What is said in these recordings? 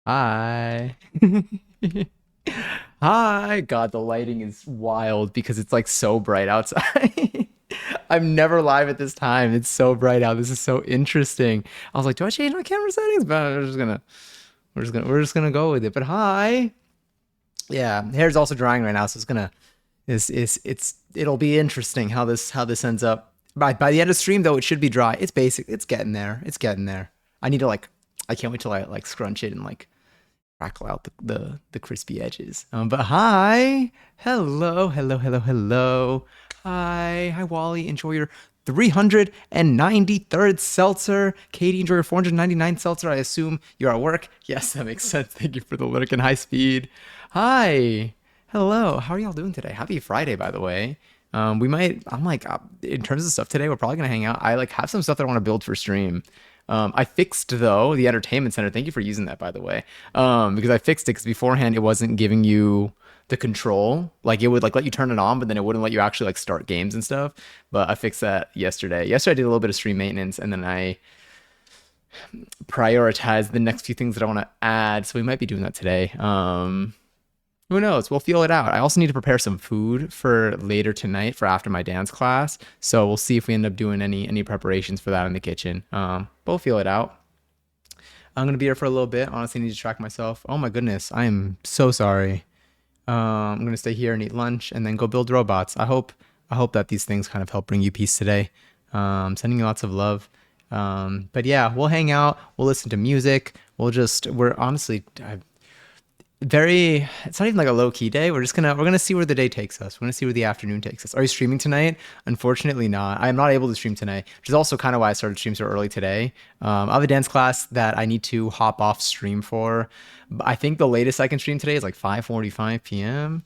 Hi. Hi. God, the lighting is wild because it's like so bright outside. I'm never live at this time. It's so bright out. This is so interesting. I was like, do I change my camera settings? But we're just gonna go with it. But hi. Yeah, hair's also drying right now, so it'll be interesting how this ends up. By the end of stream though, it should be dry. It's basic. It's getting there. It's getting there. I need to like I can't wait till I like scrunch it and like crackle out the crispy edges. But hi, hello, hello, hello, hello. Hi, Wally. Enjoy your 393rd seltzer. Katie, enjoy your 499th seltzer. I assume you're at work. Yes, that makes sense. Thank you for the lurk and high speed. Hi, hello. How are y'all doing today? Happy Friday, by the way. I'm like, in terms of stuff today, we're probably gonna hang out. I like have some stuff that I want to build for stream. I fixed though the entertainment center. Thank you for using that, by the way. Because I fixed it because beforehand it wasn't giving you the control. Like it would like let you turn it on, but then it wouldn't let you actually like start games and stuff. But I fixed that yesterday. Yesterday I did a little bit of stream maintenance, and then I prioritized the next few things that I want to add. So we might be doing that today. Who knows? We'll feel it out. I also need to prepare some food for later tonight for after my dance class. So we'll see if we end up doing any preparations for that in the kitchen. But we'll feel it out. I'm gonna be here for a little bit. Honestly, I need to track myself. Oh my goodness, I am so sorry. I'm gonna stay here and eat lunch and then go build robots. I hope that these things kind of help bring you peace today. Sending you lots of love. But yeah, we'll hang out. We'll listen to music. We're honestly, very it's not even like a low key day. We're gonna see where the day takes us. We're gonna see where the afternoon takes us. Are you streaming tonight? Unfortunately not. I am not able to stream tonight, which is also kind of why I started stream so early today. I have a dance class that I need to hop off stream for. I think the latest I can stream today is like 5:45 p.m.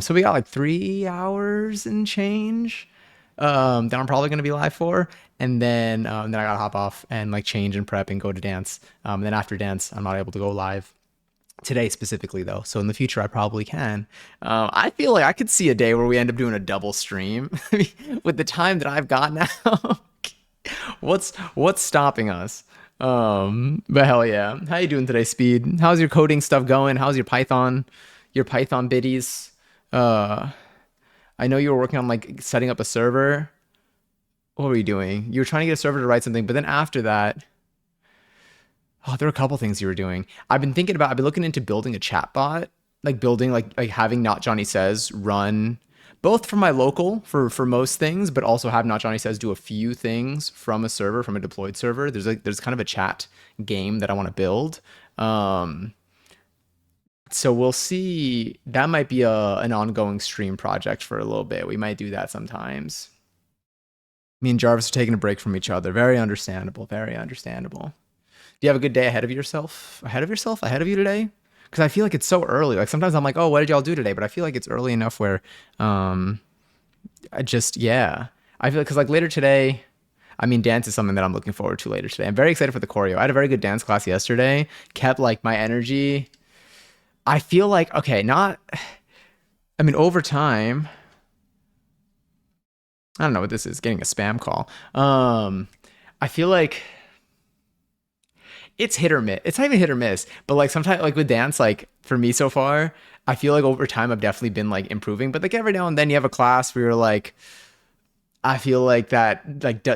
So we got like 3 hours and change that I'm probably gonna be live for, and then I gotta hop off and like change and prep and go to dance. And then after dance, I'm not able to go live today specifically though, so in the future I probably can. I feel like I could see a day where we end up doing a double stream. With the time that I've got now. What's stopping us? But hell yeah, how you doing today, Speed? How's your coding stuff going? How's your Python biddies? uh I know you were working on like setting up a server. What were you doing? You were trying to get a server to write something, but then after that, oh, there were a couple things you were doing. I've been looking into building a chatbot, like building like having Not Johnny Says run both for my local for most things, but also have Not Johnny Says do a few things from a server, from a deployed server. There's kind of a chat game that I want to build. Um, so we'll see. That might be an ongoing stream project for a little bit. We might do that sometimes. Me and Jarvis are taking a break from each other. Very understandable. Very understandable. Do you have a good day ahead of yourself? Ahead of you today? Because I feel like it's so early. Like sometimes I'm like, oh, what did y'all do today? But I feel like it's early enough where, um, yeah. I feel because like later today, I mean, dance is something that I'm looking forward to later today. I'm very excited for the choreo. I had a very good dance class yesterday. Kept like my energy. I feel like okay, not. I mean, over time, I don't know what this is. Getting a spam call. I feel like it's hit or miss. It's not even hit or miss, but like sometimes, like with dance, like for me so far, I feel like over time I've definitely been like improving. But like every now and then you have a class where you're like, I feel like that, like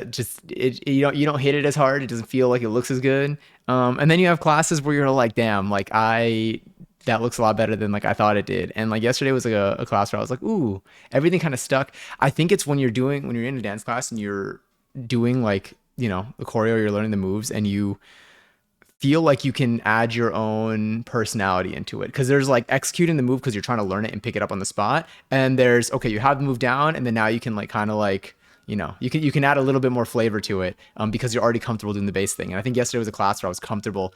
you don't hit it as hard. It doesn't feel like it looks as good. And then you have classes where you're like, damn, like that looks a lot better than like I thought it did. And like yesterday was like a class where I was like, ooh, everything kind of stuck. I think it's when you're in a dance class and you're doing like the choreo, you're learning the moves, and you feel like you can add your own personality into it because there's like executing the move because you're trying to learn it and pick it up on the spot, and there's okay, you have the move down, and then now you can like kind of like you can add a little bit more flavor to it because you're already comfortable doing the bass thing. And I think yesterday was a class where I was comfortable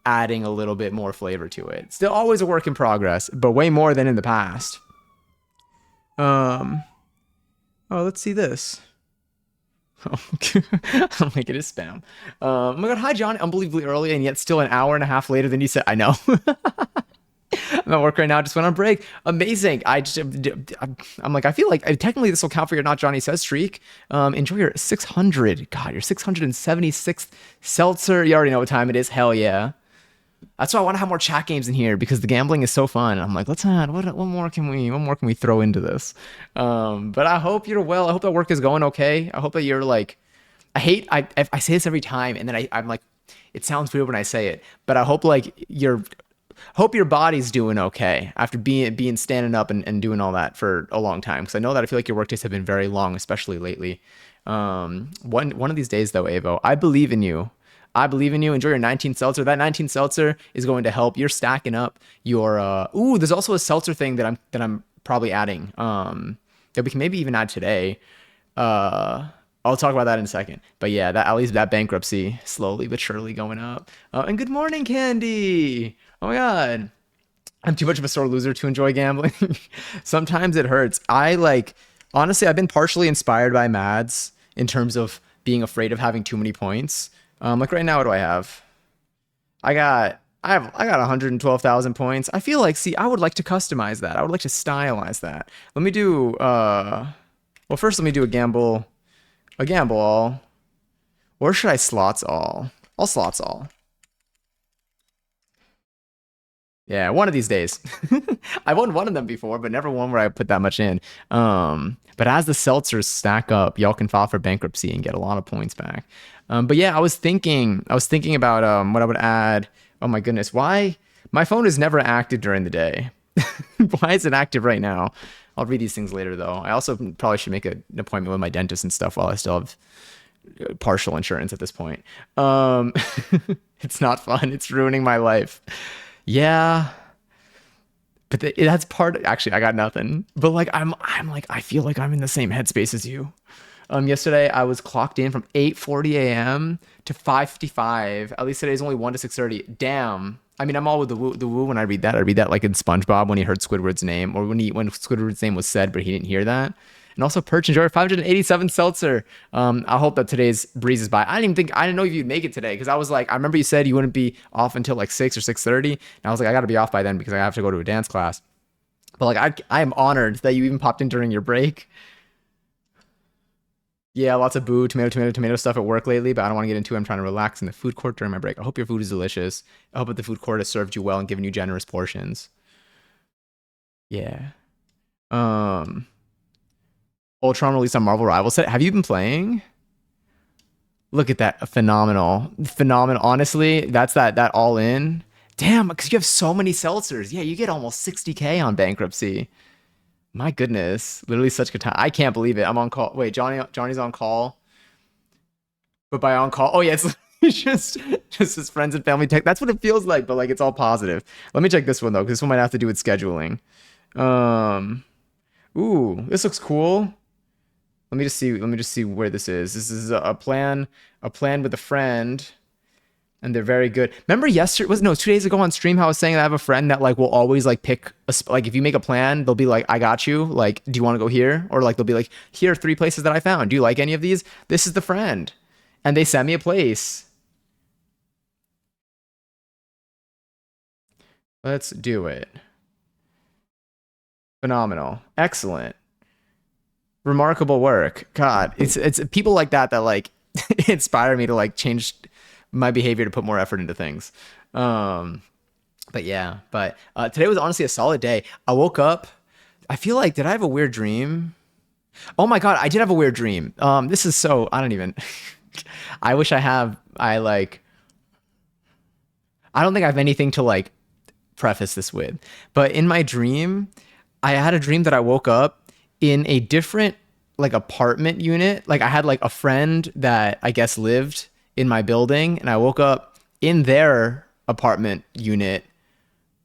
adding a little bit more flavor to it. Still always a work in progress, but way more than in the past. um oh, let's see this. I'm like, it is spam. Oh my god, hi John. Unbelievably early, and yet still an hour and a half later than you said. I know. I'm at work right now. Just went on break. Amazing. I'm like, I feel like technically this will count for your Not Johnny Says streak. Enjoy your 600. God, your 676th seltzer. You already know what time it is. Hell yeah. That's why I want to have more chat games in here because the gambling is so fun. I'm like, let's add what more can we throw into this? But I hope you're well. I hope that work is going okay. I hope that you're like, I say this every time and then I'm like, it sounds weird when I say it, but I hope like hope your body's doing okay after being standing up and doing all that for a long time. Because I know that I feel like your work days have been very long, especially lately. One of these days though, Avo, I believe in you. I believe in you. Enjoy your 19 seltzer. That 19 seltzer is going to help. You're stacking up your ooh, there's also a seltzer thing that I'm probably adding. That we can maybe even add today. I'll talk about that in a second. But yeah, that at least that bankruptcy slowly but surely going up. And good morning, Candy. Oh my God. I'm too much of a sore loser to enjoy gambling. Sometimes it hurts. I like, honestly, I've been partially inspired by Mads in terms of being afraid of having too many points. Like right now, what do I have? I got 112,000 points. I feel like, see, I would like to customize that. I would like to stylize that. Let me do well, first let me do a gamble all. Or should I slots all? I'll slots all. Yeah, one of these days. I won one of them before, but never one where I put that much in. But as the seltzers stack up, y'all can file for bankruptcy and get a lot of points back. But yeah, I was thinking about what I would add. Oh my goodness, why my phone is never active during the day? Why is it active right now? I'll read these things later though. I also probably should make an appointment with my dentist and stuff while I still have partial insurance at this point. Um, it's not fun. It's ruining my life. Yeah, but that's part. Actually, I got nothing. But like, I'm like, I feel like I'm in the same headspace as you. Yesterday I was clocked in from 8:40 a.m. to 5:55. At least today's only 1 to 6:30. Damn. I mean, I'm all with the woo when I read that. I read that like in SpongeBob when he heard Squidward's name, or when Squidward's name was said, but he didn't hear that. And also, Perch enjoy 587 seltzer. I hope that today's breezes by. I didn't know if you'd make it today because I was like, I remember you said you wouldn't be off until like 6 or 6:30, and I was like, I got to be off by then because I have to go to a dance class. But like, I am honored that you even popped in during your break. Yeah, lots of boo, tomato stuff at work lately, but I don't want to get into it. I'm trying to relax in the food court during my break. I hope your food is delicious. I hope that the food court has served you well and given you generous portions. Yeah. Um, Ultron released on Marvel Rivals set. Have you been playing? Look at that. Phenomenal. Phenomenal. Honestly, that's that all in. Damn, because you have so many seltzers. Yeah, you get almost 60K on bankruptcy. My goodness. Literally such good time. I can't believe it. I'm on call. Wait, Johnny's on call. But by on call, oh yeah, it's just his friends and family tech. That's what it feels like, but like it's all positive. Let me check this one though, because this one might have to do with scheduling. Um, ooh, this looks cool. Let me just see. Let me just see where this is. This is a plan with a friend, and they're very good. Remember yesterday was no 2 days ago on stream how I was saying that I have a friend that like will always like pick like if you make a plan, they'll be like, I got you. Like, do you want to go here? Or like they'll be like, here are 3 places that I found. Do you like any of these? This is the friend, and they sent me a place. Let's do it. Phenomenal, excellent, remarkable work. God, it's people like that like inspire me to like change my behavior to put more effort into things. Um, but yeah, but today was honestly a solid day. I woke up. I feel like did I have a weird dream? Oh my God, I did have a weird dream. This is so I don't even. I wish I have. I don't think I have anything to like preface this with, but in my dream, I had a dream that I woke up in a different like apartment unit. Like I had like a friend that I guess lived in my building, and I woke up in their apartment unit,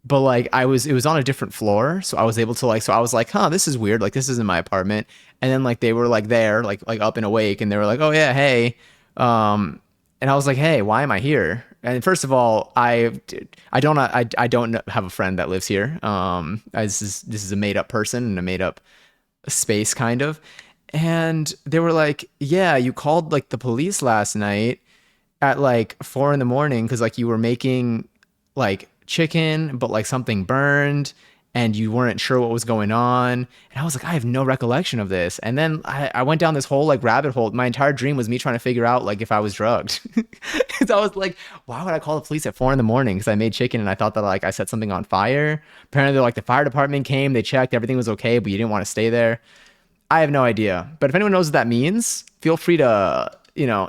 but like it was on a different floor, so I was able to like so I was like, huh, this is weird, like this isn't my apartment. And then like they were like there like up and awake, and they were like, oh yeah, hey. And I was like, hey, why am I here? And first of all, I don't have a friend that lives here. This is a made up person and a made up space kind of. And they were like, yeah, you called like the police last night at like 4 in the morning because like you were making like chicken, but like something burned, and you weren't sure what was going on. And I was like, I have no recollection of this. And then I went down this whole like rabbit hole. My entire dream was me trying to figure out like if I was drugged. Because I was like, why would I call the police at 4 in the morning? Because I made chicken and I thought that like I set something on fire. Apparently, like the fire department came, they checked, everything was okay, but you didn't want to stay there. I have no idea. But if anyone knows what that means, feel free to,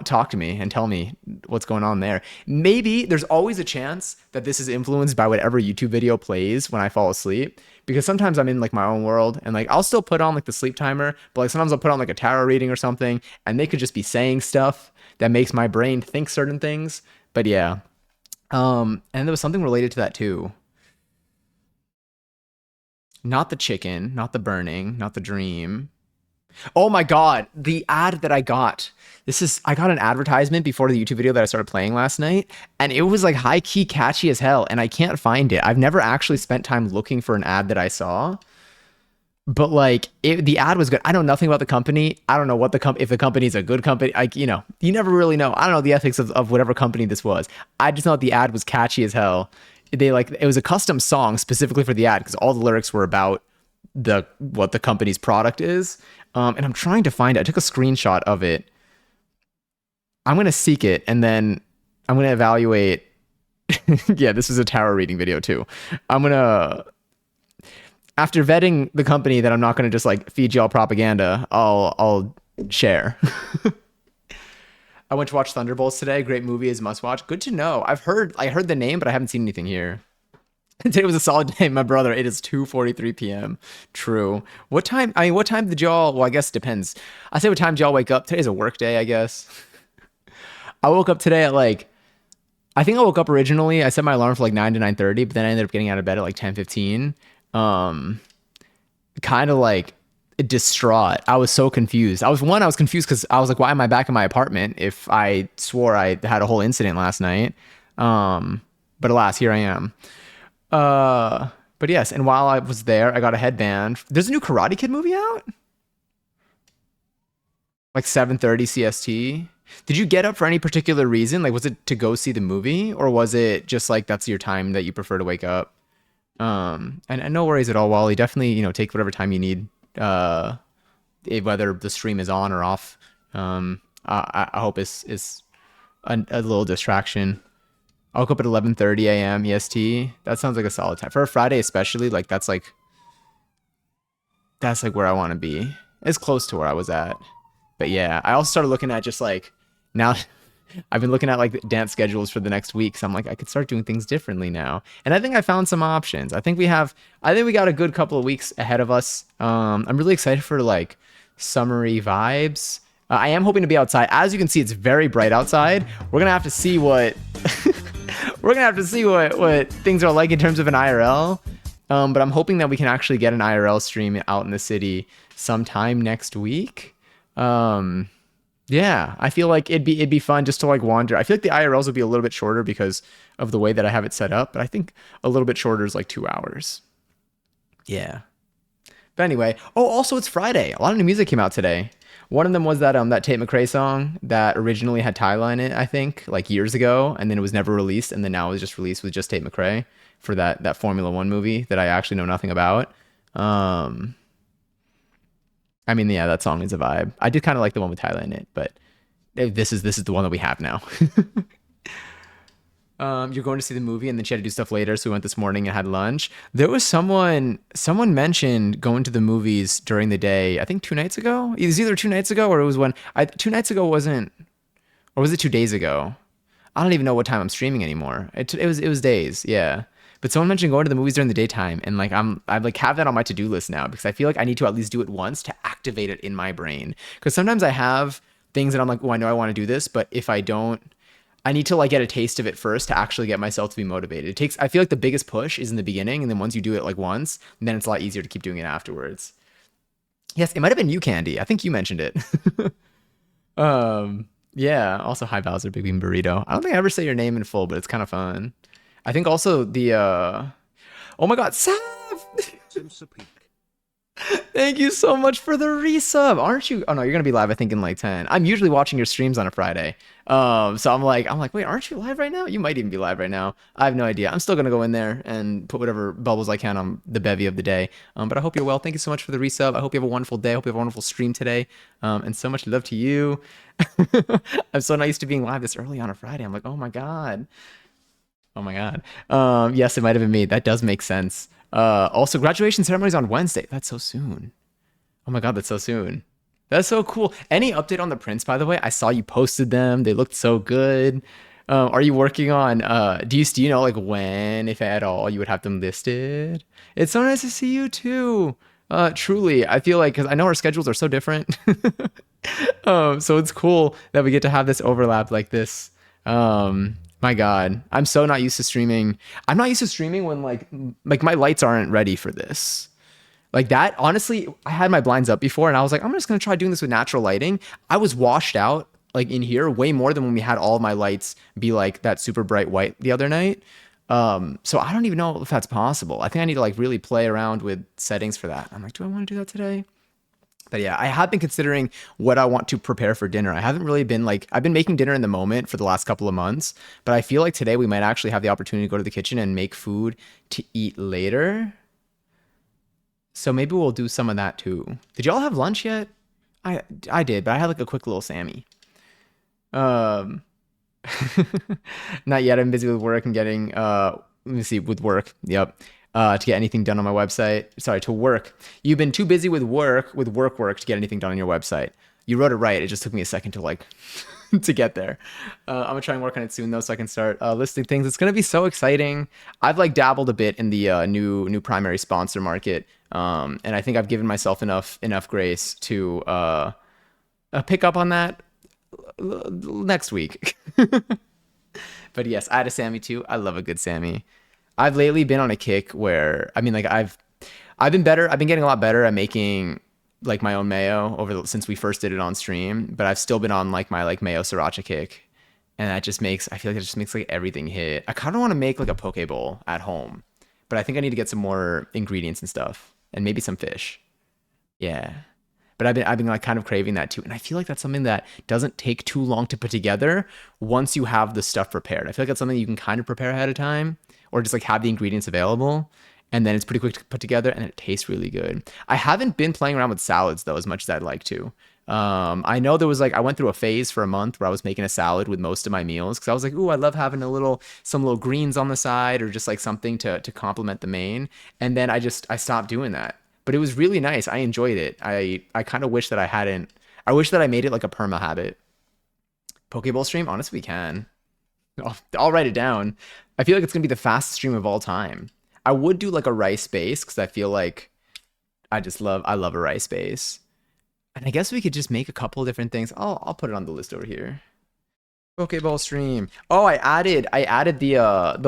talk to me and tell me what's going on there. Maybe there's always a chance that this is influenced by whatever YouTube video plays when I fall asleep. Because sometimes I'm in like my own world and like I'll still put on like the sleep timer, but like sometimes I'll put on like a tarot reading or something and they could just be saying stuff that makes my brain think certain things. But yeah. And there was something related to that too. Not the chicken, not the burning, not the dream. Oh my God, the ad that I got. I got an advertisement before the YouTube video that I started playing last night, and it was like high key catchy as hell, and I can't find it. I've never actually spent time looking for an ad that I saw, but like the ad was good. I know nothing about the company. I don't know what if the company's a good company. Like, you never really know. I don't know the ethics of whatever company this was. I just know the ad was catchy as hell. It was a custom song specifically for the ad because all the lyrics were about what the company's product is. And I'm trying to find it. I took a screenshot of it. I'm gonna seek it and then I'm gonna evaluate. Yeah, this was a tarot reading video too. I'm gonna After vetting the company that I'm not gonna just like feed y'all propaganda, I'll share. I went to watch Thunderbolts today. Great movie, is must watch. Good to know. I heard the name, but I haven't seen anything here. Today was a solid day, my brother. It is 2:43 p.m. True. What time? I mean, what time did y'all? Well, I guess it depends. I say, what time did y'all wake up? Today's a work day, I guess. I woke up today at like, I think I woke up originally. I set my alarm for like 9 to 9:30, but then I ended up getting out of bed at like 10:15. Kind of like distraught. I was so confused. I was confused because I was like, why am I back in my apartment if I swore I had a whole incident last night? But alas, here I am. Uh, but yes, and while I was there, I got a headband. There's a new Karate Kid movie out, like 7:30 CST. Did you get up for any particular reason? Like, was it to go see the movie, or was it just like that's your time that you prefer to wake up? And no worries at all, Wally. Definitely, take whatever time you need. Whether the stream is on or off. I hope is a little distraction. I woke up at 11:30 a.m. EST. That sounds like a solid time for a Friday, especially. Like that's like where I want to be. It's close to where I was at. But yeah, I also started looking at just like now. I've been looking at like dance schedules for the next week. So I'm like, I could start doing things differently now. And I think I found some options. I think we got a good couple of weeks ahead of us. I'm really excited for like summery vibes. I am hoping to be outside. As you can see, it's very bright outside. We're gonna have to see what what things are like in terms of an IRL. But I'm hoping that we can actually get an IRL stream out in the city sometime next week. Yeah, I feel like it'd be fun just to like wander. I feel like the IRLs would be a little bit shorter because of the way that I have it set up, but I think a little bit shorter is like 2 hours. Yeah. But anyway, oh, also it's Friday. A lot of new music came out today. One of them was that Tate McRae song that originally had Tyla in it, I think, like years ago, and then it was never released, and then now it was just released with just Tate McRae for that Formula One movie that I actually know nothing about. I mean, yeah, that song is a vibe. I did kind of like the one with Tyla in it, but this is the one that we have now. You're going to see the movie, and then she had to do stuff later, so we went this morning and had lunch. There was someone mentioned going to the movies during the day. I think 2 nights ago. It was either 2 nights ago or it was 2 nights ago wasn't, or was it 2 days ago? I don't even know what time I'm streaming anymore. It was days, yeah. But someone mentioned going to the movies during the daytime, and like I like have that on my to-do list now because I feel like I need to at least do it once to activate it in my brain. Because sometimes I have things that I'm like, oh, I know I want to do this, but if I don't, I need to like get a taste of it first to actually get myself to be motivated. I feel like the biggest push is in the beginning, and then once you do it like once, then it's a lot easier to keep doing it afterwards. Yes, it might have been you, Candy. I think you mentioned it. Yeah. Also, hi Bowser, Big Bean Burrito. I don't think I ever say your name in full, but it's kind of fun. I think also oh my God, Sav! Thank you so much for the resub. Aren't you? Oh no, you're gonna be live, I think, in like 10. I'm usually watching your streams on a Friday. So I'm like, wait, aren't you live right now? You might even be live right now. I have no idea. I'm still gonna go in there and put whatever bubbles I can on the bevy of the day. But I hope you're well. Thank you so much for the resub. I hope you have a wonderful day. I hope you have a wonderful stream today. And so much love to you. I'm so not used to being live this early on a Friday. I'm like, oh my God. Oh my God. Yes, it might have been me. That does make sense. Also, graduation ceremony's on Wednesday. That's so soon. Oh my God, that's so soon. That's so cool. Any update on the prints, by the way? I saw you posted them. They looked so good. Are you working on, do you know like when, if at all, you would have them listed? It's so nice to see you too. Truly, I feel like, because I know our schedules are so different. So it's cool that we get to have this overlap like this. My God, I'm so not used to streaming. I'm not used to streaming when like my lights aren't ready for this. Like that, honestly, I had my blinds up before and I was like, I'm just gonna try doing this with natural lighting. I was washed out like in here way more than when we had all of my lights be like that super bright white the other night. So I don't even know if that's possible. I think I need to like really play around with settings for that. I'm like, do I want to do that today? But yeah, I have been considering what I want to prepare for dinner. I haven't really been like, I've been making dinner in the moment for the last couple of months, but I feel like today we might actually have the opportunity to go to the kitchen and make food to eat later. So maybe we'll do some of that too. Did y'all have lunch yet? I did, but I had like a quick little Sammy. Um, Not yet. I'm busy with work and getting let me see, with work. Yep. To get anything done on my website. Sorry, to work. You've been too busy with work to get anything done on your website. You wrote it right. It just took me a second to like to get there. I'm gonna try and work on it soon though, so I can start listing things. It's gonna be so exciting. I've like dabbled a bit in the new primary sponsor market, and I think I've given myself enough grace to pick up on that next week. But yes, I had a Sammy too. I love a good Sammy. I've lately been on a kick where I mean, like I've been better. I've been getting a lot better at making like my own mayo since we first did it on stream. But I've still been on like my like mayo sriracha kick, and that just makes I feel like it just makes like everything hit. I kind of want to make like a poke bowl at home, but I think I need to get some more ingredients and stuff, and maybe some fish. Yeah. But I've been like kind of craving that too. And I feel like that's something that doesn't take too long to put together once you have the stuff prepared. I feel like that's something you can kind of prepare ahead of time or just like have the ingredients available. And then it's pretty quick to put together and it tastes really good. I haven't been playing around with salads though as much as I'd like to. I know there was like I went through a phase for a month where I was making a salad with most of my meals because I was like, ooh, I love having some little greens on the side or just like something to complement the main. And then I stopped doing that. But it was really nice. I enjoyed it. I kind of wish that I hadn't. I wish that I made it like a perma habit. Pokeball stream, honestly, we can. I'll write it down. I feel like it's gonna be the fastest stream of all time. I would do like a rice base because I feel like I love a rice base. And I guess we could just make a couple of different things. I'll put it on the list over here. Pokeball stream. Oh, I added the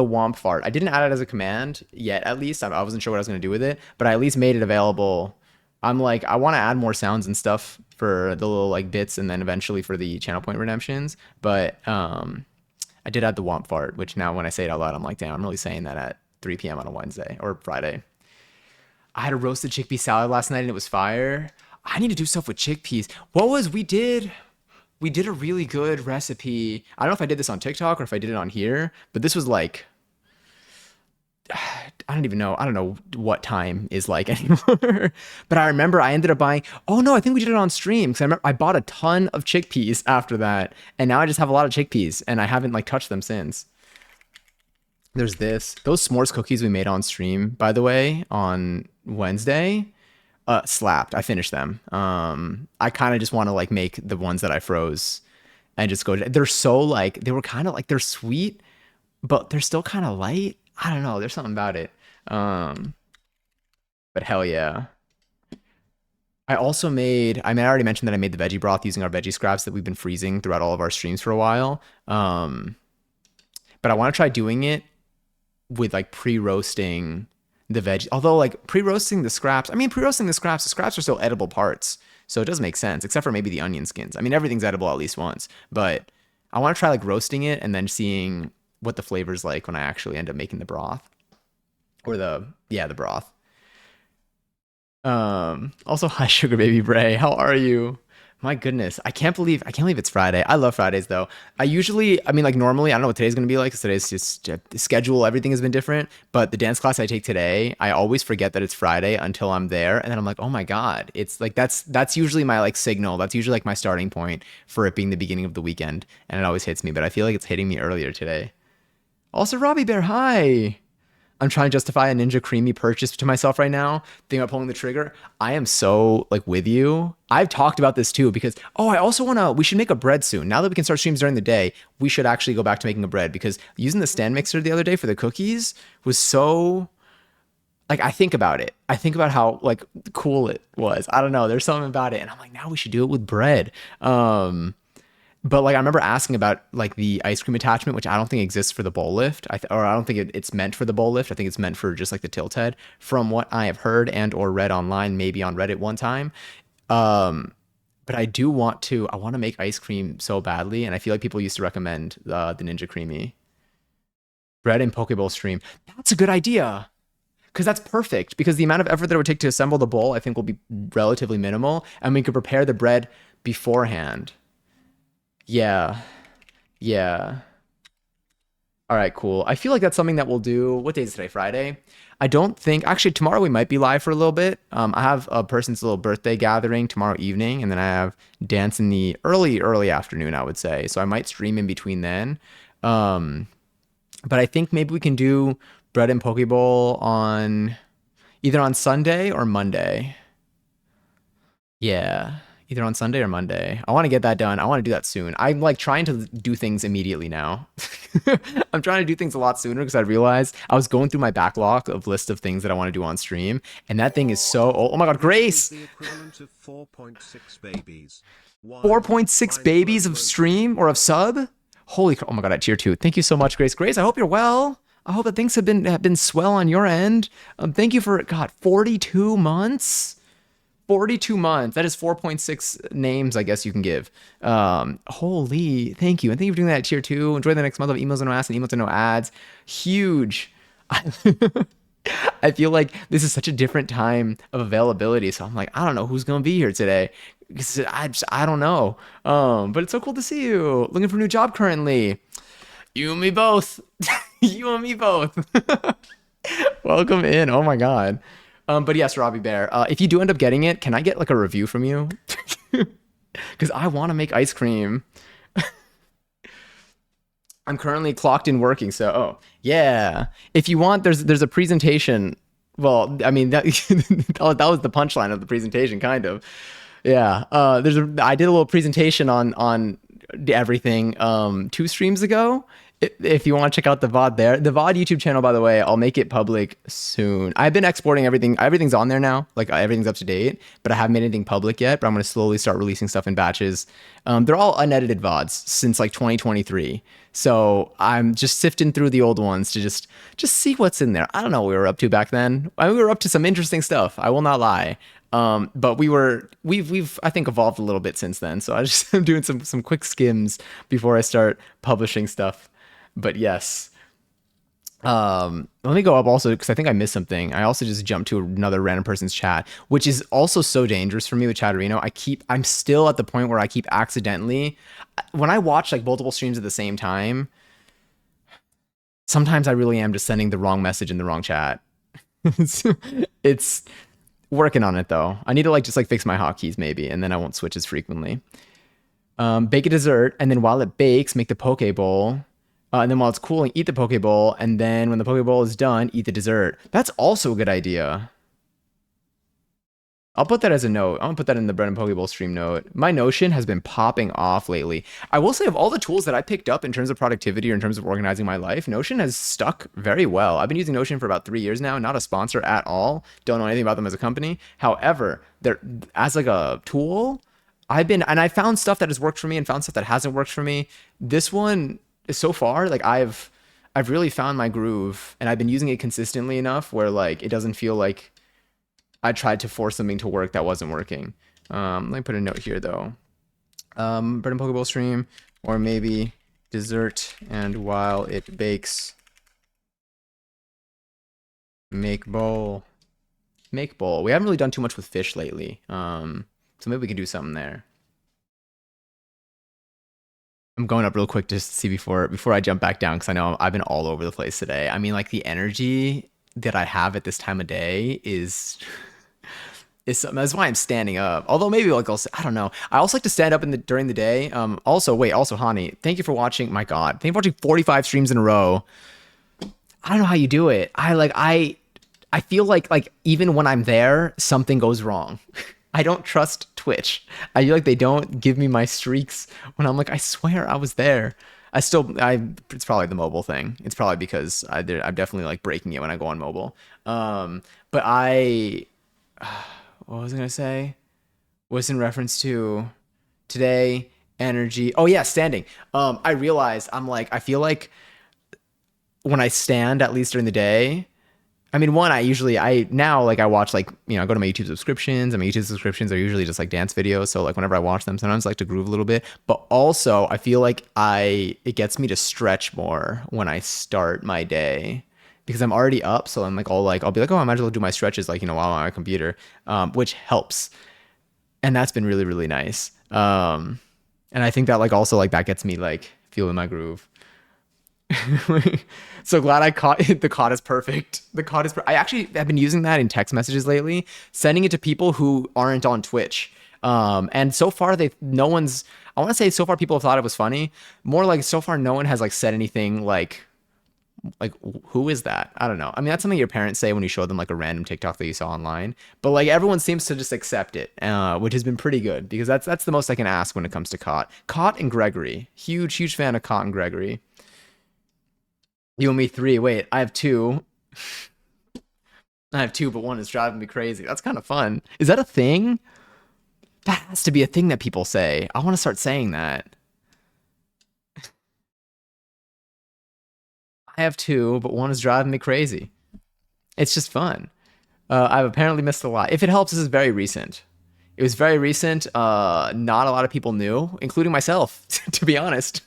Womp fart. I didn't add it as a command yet, at least. I wasn't sure what I was gonna do with it, but I at least made it available. I'm like, I want to add more sounds and stuff for the little like bits and then eventually for the channel point redemptions. But I did add the Womp fart, which now when I say it out loud, I'm like, damn, I'm really saying that at 3 p.m. on a Wednesday or Friday. I had a roasted chickpea salad last night and it was fire. I need to do stuff with chickpeas. We did a really good recipe. I don't know if I did this on TikTok or if I did it on here, but this was like I don't even know. I don't know what time is like anymore. But I remember I ended up buying. Oh no, I think we did it on stream because I remember I bought a ton of chickpeas after that, and now I just have a lot of chickpeas, and I haven't like touched them since. There's those s'mores cookies we made on stream, by the way, on Wednesday. Slapped. I finished them. I kind of just want to like make the ones that I froze and just go. They're so like they were kind of like they're sweet, but they're still kind of light. I don't know. There's something about it. Um, but hell yeah. I also made. I mean, I already mentioned that I made the veggie broth using our veggie scraps that we've been freezing throughout all of our streams for a while. But I want to try doing it with like pre-roasting the veg. Although like pre-roasting the scraps, I mean pre-roasting the scraps are still edible parts, so it does make sense, except for maybe the onion skins. I mean everything's edible at least once, but I want to try like roasting it and then seeing what the flavor's like when I actually end up making the broth or the broth. Also, hi, Sugar Baby Bray. How are you? My goodness, I can't believe it's Friday. I love Fridays though. I mean, like normally, I don't know what today's gonna be like because today's just the schedule, everything has been different. But the dance class I take today, I always forget that it's Friday until I'm there, and then I'm like, oh my God, it's like that's usually my like signal. That's usually like my starting point for it being the beginning of the weekend, and it always hits me. But I feel like it's hitting me earlier today. Also, Robbie Bear, hi. I'm trying to justify a Ninja Creamy purchase to myself right now. Thinking about pulling the trigger. I am so like with you. I've talked about this too because I also we should make a bread soon. Now that we can start streams during the day, we should actually go back to making a bread because using the stand mixer the other day for the cookies was so like I think about it. I think about how like cool it was. I don't know. There's something about it, and I'm like, now we should do it with bread. But like I remember asking about like the ice cream attachment, which I don't think exists for the bowl lift. Or I don't think it's meant for the bowl lift. I think it's meant for just like the tilt head. From what I have heard and or read online, maybe on Reddit one time. Um, but I want to make ice cream so badly, and I feel like people used to recommend the Ninja Creamy bread and Pokeball stream. That's a good idea because that's perfect. Because the amount of effort that it would take to assemble the bowl, I think, will be relatively minimal, and we could prepare the bread beforehand. Yeah, yeah. All right, cool. I feel like that's something that we'll do. What day is today? Friday? I don't think actually tomorrow we might be live for a little bit. I have a person's little birthday gathering tomorrow evening, and then I have dance in the early afternoon, I would say. So I might stream in between then. Um, but I think maybe we can do bread and Pokeball on either on Sunday or Monday. Yeah, either on Sunday or Monday. I want to get that done. I want to do that soon. I'm like trying to do things immediately now. I'm trying to do things a lot sooner because I realized I was going through my backlog of list of things that I want to do on stream, and that thing is so old. Oh my God, This is Grace! the equivalent of 4.6 babies. While 4.6 time babies flows of over. stream or of sub? Holy, oh my God, at tier two. Thank you so much, Grace. Grace, I hope you're well. I hope that things have been swell on your end. Thank you for God, 42 months. 42 months. That is 4.6 names, I guess you can give. Holy, thank you. And thank you for doing that at tier two. Enjoy the next month of emails and no ads and emails and no ads. Huge. I feel like this is such a different time of availability. So I'm like, I don't know who's going to be here today. Because I don't know. But it's so cool to see you. Looking for a new job currently. You and me both. You and me both. Welcome in. Oh my God. But yes, Robbie Bear. If you do end up getting it, can I get like a review from you? Because I want to make ice cream. I'm currently clocked in working, so yeah. If you want, there's a presentation. Well, I mean that was the punchline of the presentation, kind of. Yeah. I did a little presentation on everything 2 streams ago. If you want to check out the VOD there, the VOD YouTube channel, by the way, I'll make it public soon. I've been exporting everything. Everything's on there now. Like everything's up to date, but I haven't made anything public yet. But I'm going to slowly start releasing stuff in batches. They're all unedited VODs since like 2023. So I'm just sifting through the old ones to just see what's in there. I don't know what we were up to back then. We were up to some interesting stuff. I will not lie. But we've I think evolved a little bit since then. So I just am doing some quick skims before I start publishing stuff. But yes. Let me go up also because I think I missed something. I also just jumped to another random person's chat, which is also so dangerous for me with Chatterino. I'm still at the point where I keep accidentally, when I watch like multiple streams at the same time, sometimes I really am just sending the wrong message in the wrong chat. It's working on it though. I need to like just like fix my hotkeys maybe, and then I won't switch as frequently. Bake a dessert, and then while it bakes, make the poke bowl. And then while it's cooling, eat the poke bowl, and then when the poke bowl is done, eat the dessert. That's also a good idea. I'll put that as a note. I'm gonna put that in the bread and poke bowl stream note. My Notion has been popping off lately. I will say of all the tools that I picked up in terms of productivity or in terms of organizing my life, Notion has stuck very well. I've been using Notion for about 3 years now. Not a sponsor at all. Don't know anything about them as a company. However, they're as like a tool. I found stuff that has worked for me and found stuff that hasn't worked for me. This one so far, like I've really found my groove, and I've been using it consistently enough where like it doesn't feel like I tried to force something to work that wasn't working. Let me put a note here though. Bread and Pokeball stream, or maybe dessert, and while it bakes, make bowl. Make bowl. We haven't really done too much with fish lately. So maybe we can do something there. I'm going up real quick just to see before I jump back down because I know I've been all over the place today. I mean, like the energy that I have at this time of day is something. That's why I'm standing up. Although maybe like I don't know. I also like to stand up during the day. Also Hani, thank you for watching. My God, thank you for watching 45 streams in a row. I don't know how you do it. I feel like even when I'm there, something goes wrong. I don't trust Twitch. I feel like they don't give me my streaks when I'm like, I swear I was there. It's probably the mobile thing. It's probably because I'm definitely like breaking it when I go on mobile. But what was I gonna say? Was in reference to today, energy. Oh yeah, standing. I realized I feel like when I stand, at least during the day, I mean, one, I now like I watch like, I go to my YouTube subscriptions, and my YouTube subscriptions are usually just like dance videos. So like whenever I watch them, sometimes I like to groove a little bit. But also I feel like it gets me to stretch more when I start my day because I'm already up. So I'm like, I'll be like, oh, I might as well do my stretches like, while I'm on my computer, which helps. And that's been really, really nice. And I think that like also like that gets me like feeling my groove. So glad I caught it. The caught is perfect. I actually have been using that in text messages lately, sending it to people who aren't on Twitch. And so far no one's, I want to say so far people have thought it was funny. More like so far no one has like said anything like who is that? I don't know. I mean, that's something your parents say when you show them like a random TikTok that you saw online. But like everyone seems to just accept it, which has been pretty good because that's the most I can ask when it comes to Caught. Caught and Gregory. Huge fan of Caught and Gregory. You and me 3. Wait, I have 2. I have 2, but one is driving me crazy. That's kind of fun. Is that a thing? That has to be a thing that people say. I want to start saying that. I have 2, but one is driving me crazy. It's just fun. I've apparently missed a lot. If it helps, this is very recent. It was very recent. Not a lot of people knew, including myself, to be honest.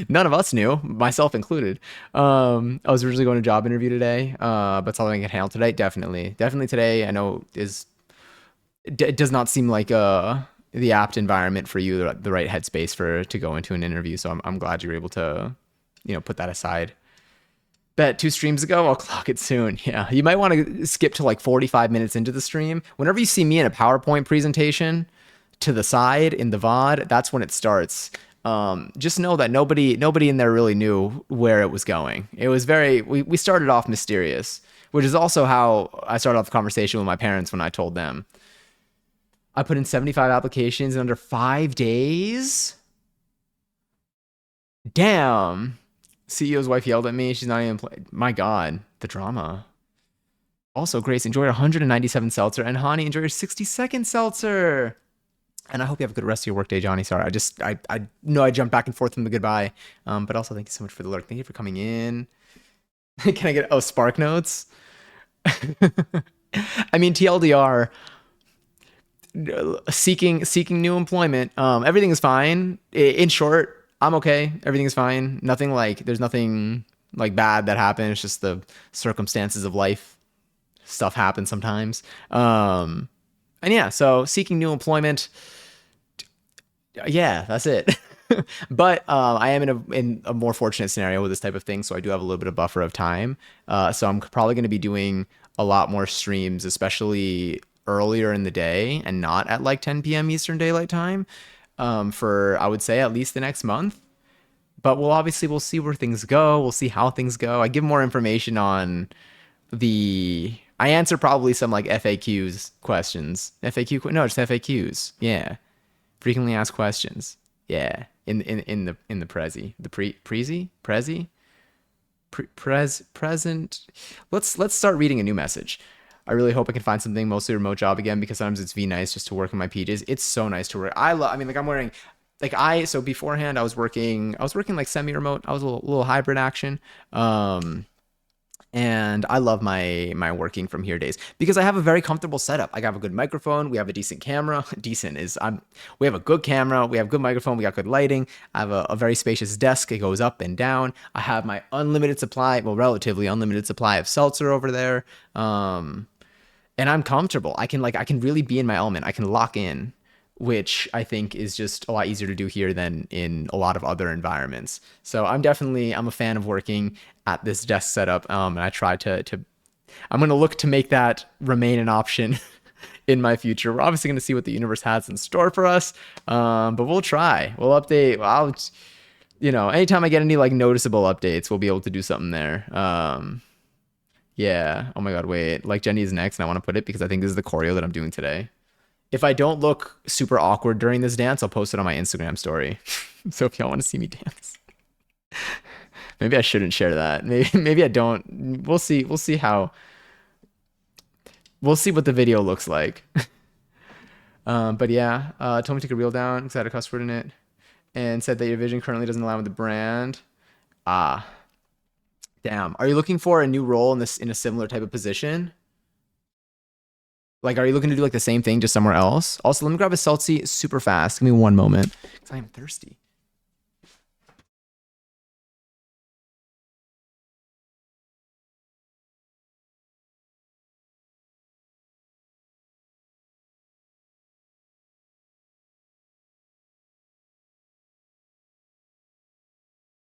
None of us knew, myself included. I was originally going to a job interview today, but something I can handle today. Definitely today. I know it does not seem like the apt environment for you, the right headspace to go into an interview. So I'm glad you were able to, put that aside. Bet 2 streams ago, I'll clock it soon. Yeah, you might want to skip to like 45 minutes into the stream. Whenever you see me in a PowerPoint presentation to the side in the VOD, that's when it starts. Just know that nobody in there really knew where it was going. It was we started off mysterious, which is also how I started off the conversation with my parents when I told them. I put in 75 applications in under 5 days. Damn. CEO's wife yelled at me. She's not even my God, the drama. Also, Grace enjoyed 197 seltzer, and Hani enjoyed her 60-second seltzer. And I hope you have a good rest of your workday, Johnny. Sorry, I know I jumped back and forth from the goodbye. But also thank you so much for the lurk. Thank you for coming in. Can I get Spark Notes? I mean, TLDR, seeking new employment. Everything is fine. In short, I'm okay. Everything is fine. There's nothing like bad that happened. It's just the circumstances of life. Stuff happens sometimes. And yeah, so seeking new employment. Yeah, that's it. But I am in a more fortunate scenario with this type of thing, so I do have a little bit of buffer of time. So I'm probably going to be doing a lot more streams, especially earlier in the day and not at like 10 p.m. Eastern Daylight Time, for I would say at least the next month. But we'll see where things go. We'll see how things go. I give more information on I answer probably some like FAQs questions. No, just FAQs. Yeah. Frequently asked questions. Yeah. In the Prezi. The Prezi? Present. Let's start reading a new message. I really hope I can find something mostly remote job again, because sometimes it's nice just to work in my PJs. It's so nice to work. I'm wearing so beforehand I was working like semi-remote. I was a little hybrid action. And I love my working from here days because I have a very comfortable setup. I have a good microphone. We have a decent camera. We have a good camera. We have good microphone. We got good lighting. I have a very spacious desk. It goes up and down. I have my relatively unlimited supply of seltzer over there. and I'm comfortable. I can really be in my element. I can lock in, which I think is just a lot easier to do here than in a lot of other environments. So I'm a fan of working at this desk setup, and I try to I'm gonna look to make that remain an option in my future. We're obviously gonna see what the universe has in store for us, but we'll try. We'll update. Anytime I get any like noticeable updates, we'll be able to do something there. Yeah. Oh my God. Wait. Like Jenny is next, and I want to put it because I think this is the choreo that I'm doing today. If I don't look super awkward during this dance, I'll post it on my Instagram story. So if y'all want to see me dance, maybe I shouldn't share that. Maybe I don't. We'll see. We'll see what the video looks like. But yeah, told me to take a reel down because I had a cuss word in it, and said that your vision currently doesn't align with the brand. Ah, damn. Are you looking for a new role in a similar type of position? Like, are you looking to do like the same thing just somewhere else? Also, let me grab a seltzy super fast. Give me one moment because I am thirsty.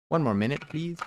One more minute, please.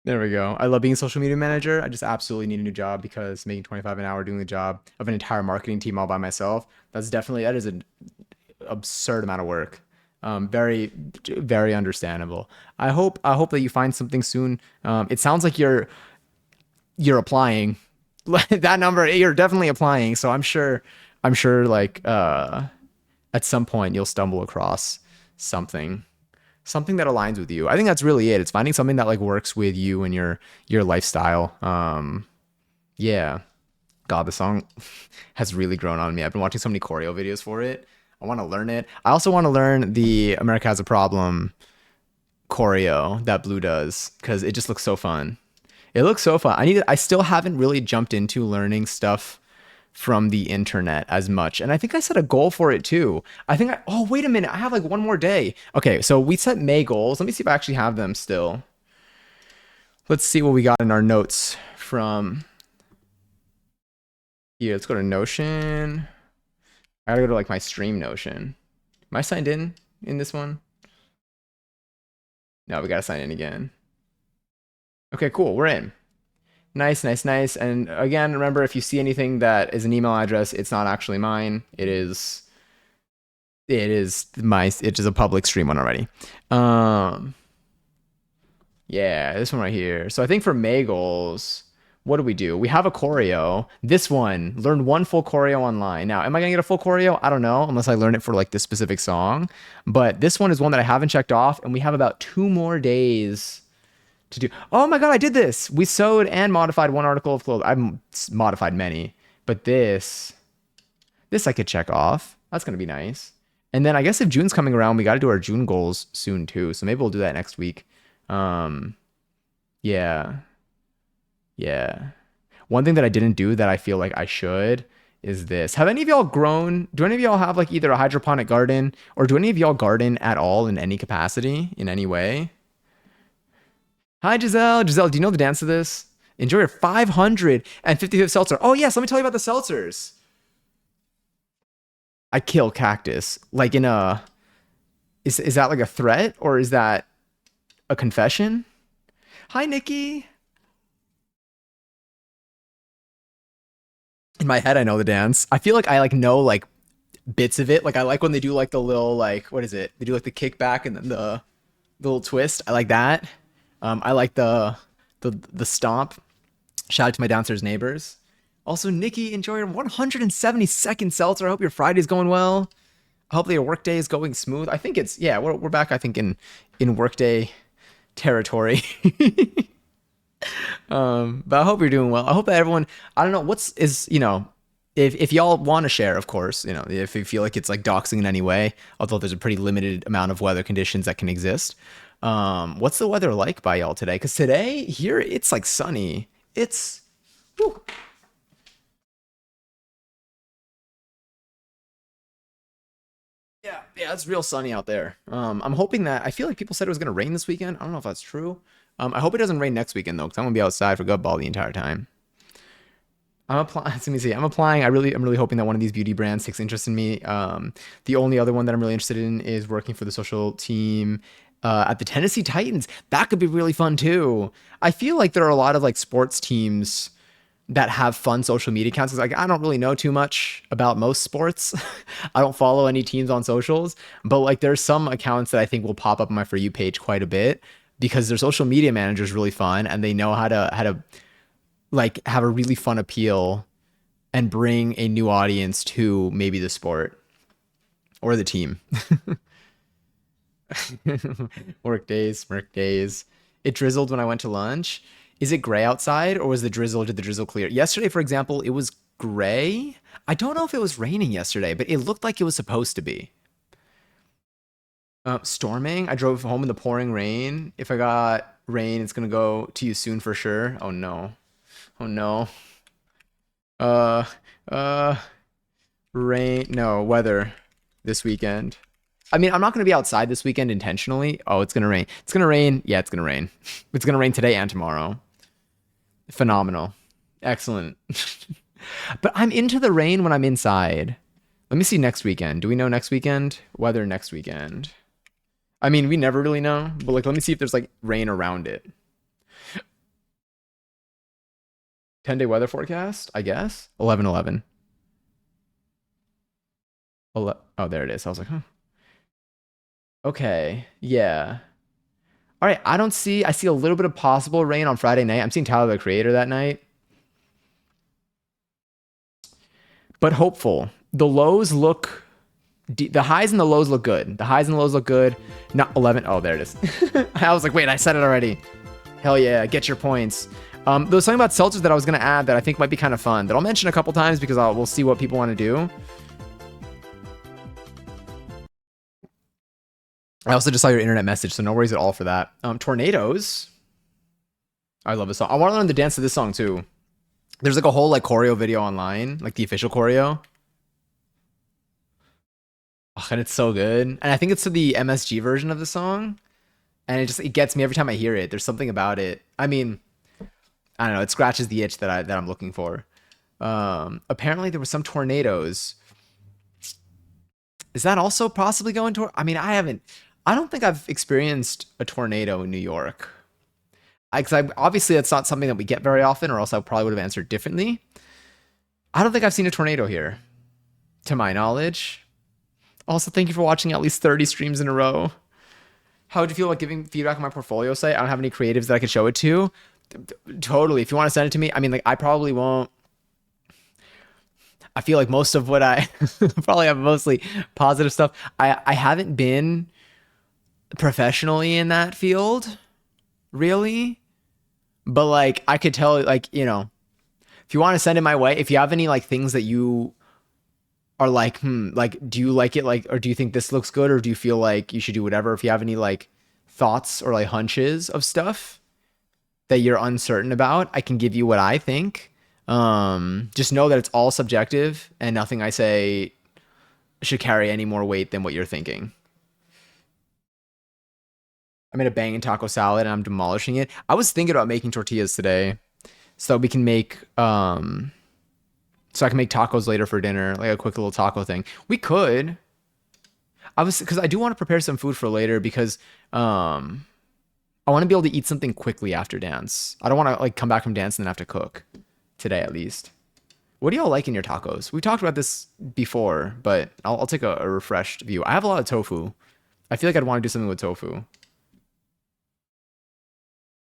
There we go. I love being a social media manager. I just absolutely need a new job because making 25 an hour doing the job of an entire marketing team all by myself, that is an absurd amount of work. Very, very understandable. I hope that you find something soon. It sounds like you're applying. That number, you're definitely applying. So I'm sure like at some point you'll stumble across something something that aligns with you. I think that's really it. It's finding something that like works with you and your lifestyle. Yeah. God, the song has really grown on me. I've been watching so many choreo videos for it. I want to learn it. I also want to learn the America Has a Problem choreo that Blue does because it just looks so fun. It looks so fun. I still haven't really jumped into learning stuff from the internet as much. And I think I set a goal for it too. Oh, wait a minute. I have like one more day. Okay. So we set May goals. Let me see if I actually have them still. Let's see what we got in our notes from here. Let's go to Notion. I gotta go to like my stream Notion. Am I signed in this one? No, we gotta sign in again. Okay, cool. We're in. Nice, nice, nice. And again, remember if you see anything that is an email address, it's not actually mine. It is a public stream one already. Yeah, this one right here. So I think for May goals, what do we do? We have a choreo. This one, learn one full choreo online. Now, am I gonna get a full choreo? I don't know, unless I learn it for like this specific song. But this one is one that I haven't checked off, and we have about 2 more days to do. Oh my God, I did this. We sewed and modified one article of clothes. I've modified many, but this I could check off. That's gonna be nice. And then I guess if June's coming around, we got to do our June goals soon too. So maybe we'll do that next week. Um, yeah, yeah. One thing that I didn't do that I feel like I should is this. Have any of y'all grown? Do any of y'all have like either a hydroponic garden or do any of y'all garden at all in any capacity, in any way? Hi, Giselle. Giselle, do you know the dance to this? Enjoy your 555th seltzer. Oh, yes. Let me tell you about the seltzers. I kill cactus. Like in a. Is that like a threat or is that a confession? Hi, Nikki. In my head, I know the dance. I feel like I like know like bits of it. Like I like when they do like the little like what is it? They do like the kickback and then the little twist. I like that. I like the stomp. Shout out to my downstairs neighbors. Also, Nikki, enjoy your 172nd seltzer. I hope your Friday's going well. Hopefully your workday is going smooth. I think it's yeah, we're back, I think, in workday territory. But I hope you're doing well. I hope that everyone, I don't know, if y'all want to share, of course, if you feel like it's like doxing in any way, although there's a pretty limited amount of weather conditions that can exist. What's the weather like by y'all today? Because today here it's like sunny. It's whew. Yeah, it's real sunny out there. I'm hoping that I feel like people said it was gonna rain this weekend. I don't know if that's true. I hope it doesn't rain next weekend though, because I'm gonna be outside for gut ball the entire time. I'm applying. Let me see. I'm applying. I'm really hoping that one of these beauty brands takes interest in me. The only other one that I'm really interested in is working for the social team at the Tennessee Titans. That could be really fun too. I feel like there are a lot of like sports teams that have fun social media accounts. 'Cause, like I don't really know too much about most sports. I don't follow any teams on socials, but like there's some accounts that I think will pop up on my For You page quite a bit because their social media manager is really fun and they know how to like have a really fun appeal and bring a new audience to maybe the sport or the team. Work days. It drizzled when I went to lunch. Is it gray outside or was did the drizzle clear? Yesterday, for example, it was gray. I don't know if it was raining yesterday, but it looked like it was supposed to be. Storming. I drove home in the pouring rain. If I got rain, it's gonna go to you soon for sure. Oh no. Oh no. Uh, uh, rain. No, weather this weekend. I mean, I'm not going to be outside this weekend intentionally. Oh, it's going to rain. It's going to rain. Yeah, it's going to rain. It's going to rain today and tomorrow. Phenomenal. Excellent. But I'm into the rain when I'm inside. Let me see next weekend. Do we know next weekend? Weather next weekend. I mean, we never really know, but like, let me see if there's like rain around it. 10-day weather forecast, I guess. 11/11. Oh, there it is. I was like, huh. Okay. Yeah. All right. I see a little bit of possible rain on Friday night. I'm seeing Tyler the Creator that night, but hopeful. The highs and the lows look good. The highs and the lows look good. Not 11. Oh, there it is. I was like, wait, I said it already. Hell yeah. Get your points. There was something about seltzers that I was going to add that I think might be kind of fun that I'll mention a couple times because we'll see what people want to do. I also just saw your internet message, so no worries at all for that. Tornadoes. I love this song. I want to learn the dance to this song too. There's like a whole like choreo video online, like the official choreo. Oh, and it's so good. And I think it's to the MSG version of the song. And it gets me every time I hear it. There's something about it. I mean, I don't know, it scratches the itch that I'm looking for. Apparently there were some tornadoes. Is that also possibly going to I mean, I don't think I've experienced a tornado in New York. Obviously that's not something that we get very often, or else I probably would have answered differently. I don't think I've seen a tornado here, to my knowledge. Also, thank you for watching at least 30 streams in a row. How would you feel about giving feedback on my portfolio site? I don't have any creatives that I could show it to. Totally. If you want to send it to me, I mean, like, I probably won't. I feel like most of what I probably have mostly positive stuff. I haven't been professionally in that field, really. But like, I could tell, like, if you want to send it my way, if you have any like things that you are like, like, do you like it, like, or do you think this looks good, or do you feel like you should do whatever? If you have any like thoughts or like hunches of stuff that you're uncertain about, I can give you what I think. Just know that it's all subjective and nothing I say should carry any more weight than what you're thinking. I made a banging taco salad and I'm demolishing it. I was thinking about making tortillas today so we can make, so I can make tacos later for dinner, like a quick little taco thing. We could. Because I do want to prepare some food for later because, I want to be able to eat something quickly after dance. I don't want to like come back from dance and then have to cook today at least. What do y'all like in your tacos? We talked about this before, but I'll take a refreshed view. I have a lot of tofu. I feel like I'd want to do something with tofu.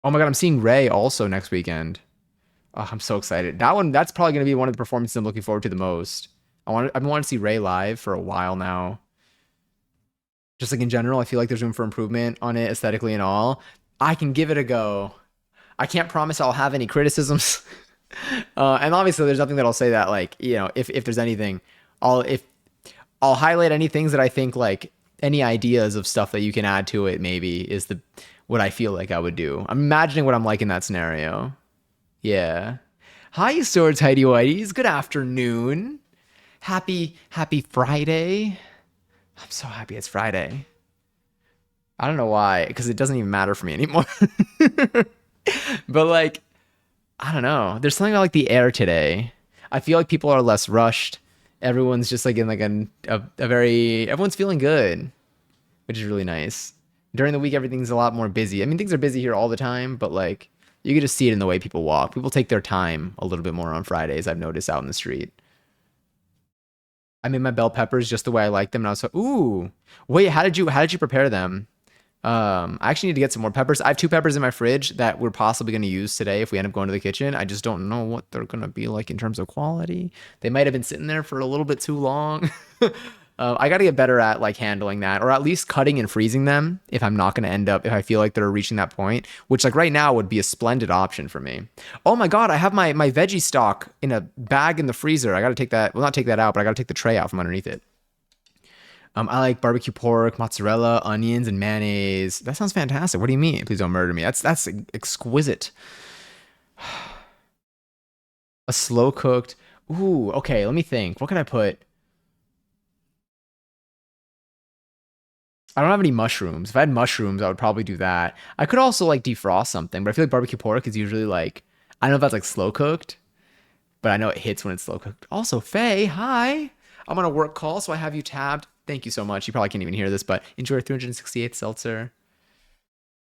Oh my God, I'm seeing Ray also next weekend. Oh, I'm so excited. That's probably going to be one of the performances I'm looking forward to the most. I've been wanting to see Ray live for a while now. Just like in general, I feel like there's room for improvement on it aesthetically and all. I can give it a go. I can't promise I'll have any criticisms. And obviously there's nothing that I'll say that like, if there's anything, if I'll highlight any things that I think like any ideas of stuff that you can add to it maybe is the what I feel like I would do. I'm imagining what I'm like in that scenario. Yeah. Hi, Sword Tidy Whiteys. Good afternoon. Happy Friday. I'm so happy it's Friday. I don't know why, because it doesn't even matter for me anymore. But like, I don't know. There's something about like the air today. I feel like people are less rushed. Everyone's just like in like a very everyone's feeling good, which is really nice. During the week, everything's a lot more busy. I mean, things are busy here all the time, but like you can just see it in the way people walk. People take their time a little bit more on Fridays. I've noticed out in the street. I made my bell peppers just the way I like them, and I was like, ooh, wait, how did you prepare them? I actually need to get some more peppers. I have two peppers in my fridge that we're possibly going to use today if we end up going to the kitchen. I just don't know what they're going to be like in terms of quality. They might have been sitting there for a little bit too long. I got to get better at like handling that, or at least cutting and freezing them if I'm not going to end up, if I feel like they're reaching that point, which like right now would be a splendid option for me. Oh my God, I have my veggie stock in a bag in the freezer. I got to take that, well, not take that out, but I got to take the tray out from underneath it. I like barbecue pork, mozzarella, onions, and mayonnaise. That sounds fantastic. What do you mean? Please don't murder me. That's exquisite. A slow cooked. Ooh, okay. Let me think. What can I put? I don't have any mushrooms. If I had mushrooms, I would probably do that. I could also like defrost something, but I feel like barbecue pork is usually like I don't know if that's like slow cooked, but I know it hits when it's slow cooked. Also, Faye, hi. I'm on a work call, so I have you tabbed. Thank you so much. You probably can't even hear this, but enjoy 368 seltzer.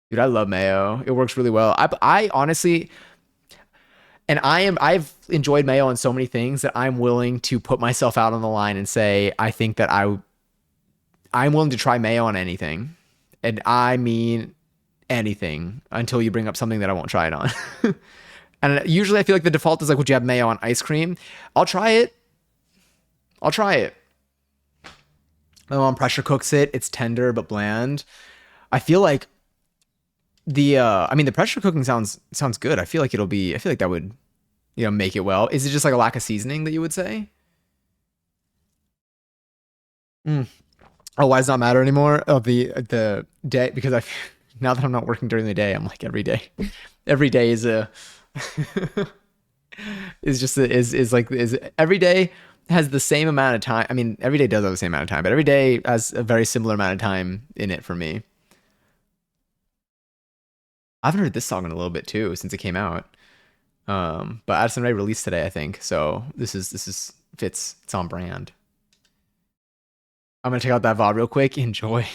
Dude, I love mayo. It works really well. I honestly, and I've enjoyed mayo on so many things that I'm willing to put myself out on the line and say I think that I'm willing to try mayo on anything, and I mean anything until you bring up something that I won't try it on. And usually I feel like the default is like, would you have mayo on ice cream? I'll try it. I'll try it. My mom pressure cooks it. It's tender but bland. I feel like I mean the pressure cooking sounds good. I feel like that would, make it well. Is it just like a lack of seasoning that you would say? Mm. Oh, why does it not matter anymore? Oh, the day because now that I'm not working during the day, I'm like every day. Every day is a is every day has the same amount of time. I mean, every day does have the same amount of time, but every day has a very similar amount of time in it for me. I haven't heard this song in a little bit too since it came out. But Addison Rae released today, I think. So this is fits. It's on brand. I'm gonna check out that VOD real quick. Enjoy.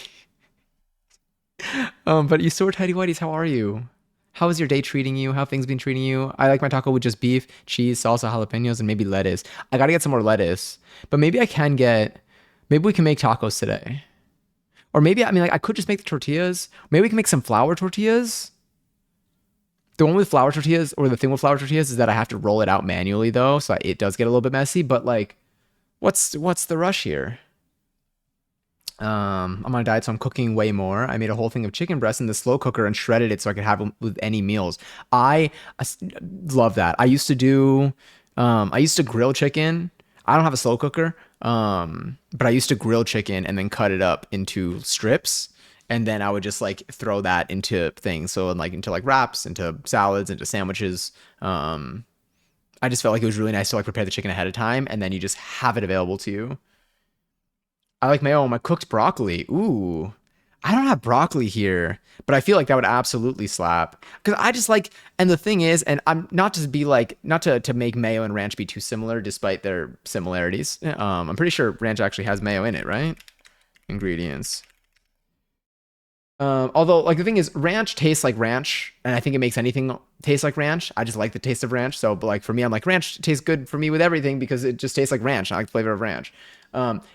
But you so tidy whiteys, how are you? How is your day treating you? How have things been treating you? I like my taco with just beef, cheese, salsa, jalapenos, and maybe lettuce. I gotta get some more lettuce, but maybe we can make tacos today. Or maybe, I mean, like, I could just make the tortillas. Maybe we can make some flour tortillas. The one with flour tortillas, or the thing with flour tortillas, is that I have to roll it out manually, though, so it does get a little bit messy, but, like, what's the rush here? I'm on a diet, so I'm cooking way more. I made a whole thing of chicken breast in the slow cooker and shredded it so I could have them with any meals. Love that. I used to grill chicken. I don't have a slow cooker, but I used to grill chicken and then cut it up into strips. And then I would just like throw that into things. So like into like wraps, into salads, into sandwiches. I just felt like it was really nice to like prepare the chicken ahead of time and then you just have it available to you. I like mayo on my cooked broccoli. Ooh, I don't have broccoli here, but I feel like that would absolutely slap. Because I just like, and the thing is, and I'm not to be like, not to make mayo and ranch be too similar, despite their similarities. I'm pretty sure ranch actually has mayo in it, right? Ingredients. Although, like, the thing is, ranch tastes like ranch, and I think it makes anything taste like ranch. I just like the taste of ranch. So, but like for me, I'm like ranch tastes good for me with everything because it just tastes like ranch. I like the flavor of ranch.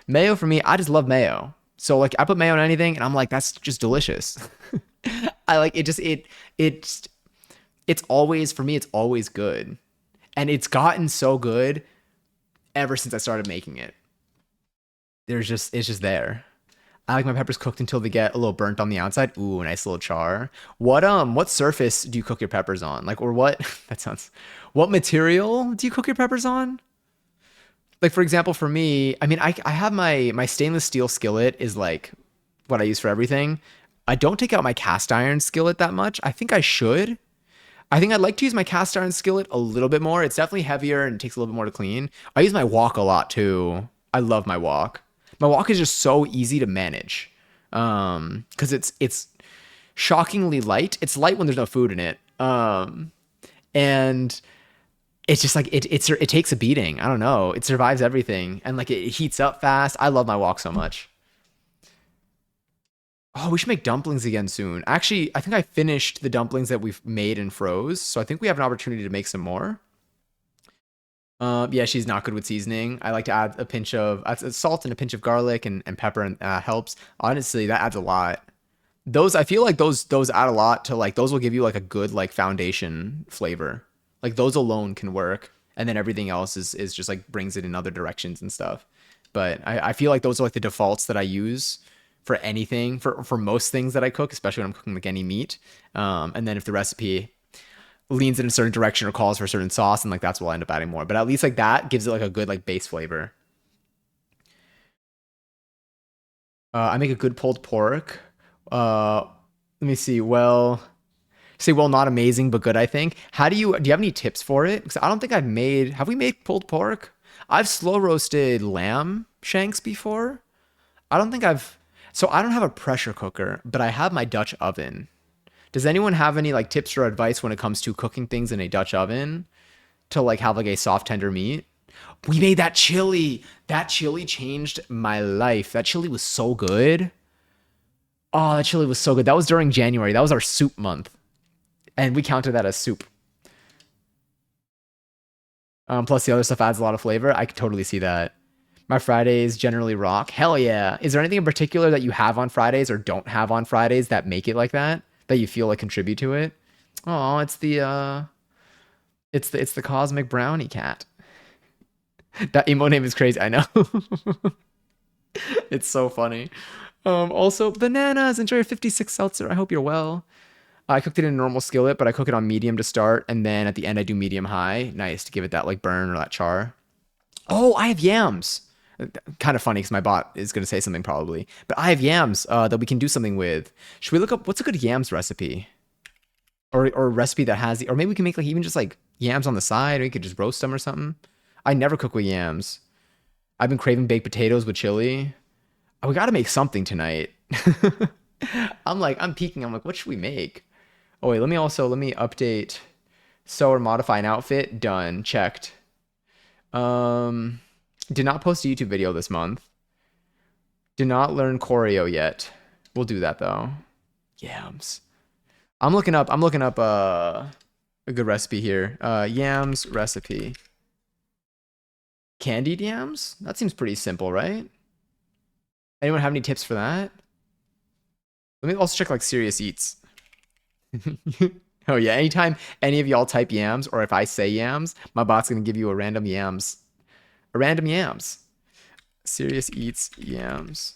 Mayo for me, I just love mayo. So like I put mayo on anything, and I'm like that's just delicious. I like it. Just it's always for me. It's always good. And it's gotten so good ever since I started making it. It's just there. I like my peppers cooked until they get a little burnt on the outside. Ooh, a nice little char. What surface do you cook your peppers on? Like, or what that sounds what material do you cook your peppers on? Like, for example, for me, I mean, I have my stainless steel skillet is like what I use for everything. I don't take out my cast iron skillet that much. I think I should. I think I'd like to use my cast iron skillet a little bit more. It's definitely heavier and it takes a little bit more to clean. I use my wok a lot too. I love my wok. My wok is just so easy to manage. Because it's shockingly light. It's light when there's no food in it. And it's just like it takes a beating. I don't know. It survives everything. And like it heats up fast. I love my wok so much. Oh, we should make dumplings again soon. Actually, I think I finished the dumplings that we've made and froze, so I think we have an opportunity to make some more. Yeah, she's not good with seasoning. I like to add a pinch of salt and a pinch of garlic and pepper, and helps. Honestly, that adds a lot. Those I feel like those add a lot to like those will give you like a good like foundation flavor. Like those alone can work, and then everything else is just like brings it in other directions and stuff. But I feel like those are like the defaults that I use for anything for most things that I cook, especially when I'm cooking like any meat. And then if the recipe leans in a certain direction or calls for a certain sauce, and like that's what I'll end up adding more. But at least like that gives it like a good like base flavor. I make a good pulled pork. Let me see. Well, not amazing, but good, I think. Do you have any tips for it? Because I don't think have we made pulled pork? I've slow roasted lamb shanks before. I don't think so I don't have a pressure cooker, but I have my Dutch oven. Does anyone have any like tips or advice when it comes to cooking things in a Dutch oven to like have like a soft tender meat? We made that chili. That chili changed my life. That chili was so good. Oh, that chili was so good. That was during January. That was our soup month. And we counted that as soup. Plus the other stuff adds a lot of flavor. I could totally see that. My Fridays generally rock. Hell yeah. Is there anything in particular that you have on Fridays or don't have on Fridays that make it like that? That you feel like contribute to it? Oh, it's the cosmic brownie cat. That emo name is crazy. I know. It's so funny. Also, bananas. Enjoy your 56 seltzer. I hope you're well. I cooked it in a normal skillet, but I cook it on medium to start, and then at the end I do medium high. Nice to give it that like burn or that char. Oh, I have yams. Kind of funny because my bot is going to say something probably, but I have yams that we can do something with. Should we look up what's a good yams recipe, or a recipe that has or maybe we can make like even just like yams on the side, or you could just roast them or something. I never cook with yams. I've been craving baked potatoes with chili. Oh, we got to make something tonight. I'm peeking. I'm like, what should we make? Oh wait, let me update. Sew or modify an outfit. Done. Checked. Um, did not post a YouTube video this month. Did not learn choreo yet. We'll do that though. Yams. I'm looking up a good recipe here. Yams recipe. Candied yams? That seems pretty simple, right? Anyone have any tips for that? Let me also check like Serious Eats. Oh yeah, anytime any of y'all type yams or if I say yams, my bot's gonna give you a random yams. A random yams. Serious Eats yams.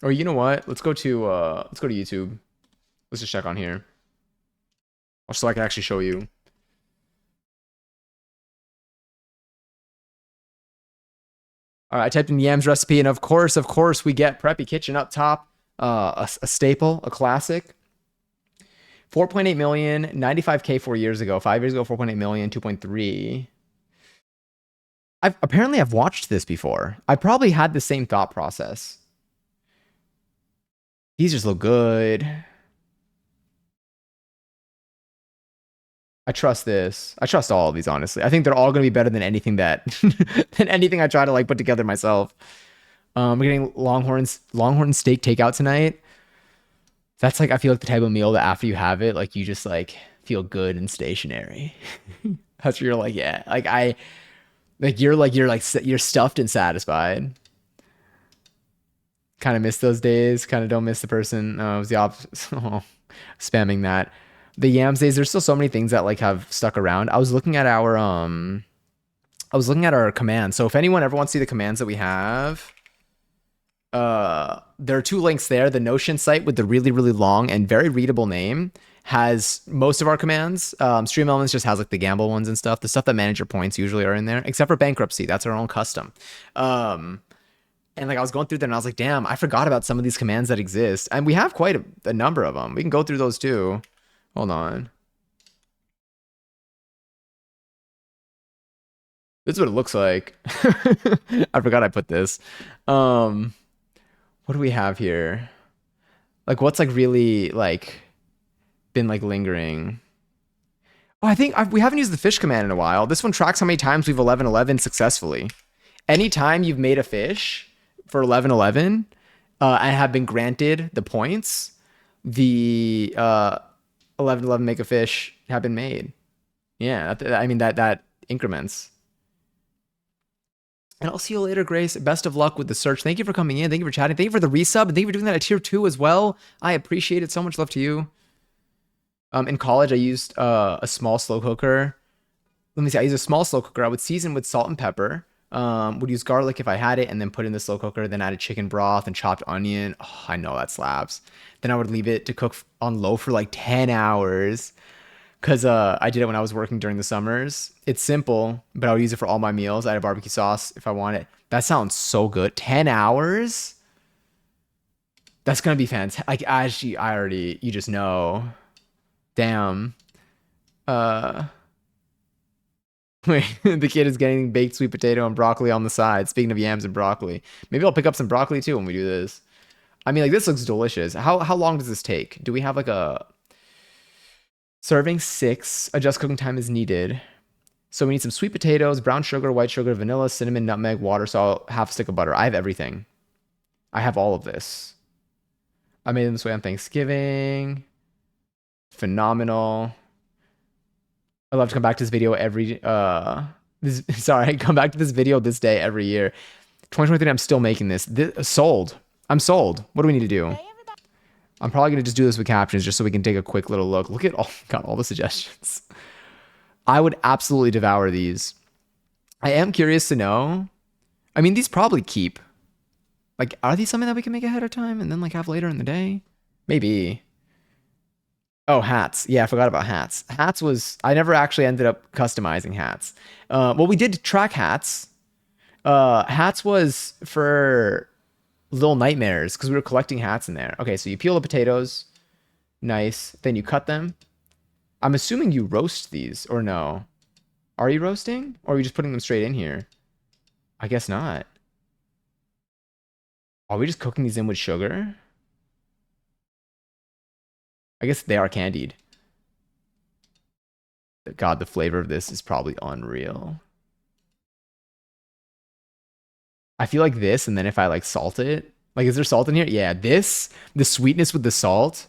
Or you know what? Let's go to YouTube. Let's just check on here. So I can actually show you. All right, I typed in yams recipe, and of course, we get Preppy Kitchen up top. A staple, a classic. 4.8 million, 95K 4 years ago. 5 years ago, 4.8 million, 2.3. I've watched this before. I probably had the same thought process. These just look good. I trust this. I trust all of these, honestly. I think they're all gonna be better than anything that than anything I try to like put together myself. We're getting Longhorn steak takeout tonight. That's like I feel like the type of meal that after you have it, like you just like feel good and stationary. That's where you're like, yeah, you're stuffed and satisfied. Kind of miss those days. Kind of don't miss the person. It was the opposite. Oh, spamming that. The yams days, there's still so many things that like have stuck around. I was looking at our commands. So if anyone ever wants to see the commands that we have, there are two links there. The Notion site with the really, really long and very readable name has most of our commands. Stream Elements just has like the gamble ones and stuff. The stuff that manage your points usually are in there, except for bankruptcy. That's our own custom. And like I was going through there and I was like, damn, I forgot about some of these commands that exist. And we have quite a number of them. We can go through those too. Hold on. This is what it looks like. I forgot I put this. What do we have here? Like what's like really like been like lingering? Oh, we haven't used the fish command in a while. This one tracks how many times we've 11-11 successfully. Anytime you've made a fish for 11-11 and have been granted the points, the 11-11 make a fish have been made. Yeah, I mean that increments. And I'll see you later, Grace. Best of luck with the search. Thank you for coming in. Thank you for chatting. Thank you for the resub. And thank you for doing that at tier 2 as well. I appreciate it. So much love to you. In college, I used a small slow cooker. Let me see. I used a small slow cooker. I would season with salt and pepper. Would use garlic if I had it, and then put in the slow cooker. Then added chicken broth and chopped onion. Oh, I know that slaps. Then I would leave it to cook on low for like 10 hours. Because I did it when I was working during the summers. It's simple, but I would use it for all my meals. I had a barbecue sauce if I want it. That sounds so good. 10 hours? That's going to be fantastic. Like, actually, you just know. Damn. Wait, the kid is getting baked sweet potato and broccoli on the side. Speaking of yams and broccoli. Maybe I'll pick up some broccoli too when we do this. I mean, like, this looks delicious. How long does this take? Do we have like a... Serving 6, adjust cooking time as needed. So we need some sweet potatoes, brown sugar, white sugar, vanilla, cinnamon, nutmeg, water, salt, half a stick of butter. I have everything. I have all of this. I made them this way on Thanksgiving. Phenomenal. I love to come back to this video come back to this video this day every year. 2023, I'm still making this. Sold. I'm sold. What do we need to do? I'm probably going to just do this with captions just so we can take a quick little look. Look at all the suggestions. I would absolutely devour these. I am curious to know. I mean, these probably keep. Like, are these something that we can make ahead of time and then like have later in the day? Maybe. Oh, hats. Yeah, I forgot about hats. I never actually ended up customizing hats. Well, we did track hats. Hats was for... Little Nightmares, because we were collecting hats in there. Okay, so you peel the potatoes. Nice. Then you cut them. I'm assuming you roast these, or no? Are you roasting? Or are you just putting them straight in here? I guess not. Are we just cooking these in with sugar? I guess they are candied. God, the flavor of this is probably unreal. I feel like this, and then if I like salt it, like, is there salt in here? Yeah, the sweetness with the salt,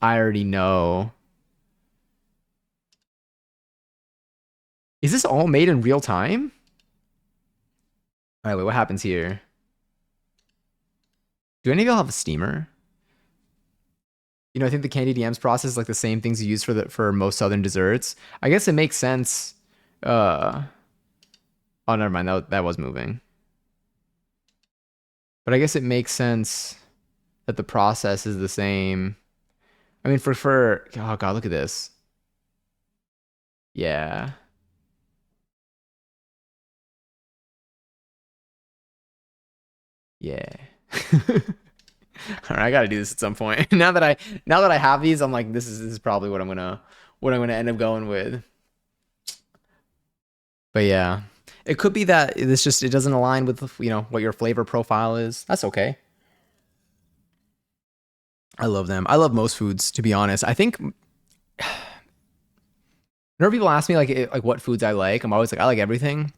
I already know. Is this all made in real time? All right, wait, what happens here? Do any of y'all have a steamer? You know, I think the candied yams process is like the same things you use for most southern desserts. I guess it makes sense. Oh, never mind. That was moving. But I guess it makes sense that the process is the same. I mean, oh God, look at this. Yeah. Yeah. All right, I gotta do this at some point. Now that I have these, I'm like, this is probably what I'm gonna end up going with. But yeah. It could be that it doesn't align with, you know, what your flavor profile is. That's okay. I love them. I love most foods, to be honest. I think whenever people ask me like what foods I like, I'm always like, I like everything.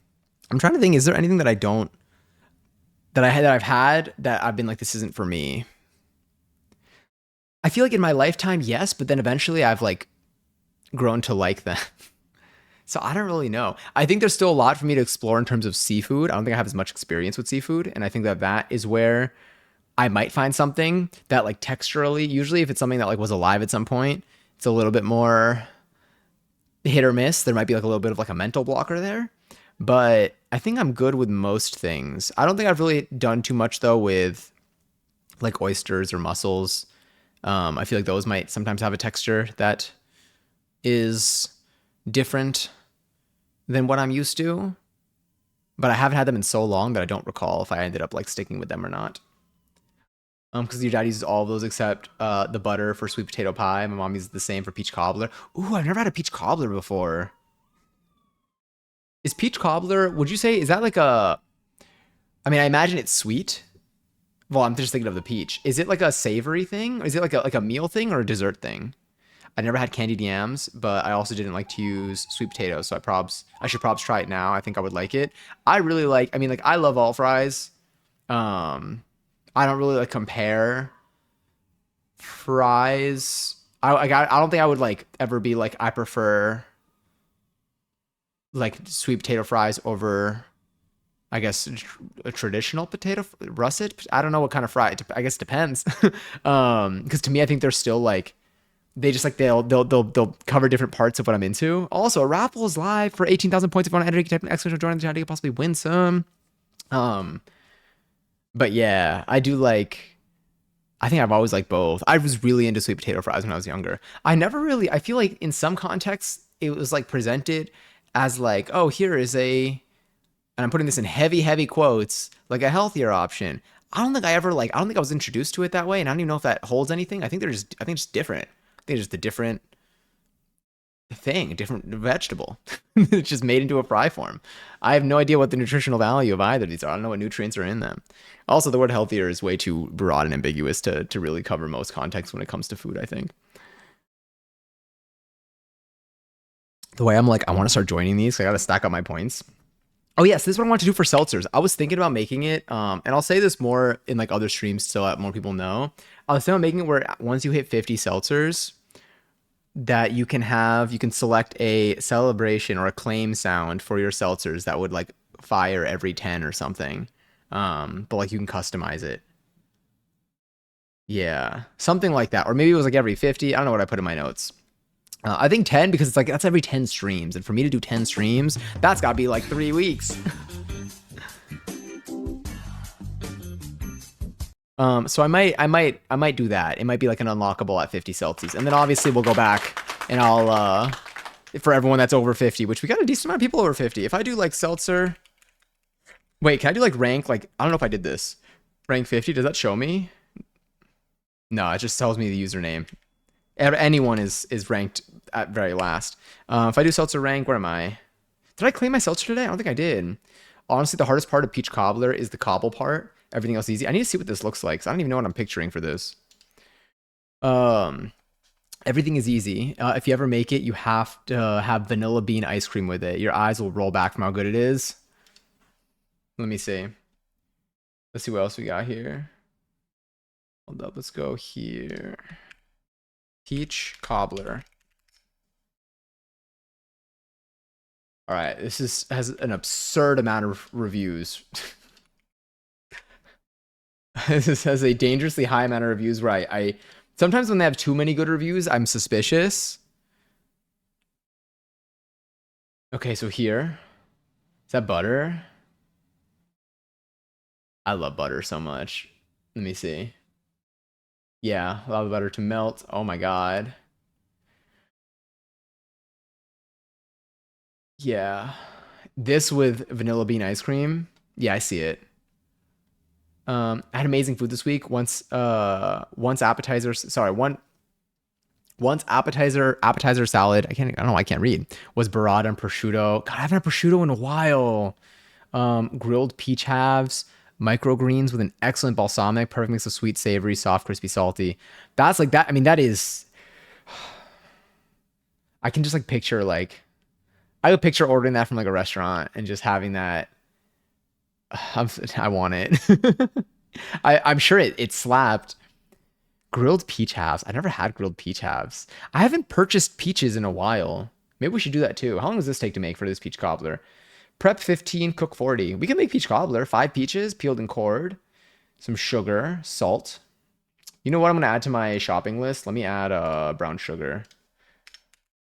I'm trying to think, is there anything that I've had that I've been like, this isn't for me? I feel like in my lifetime, yes, but then eventually I've like grown to like them. So I don't really know. I think there's still a lot for me to explore in terms of seafood. I don't think I have as much experience with seafood. And I think that is where I might find something that like texturally, usually if it's something that like was alive at some point, It's a little bit more hit or miss. There might be like a little bit of like a mental blocker there, but I think I'm good with most things. I don't think I've really done too much though with like oysters or mussels. I feel like those might sometimes have a texture that is different than what I'm used to, but I haven't had them in so long that I don't recall if I ended up like sticking with them or not. Because your dad uses all of those except the butter for sweet potato pie. My mom uses the same for peach cobbler. Ooh, I've never had a peach cobbler before. Is peach cobbler, would you say, is that like a, I mean, I imagine it's sweet. Well, I'm just thinking of the peach. Is it like a savory thing? Or is it like a meal thing or a dessert thing? I never had candied yams, but I also didn't like to use sweet potatoes, so I should probs try it now. I think I would like it. I really like, I mean, like I love all fries. Um, I don't really like compare fries. I don't think I would like ever be like I prefer like sweet potato fries over I guess a traditional potato russet. I don't know what kind of fry. I guess it depends. Because to me, I think they're still like they just like they'll cover different parts of what I'm into. Also, Raffle is live for 18,000 points if you want to enter. You can type an exclamation join the chat to possibly win some. Um, but yeah, I do like. I think I've always liked both. I was really into sweet potato fries when I was younger. I never really. I feel like in some contexts it was like presented as like, oh, here is a and I'm putting this in heavy, heavy quotes, like a healthier option. I don't think I ever like, I don't think I was introduced to it that way. And I don't even know if that holds anything. I think it's different. I think it's just a different thing, a different vegetable. It's just made into a fry form. I have no idea what the nutritional value of either of these are. I don't know what nutrients are in them. Also, the word healthier is way too broad and ambiguous to really cover most contexts when it comes to food, I think. The way I'm like, I want to start joining these. I got to stack up my points. Oh yes, this is what I want to do for seltzers. I was thinking about making it, and I'll say this more in like other streams so that more people know. I was thinking about making it where once you hit 50 seltzers, that you can select a celebration or a claim sound for your seltzers that would like fire every 10 or something. But like you can customize it. Yeah, something like that, or maybe it was like every 50. I don't know what I put in my notes. I think 10 because it's like that's every 10 streams, and for me to do 10 streams, that's got to be like 3 weeks. So I might do that. It might be like an unlockable at 50 Celsius, and then obviously we'll go back and I'll for everyone that's over 50, which we got a decent amount of people over 50. If I do like seltzer, wait, can I do like rank? Like I don't know if I did this. Rank 50. Does that show me? No, it just tells me the username. Anyone is ranked at very last. If I do seltzer rank, where am I? Did I claim my seltzer today? I don't think I did. Honestly, the hardest part of peach cobbler is the cobble part. Everything else is easy. I need to see what this looks like, 'cause I don't even know what I'm picturing for this. Um, Everything is easy. If you ever make it, you have to have vanilla bean ice cream with it. Your eyes will roll back from how good it is. Let me see. Let's see what else we got here. Hold up. Let's go here. Peach cobbler. All right, has an absurd amount of reviews. This has a dangerously high amount of reviews. Right, I sometimes when they have too many good reviews, I'm suspicious. Okay, so here is that butter. I love butter so much. Let me see. Yeah, allow the butter to melt. Oh my god. Yeah. This with vanilla bean ice cream. Yeah, I see it. I had amazing food this week. Once appetizers. Sorry, once appetizer salad. I don't know. I can't read. Was burrata and prosciutto. God, I haven't had prosciutto in a while. Grilled peach halves, microgreens with an excellent balsamic, perfect mix of sweet, savory, soft, crispy, salty. That's like that. I mean, that is. I can just like picture like I would picture ordering that from like a restaurant and just having that. I want it. I'm sure it slapped. Grilled peach halves. I never had grilled peach halves. I haven't purchased peaches in a while. Maybe we should do that too. How long does this take to make for this peach cobbler? Prep 15, cook 40. We can make peach cobbler. 5 peaches, peeled and cored. Some sugar, salt. You know what I'm going to add to my shopping list? Let me add brown sugar.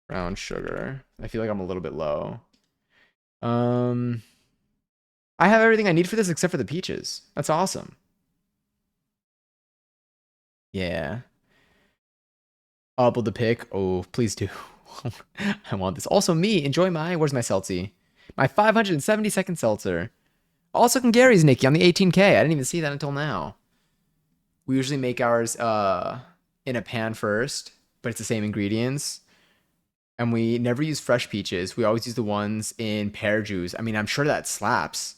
Brown sugar. I feel like I'm a little bit low. Um, I have everything I need for this except for the peaches. That's awesome. Yeah. Able to pick. Oh, please do. I want this. Also, me. Enjoy my. Where's my seltzy? My 570-second seltzer. Also, can Gary's Nikki on the 18K. I didn't even see that until now. We usually make ours in a pan first, but it's the same ingredients. And we never use fresh peaches. We always use the ones in pear juice. I mean, I'm sure that slaps.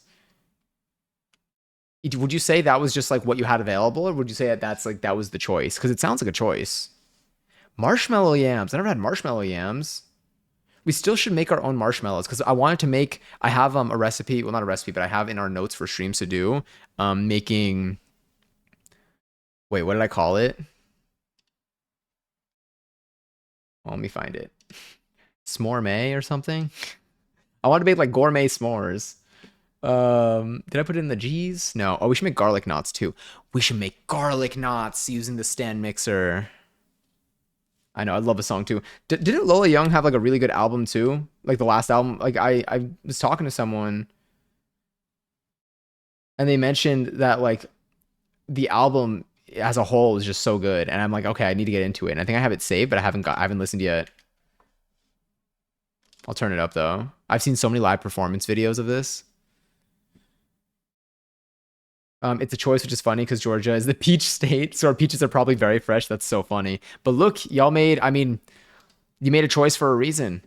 Would you say that was just like what you had available, or would you say that that's like that was the choice? Because it sounds like a choice. Marshmallow yams. I never had marshmallow yams. We still should make our own marshmallows because I wanted to make. I have a recipe. Well, not a recipe, but I have in our notes for streams to do. Making. Wait, what did I call it? Well, let me find it. S'more May or something. I want to make like gourmet s'mores. Did I put it in the G's? No. Oh, we should make garlic knots too. We should make garlic knots using the stand mixer. I know, I love a song too. Didn't Lola Young have like a really good album too? Like the last album, like I was talking to someone and they mentioned that like the album as a whole is just so good, and I'm like, okay, I need to get into it. And I think I have it saved, but I haven't listened yet. I'll turn it up though. I've seen so many live performance videos of this. It's a choice, which is funny because Georgia is the peach state, so our peaches are probably very fresh. That's so funny. But look, y'all made. I mean, you made a choice for a reason.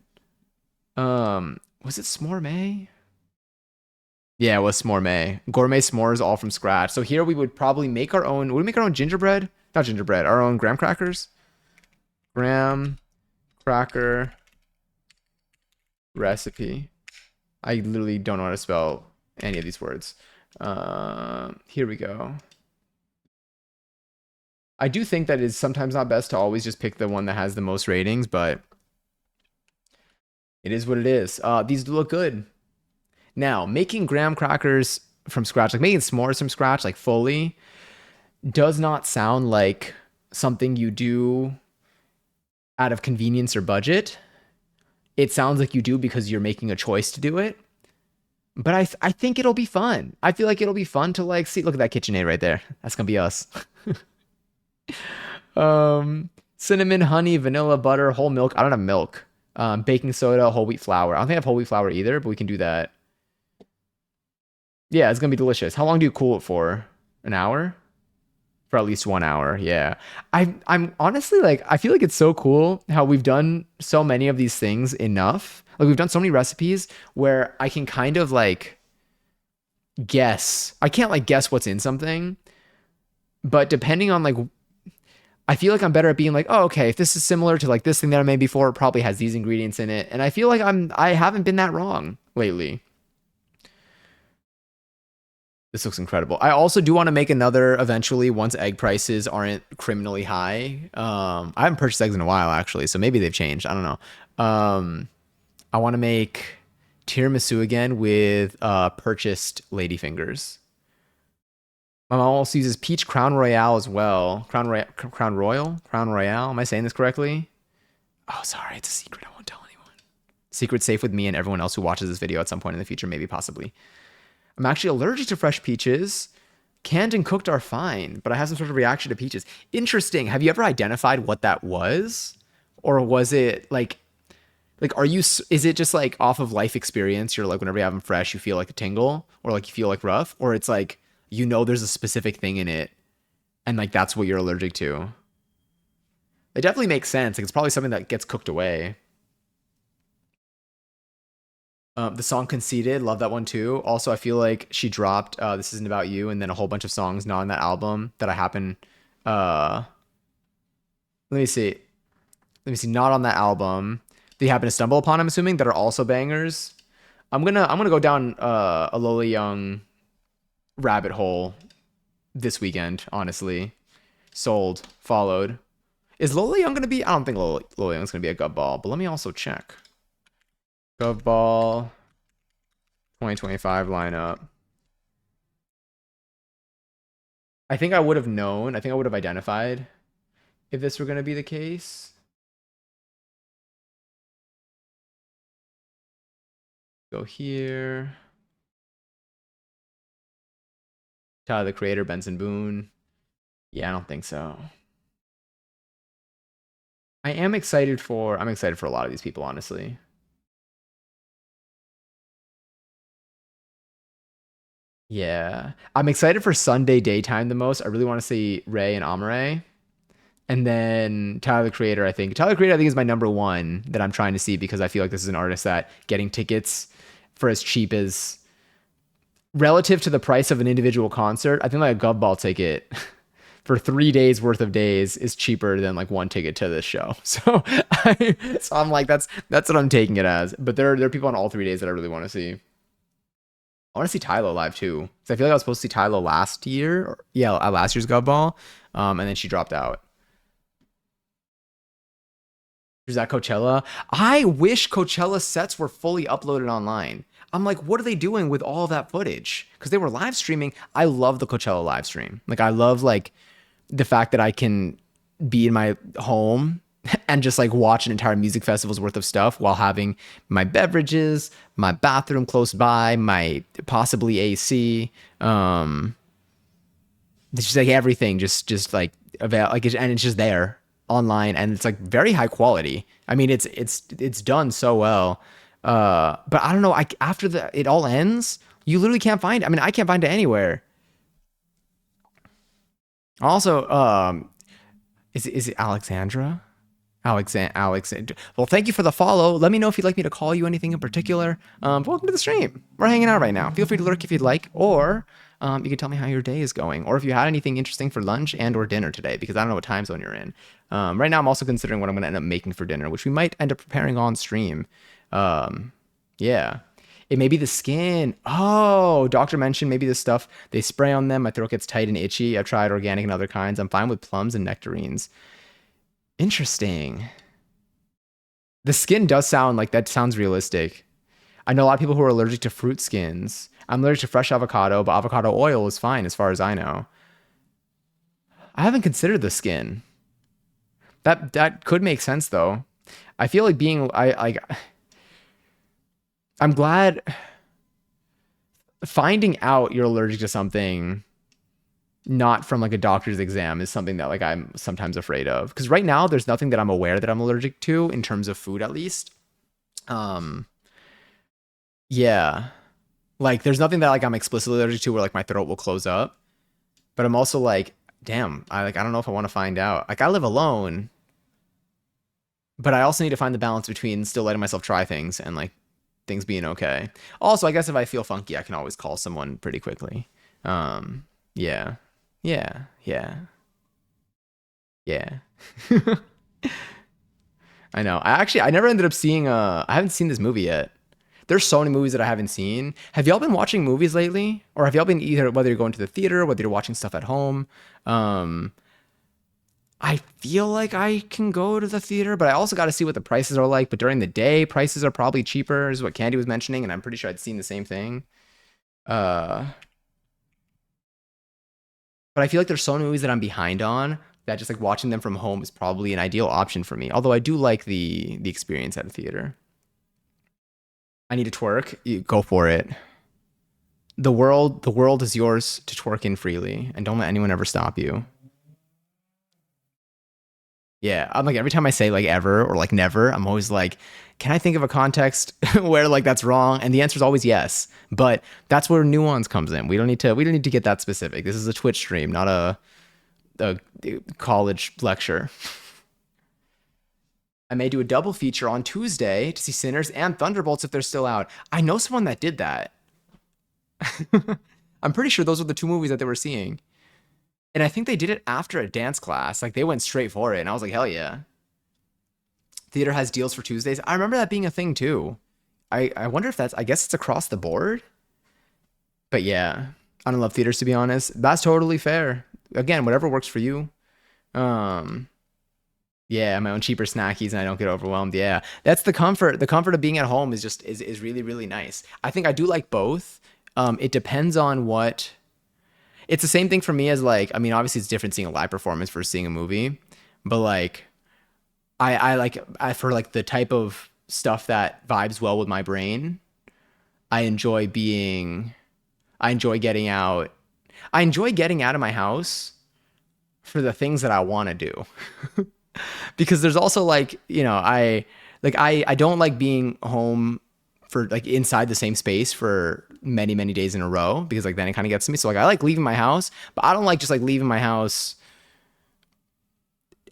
Was it S'more May? Yeah, it was S'more May. Gourmet s'mores all from scratch. So here we would probably make our own. Would we make our own gingerbread? Not gingerbread. Our own graham crackers. Graham cracker recipe. I literally don't know how to spell any of these words. Here we go. I do think that it's sometimes not best to always just pick the one that has the most ratings, but it is what it is. These do look good. Now, making graham crackers from scratch, like making s'mores from scratch, like fully, does not sound like something you do out of convenience or budget. It sounds like you do because you're making a choice to do it. But I think it'll be fun. I feel like it'll be fun to like see. Look at that KitchenAid right there. That's gonna be us. Cinnamon, honey, vanilla, butter, whole milk. I don't have milk. Baking soda, whole wheat flour. I don't think I have whole wheat flour either, but we can do that. Yeah, it's gonna be delicious. How long do you cool it for? An hour? For at least 1 hour. Yeah. I'm honestly like I feel like it's so cool how we've done so many of these things enough. Like we've done so many recipes where I can kind of like guess. I can't like guess what's in something, but depending on like I feel like I'm better at being like, oh, okay, if this is similar to like this thing that I made before, it probably has these ingredients in it. And I feel like I haven't been that wrong lately. This looks incredible. I also do want to make another eventually once egg prices aren't criminally high. I haven't purchased eggs in a while actually, so maybe they've changed. I don't know. I want to make tiramisu again with purchased ladyfingers. My mom also uses peach Crown Royale as well. Crown Royal? Crown Royale? Am I saying this correctly? Oh, sorry. It's a secret. I won't tell anyone. Secret safe with me and everyone else who watches this video at some point in the future, maybe possibly. I'm actually allergic to fresh peaches. Canned and cooked are fine, but I have some sort of reaction to peaches. Interesting. Have you ever identified what that was? Or was it like are you is it just like off of life experience? You're like whenever you have them fresh, you feel like a tingle or like you feel like rough, or it's like you know there's a specific thing in it and like that's what you're allergic to. It definitely makes sense. Like it's probably something that gets cooked away. The song Conceited, love that one too. Also, I feel like she dropped This Isn't About You and then a whole bunch of songs not on that album that I happen uh let me see. Let me see, not on that album. That you happen to stumble upon, I'm assuming, that are also bangers. I'm gonna go down a Lola Young rabbit hole this weekend, honestly. Sold, followed. Is Lola Young gonna be? I don't think Lola Young's gonna be a Gov Ball, but let me also check. Gov Ball 2025 lineup. I think I would have known. I think I would have identified if this were gonna be the case. Go here. Tyler the Creator, Benson Boone. Yeah, I don't think so. I'm excited for a lot of these people, honestly. Yeah. I'm excited for Sunday daytime the most. I really want to see Ray and Amare. And then Tyler the Creator, I think. Tyler the Creator, I think, is my number one that I'm trying to see because I feel like this is an artist that getting tickets for as cheap as relative to the price of an individual concert, I think like a Gov Ball ticket for 3 days worth of days is cheaper than like one ticket to this show. So I'm like, that's what I'm taking it as. But there are people on all 3 days that I really want to see. I want to see Tylo live too. Because I feel like I was supposed to see Tylo last year. Yeah, at last year's Gov Ball. And then she dropped out. Is that Coachella? I wish Coachella sets were fully uploaded online. I'm like, what are they doing with all that footage? Because they were live streaming. I love the Coachella live stream. Like, I love like the fact that I can be in my home and just like watch an entire music festival's worth of stuff while having my beverages, my bathroom close by, my possibly AC, it's just like everything just like like and it's just there online and it's like very high quality. I mean, it's done so well. But I don't know, after it all ends, you literally can't find it. I mean, I can't find it anywhere. Also, is it Alexandra? Alexandra. Well, thank you for the follow. Let me know if you'd like me to call you anything in particular. Welcome to the stream. We're hanging out right now. Feel free to lurk if you'd like, or you can tell me how your day is going, or if you had anything interesting for lunch and or dinner today, because I don't know what time zone you're in. Right now, I'm also considering what I'm going to end up making for dinner, which we might end up preparing on stream. Yeah. It may be the skin. Oh, doctor mentioned maybe the stuff they spray on them. My throat gets tight and itchy. I've tried organic and other kinds. I'm fine with plums and nectarines. Interesting. The skin does sound like that sounds realistic. I know a lot of people who are allergic to fruit skins. I'm allergic to fresh avocado, but avocado oil is fine as far as I know. I haven't considered the skin. That could make sense though. I feel like I'm glad finding out you're allergic to something not from like a doctor's exam is something that like I'm sometimes afraid of. Because right now there's nothing that I'm aware that I'm allergic to in terms of food at least. Um yeah. Like there's nothing that like I'm explicitly allergic to where like my throat will close up. But I'm also like, damn, I don't know if I want to find out. Like I live alone, but I also need to find the balance between still letting myself try things and like things being okay. Also, I guess if I feel funky, I can always call someone pretty quickly. Yeah. Yeah. Yeah. Yeah. I know. I never ended up seeing I haven't seen this movie yet. There's so many movies that I haven't seen. Have y'all been watching movies lately? Or have y'all been either whether you're going to the theater, whether you're watching stuff at home? Um I feel like I can go to the theater, but I also got to see what the prices are like. But during the day, prices are probably cheaper, is what Candy was mentioning, and I'm pretty sure I'd seen the same thing. Uh, but I feel like there's so many movies that I'm behind on that just like watching them from home is probably an ideal option for me. Although I do like the experience at a theater. I need to twerk. You go for it. The world is yours to twerk in freely, and don't let anyone ever stop you. Yeah, I'm like every time I say like ever or like never, I'm always like, can I think of a context where like that's wrong? And the answer is always yes. But that's where nuance comes in. We don't need to get that specific. This is a Twitch stream, not a college lecture. I may do a double feature on Tuesday to see Sinners and Thunderbolts if they're still out. I know someone that did that. I'm pretty sure those were the two movies that they were seeing. And I think they did it after a dance class. Like they went straight for it. And I was like, hell yeah. Theater has deals for Tuesdays. I remember that being a thing too. I wonder if I guess it's across the board. But yeah, I don't love theaters to be honest. That's totally fair. Again, whatever works for you. Um, yeah, my own cheaper snackies and I don't get overwhelmed. Yeah, that's the comfort. The comfort of being at home is just is really, really nice. I think I do like both. It depends on what it's the same thing for me as like, I mean, obviously it's different seeing a live performance versus seeing a movie, but like I like for like the type of stuff that vibes well with my brain. I enjoy being, I enjoy getting out. I enjoy getting out of my house for the things that I want to do. Because there's also like, I don't like being home for like inside the same space for many, many days in a row because like then it kind of gets to me. So like I like leaving my house, but I don't like just like leaving my house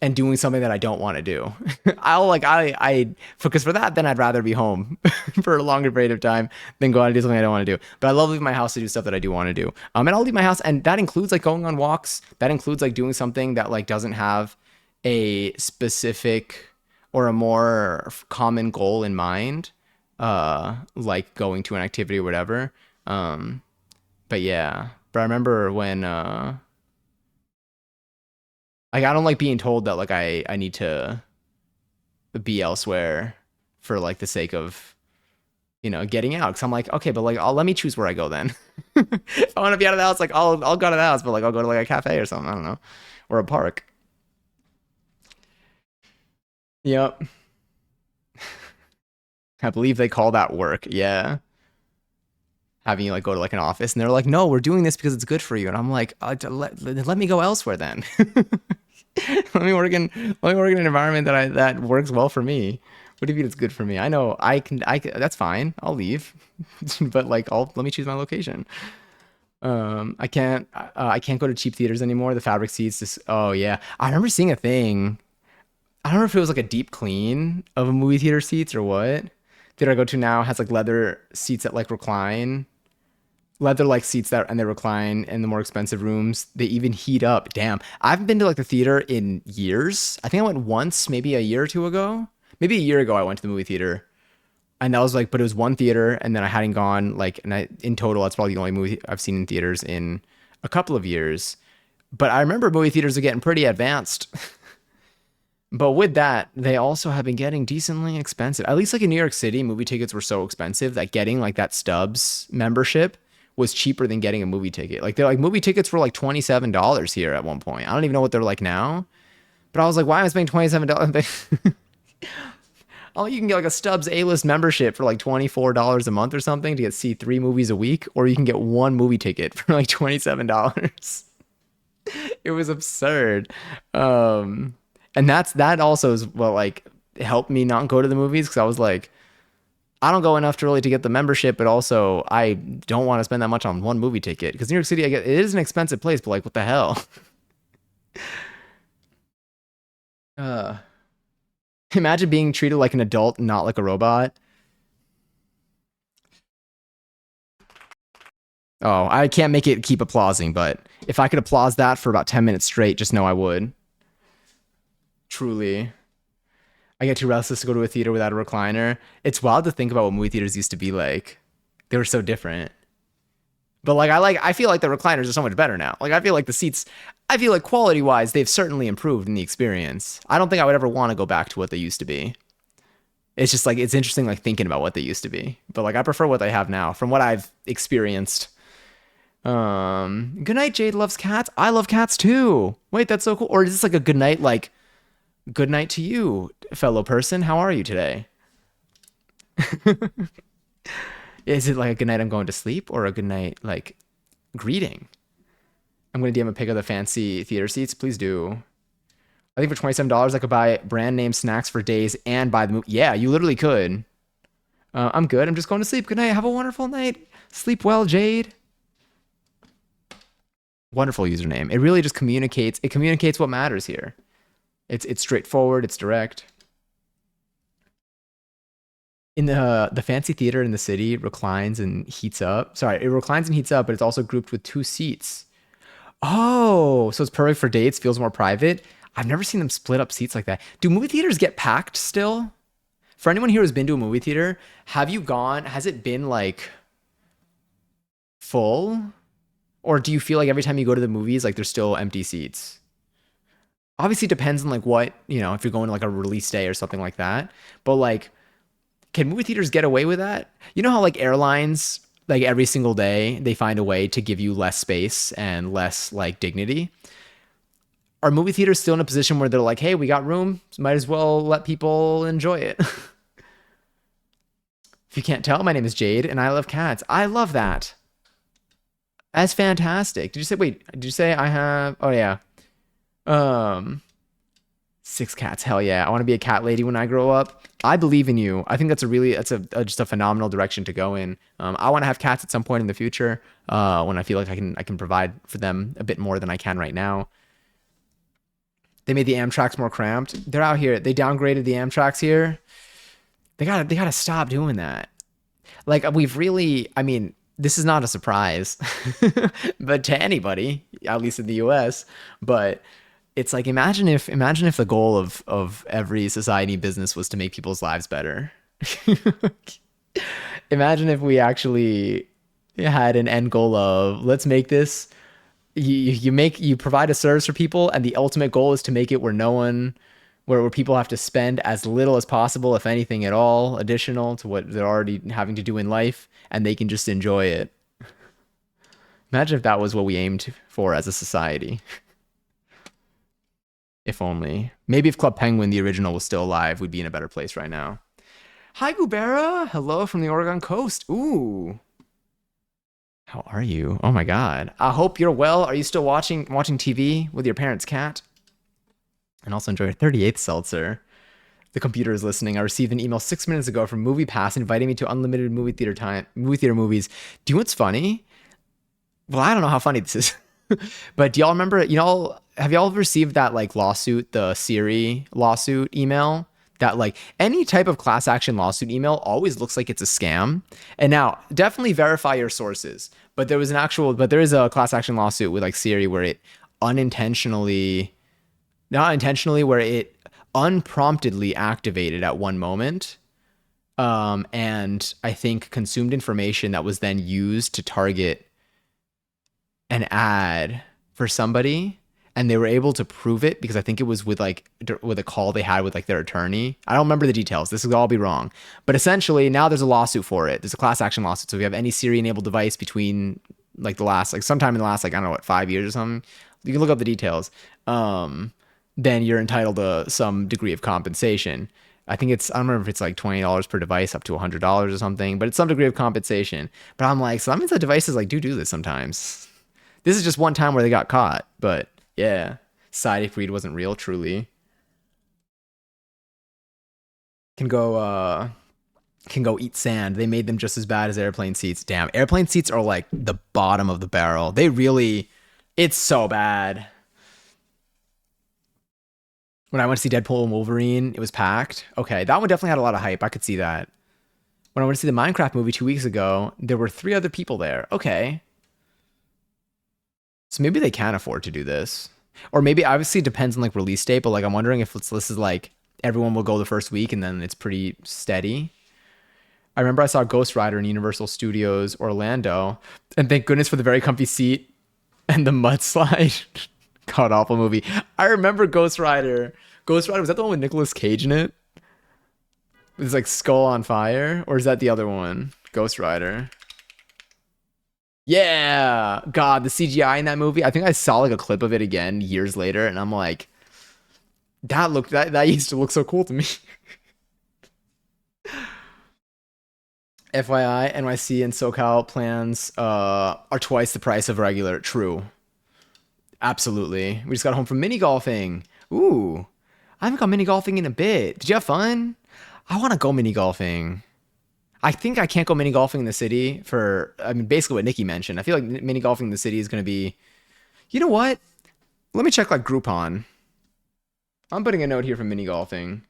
and doing something that I don't want to do. Because for that, then I'd rather be home for a longer period of time than go out and do something I don't want to do. But I love leaving my house to do stuff that I do want to do. And I'll leave my house, and that includes like going on walks. That includes like doing something that like doesn't have a specific or a more common goal in mind, like going to an activity or whatever. But yeah, but I remember when, like I don't like being told that like I need to be elsewhere for like the sake of getting out because I'm like okay but like let me choose where I go then. If I want to be out of the house like I'll go to the house but like I'll go to like a cafe or something I don't know or a park. Yep. I believe they call that work. Yeah, having you like go to like an office and they're like no we're doing this because it's good for you and I'm like let me go elsewhere then. Let me work in an environment that works well for me. What do you mean it's good for me? I know I can that's fine. I'll leave. But like let me choose my location. I can't go to cheap theaters anymore. The fabric seats just oh yeah. I remember seeing a thing. I don't know if it was like a deep clean of a movie theater seats or what. Theater I go to now has like leather seats that like recline leather like seats that and they recline in the more expensive rooms. They even heat up. Damn. I haven't been to like the theater in years. I think I went once, maybe a year or two ago. Maybe a year ago I went to the movie theater. And that was like, but it was one theater and then I hadn't gone like and in total that's probably the only movie I've seen in theaters in a couple of years. But I remember movie theaters are getting pretty advanced. But with that, they also have been getting decently expensive. At least like in New York City, movie tickets were so expensive that getting like that Stubs membership was cheaper than getting a movie ticket. Like they're like movie tickets were like $27 here at one point. I don't even know what they're like now. But I was like, why am I spending $27? Oh, you can get like a Stubs A-list membership for like $24 a month or something to see 3 movies a week, or you can get one movie ticket for like $27. It was absurd. And that also is what like helped me not go to the movies because I was like, I don't go enough to really to get the membership, but also I don't want to spend that much on one movie ticket because New York City, I get it is an expensive place, but like, what the hell? Uh, Imagine being treated like an adult, not like a robot. Oh, I can't make it keep applauding, but if I could applause that for about 10 minutes straight, just know I would. Truly. I get too restless to go to a theater without a recliner. It's wild to think about what movie theaters used to be like. They were so different. But I feel like the recliners are so much better now. Like I feel like the seats I feel like quality wise they've certainly improved in the experience. I don't think I would ever want to go back to what they used to be. It's just like it's interesting like thinking about what they used to be. But like I prefer what they have now from what I've experienced. Good night, Jade loves cats. I love cats too. Wait, that's so cool. Or is this like a good night like good night to you, fellow person? How are you today? Is it like a good night I'm going to sleep or a good night like greeting? I'm going to DM a pic of the fancy theater seats. Please do. I think for $27 I could buy brand name snacks for days and buy the movie. Yeah, you literally could. I'm good. I'm just going to sleep. Good night. Have a wonderful night. Sleep well, Jade. Wonderful username. It really just communicates. It communicates what matters here. It's straightforward. It's direct. In the fancy theater in the city reclines and heats up. Sorry, it reclines and heats up, but it's also grouped with 2 seats. Oh, so it's perfect for dates, feels more private. I've never seen them split up seats like that. Do movie theaters get packed still? For anyone here who's been to a movie theater, have you gone, has it been like full? Or do you feel like every time you go to the movies, like there's still empty seats? Obviously, it depends on like what, if you're going to like a release day or something like that. But like, can movie theaters get away with that? You know how like airlines, like every single day, they find a way to give you less space and less like dignity? Are movie theaters still in a position where they're like, hey, we got room, might as well let people enjoy it? If you can't tell, my name is Jade and I love cats. I love that. That's fantastic. Did you say, wait, did you say I have, oh yeah. Um, 6 cats. Hell yeah. I want to be a cat lady when I grow up. I believe in you. I think that's just a phenomenal direction to go in. I want to have cats at some point in the future, when I feel like I can provide for them a bit more than I can right now. They made the Amtrak's more cramped. They're out here. They downgraded the Amtrak's here. They gotta stop doing that. Like we've really, I mean, this is not a surprise, but to anybody, at least in the US, but it's like imagine if the goal of every society business was to make people's lives better. Imagine if we actually had an end goal of let's make this you provide a service for people and the ultimate goal is to make it where no one where people have to spend as little as possible, if anything at all, additional to what they're already having to do in life, and they can just enjoy it. Imagine if that was what we aimed for as a society. If only. Maybe if Club Penguin, the original, was still alive, we'd be in a better place right now. Hi, Gubera. Hello from the Oregon coast. Ooh. How are you? Oh my God. I hope you're well. Are you still watching TV with your parents' cat? And also enjoy your 38th seltzer. The computer is listening. I received an email 6 minutes ago from MoviePass inviting me to unlimited movie theater movies. Do you know what's funny? Well, I don't know how funny this is. But do y'all remember, have y'all received that like lawsuit, the Siri lawsuit email? That like any type of class action lawsuit email always looks like it's a scam. And now definitely verify your sources. But there is a class action lawsuit with like Siri where it not intentionally, where it unpromptedly activated at one moment. And I think consumed information that was then used to target an ad for somebody, and they were able to prove it because I think it was with a call they had with like their attorney. I don't remember the details. This could all be wrong, but essentially now there's a lawsuit for it. There's a class action lawsuit. So if you have any Siri enabled device between like sometime in the last, like, I don't know what, 5 years or something, you can look up the details. Then you're entitled to some degree of compensation. I don't remember if it's like $20 per device up to $100 or something, but it's some degree of compensation. But I'm like, so that means the devices like do this sometimes. This is just one time where they got caught, but yeah, Psychic Read wasn't real, truly. Can go eat sand. They made them just as bad as airplane seats. Damn, airplane seats are like the bottom of the barrel. It's so bad. When I went to see Deadpool and Wolverine, it was packed. Okay, that one definitely had a lot of hype. I could see that. When I went to see the Minecraft movie 2 weeks ago, there were 3 other people there. Okay. So maybe they can afford to do this. Or maybe, obviously it depends on like release date, but like I'm wondering if this is like everyone will go the first week and then it's pretty steady. I remember I saw Ghost Rider in Universal Studios Orlando, and thank goodness for the very comfy seat and the mudslide. God awful movie. I remember Ghost Rider. Ghost Rider, was that the one with Nicolas Cage in it? It's like Skull on Fire? Or is that the other one? Ghost Rider. Yeah. God, the CGI in that movie. I think I saw like a clip of it again years later, and I'm like, that used to look so cool to me. FYI, NYC and SoCal plans are twice the price of regular. True. Absolutely. We just got home from mini golfing. Ooh. I haven't gone mini golfing in a bit. Did you have fun? I want to go mini golfing. I think I can't go mini golfing in the city basically what Nikki mentioned. I feel like mini golfing in the city is going to be, you know what? Let me check like Groupon. I'm putting a note here for mini golfing.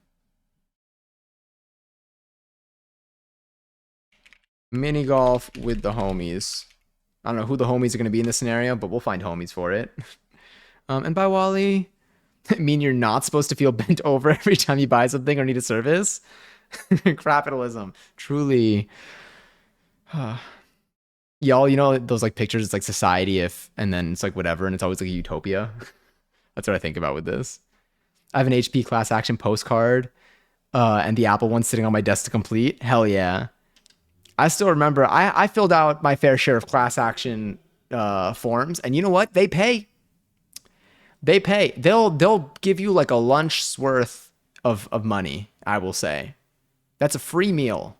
Mini golf with the homies. I don't know who the homies are going to be in this scenario, but we'll find homies for it. And by Wally, mean you're not supposed to feel bent over every time you buy something or need a service? Capitalism. Truly. Y'all, those like pictures, it's like society if, and then it's like whatever, and it's always like a utopia. That's what I think about with this. I have an HP class action postcard, and the Apple one sitting on my desk to complete. Hell yeah. I still remember I filled out my fair share of class action forms, and you know what? They pay. They pay. They'll give you like a lunch's worth of money, I will say. That's a free meal.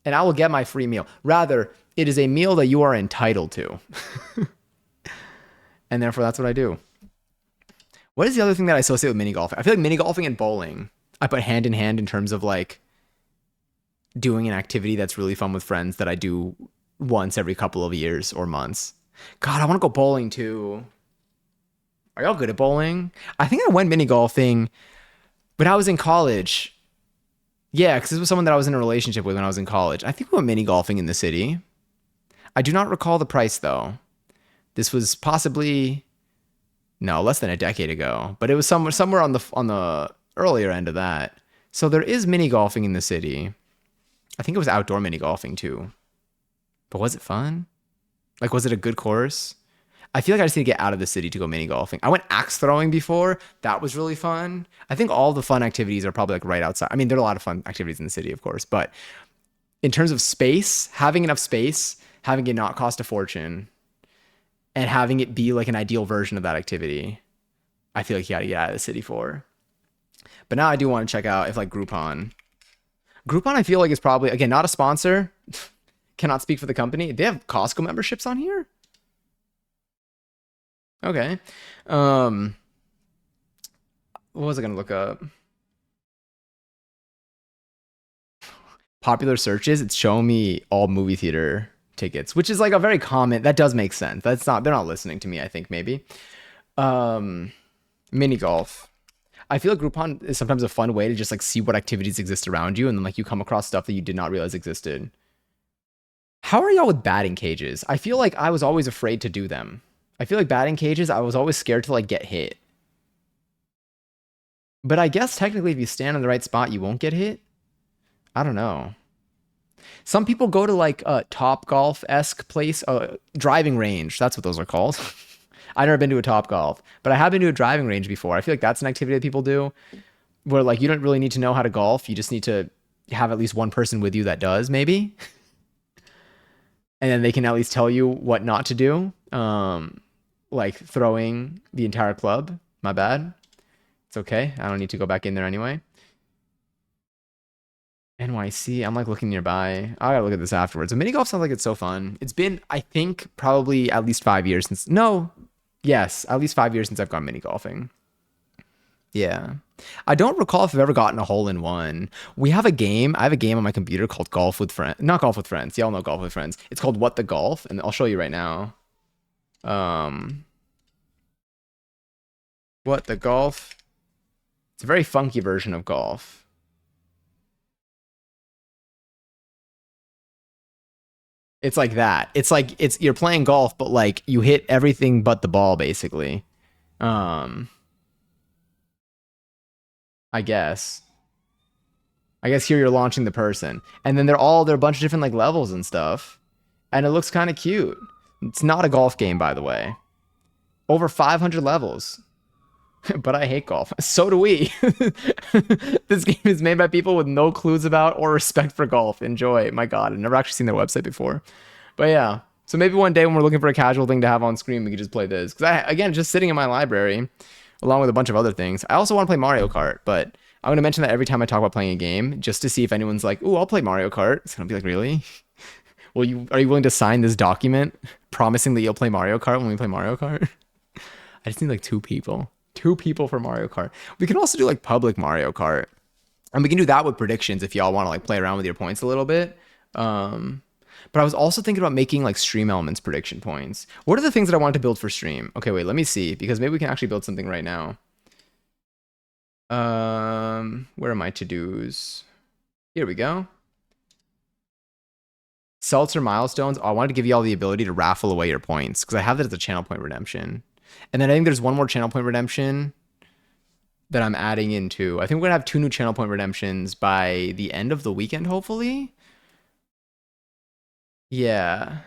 and I will get my free meal. Rather, it is a meal that you are entitled to. And therefore, that's what I do. What is the other thing that I associate with mini golfing? I feel like mini golfing and bowling, I put hand in hand in terms of like doing an activity that's really fun with friends that I do once every couple of years or months. God, I want to go bowling too. Are y'all good at bowling? I think I went mini golfing when I was in college. Yeah, because this was someone that I was in a relationship with when I was in college. I think we went mini golfing in the city. I do not recall the price though. This was possibly no less than a decade ago, but it was somewhere on the earlier end of that. So there is mini golfing in the city. I think it was outdoor mini golfing too. But was it fun? Like, was it a good course? I feel like I just need to get out of the city to go mini golfing. I went axe throwing before. That was really fun. I think all the fun activities are probably like right outside. I mean, there are a lot of fun activities in the city, of course, but in terms of space, having enough space, having it not cost a fortune, and having it be like an ideal version of that activity, I feel like you gotta get out of the city for. But now I do want to check out if like Groupon. Groupon, I feel like is probably, again, not a sponsor. Cannot speak for the company. They have Costco memberships on here? Okay. What was I gonna look up? Popular searches. It's showing me all movie theater tickets, which is like a very common. That does make sense. That's not. They're not listening to me. I think maybe. Um, Mini golf. I feel like Groupon is sometimes a fun way to just like see what activities exist around you, and then like you come across stuff that you did not realize existed. How are y'all with batting cages? I feel like I was always afraid to do them. I feel like batting cages, I was always scared to like get hit. But I guess technically if you stand in the right spot, you won't get hit. I don't know. Some people go to like a Top Golf-esque place, a driving range. That's what those are called. I've never been to a Top Golf, but I have been to a driving range before. I feel like that's an activity that people do where like you don't really need to know how to golf. You just need to have at least one person with you that does, maybe. And then they can at least tell you what not to do. Like throwing the entire club. My bad. It's okay. I don't need to go back in there anyway. NYC. I'm like looking nearby. I gotta look at this afterwards. The mini golf sounds like it's so fun. It's been, I think, probably at least 5 years since. No. Yes, at least 5 years since I've gone mini golfing. Yeah. I don't recall if I've ever gotten a hole in one. We have a game. I have a game on my computer called Golf with Friends. Not Golf with Friends. Y'all know Golf with Friends. It's called What the Golf, and I'll show you right now. Um, What the Golf. It's a very funky version of golf. It's like that. It's like it's you're playing golf, but like you hit everything but the ball, basically. Um, I guess. I guess here you're launching the person, and then they're a bunch of different like levels and stuff, and it looks kind of cute. It's not a golf game, by the way. Over 500 levels. But I hate golf. So do we. This game is made by people with no clues about or respect for golf. Enjoy. My God, I've never actually seen their website before. But yeah. So maybe one day when we're looking for a casual thing to have on screen, we could just play this. Because again, just sitting in my library, along with a bunch of other things. I also want to play Mario Kart, but I'm going to mention that every time I talk about playing a game, just to see if anyone's like, "Ooh, I'll play Mario Kart." It's going to be like, really? Are you willing to sign this document promising that you'll play Mario Kart when we play Mario Kart? I just need like two people. Two people for Mario Kart. We can also do like public Mario Kart. And we can do that with predictions if y'all want to like play around with your points a little bit. But I was also thinking about making like Stream Elements prediction points. What are the things that I want to build for Stream? Okay, wait, let me see, because maybe we can actually build something right now. Where are my to-dos? Here we go. Seltzer milestones. Oh, I wanted to give you all the ability to raffle away your points because I have that as a channel point redemption. And then I think there's one more channel point redemption that I'm adding into. I think we're gonna have 2 new channel point redemptions by the end of the weekend, hopefully. Yeah.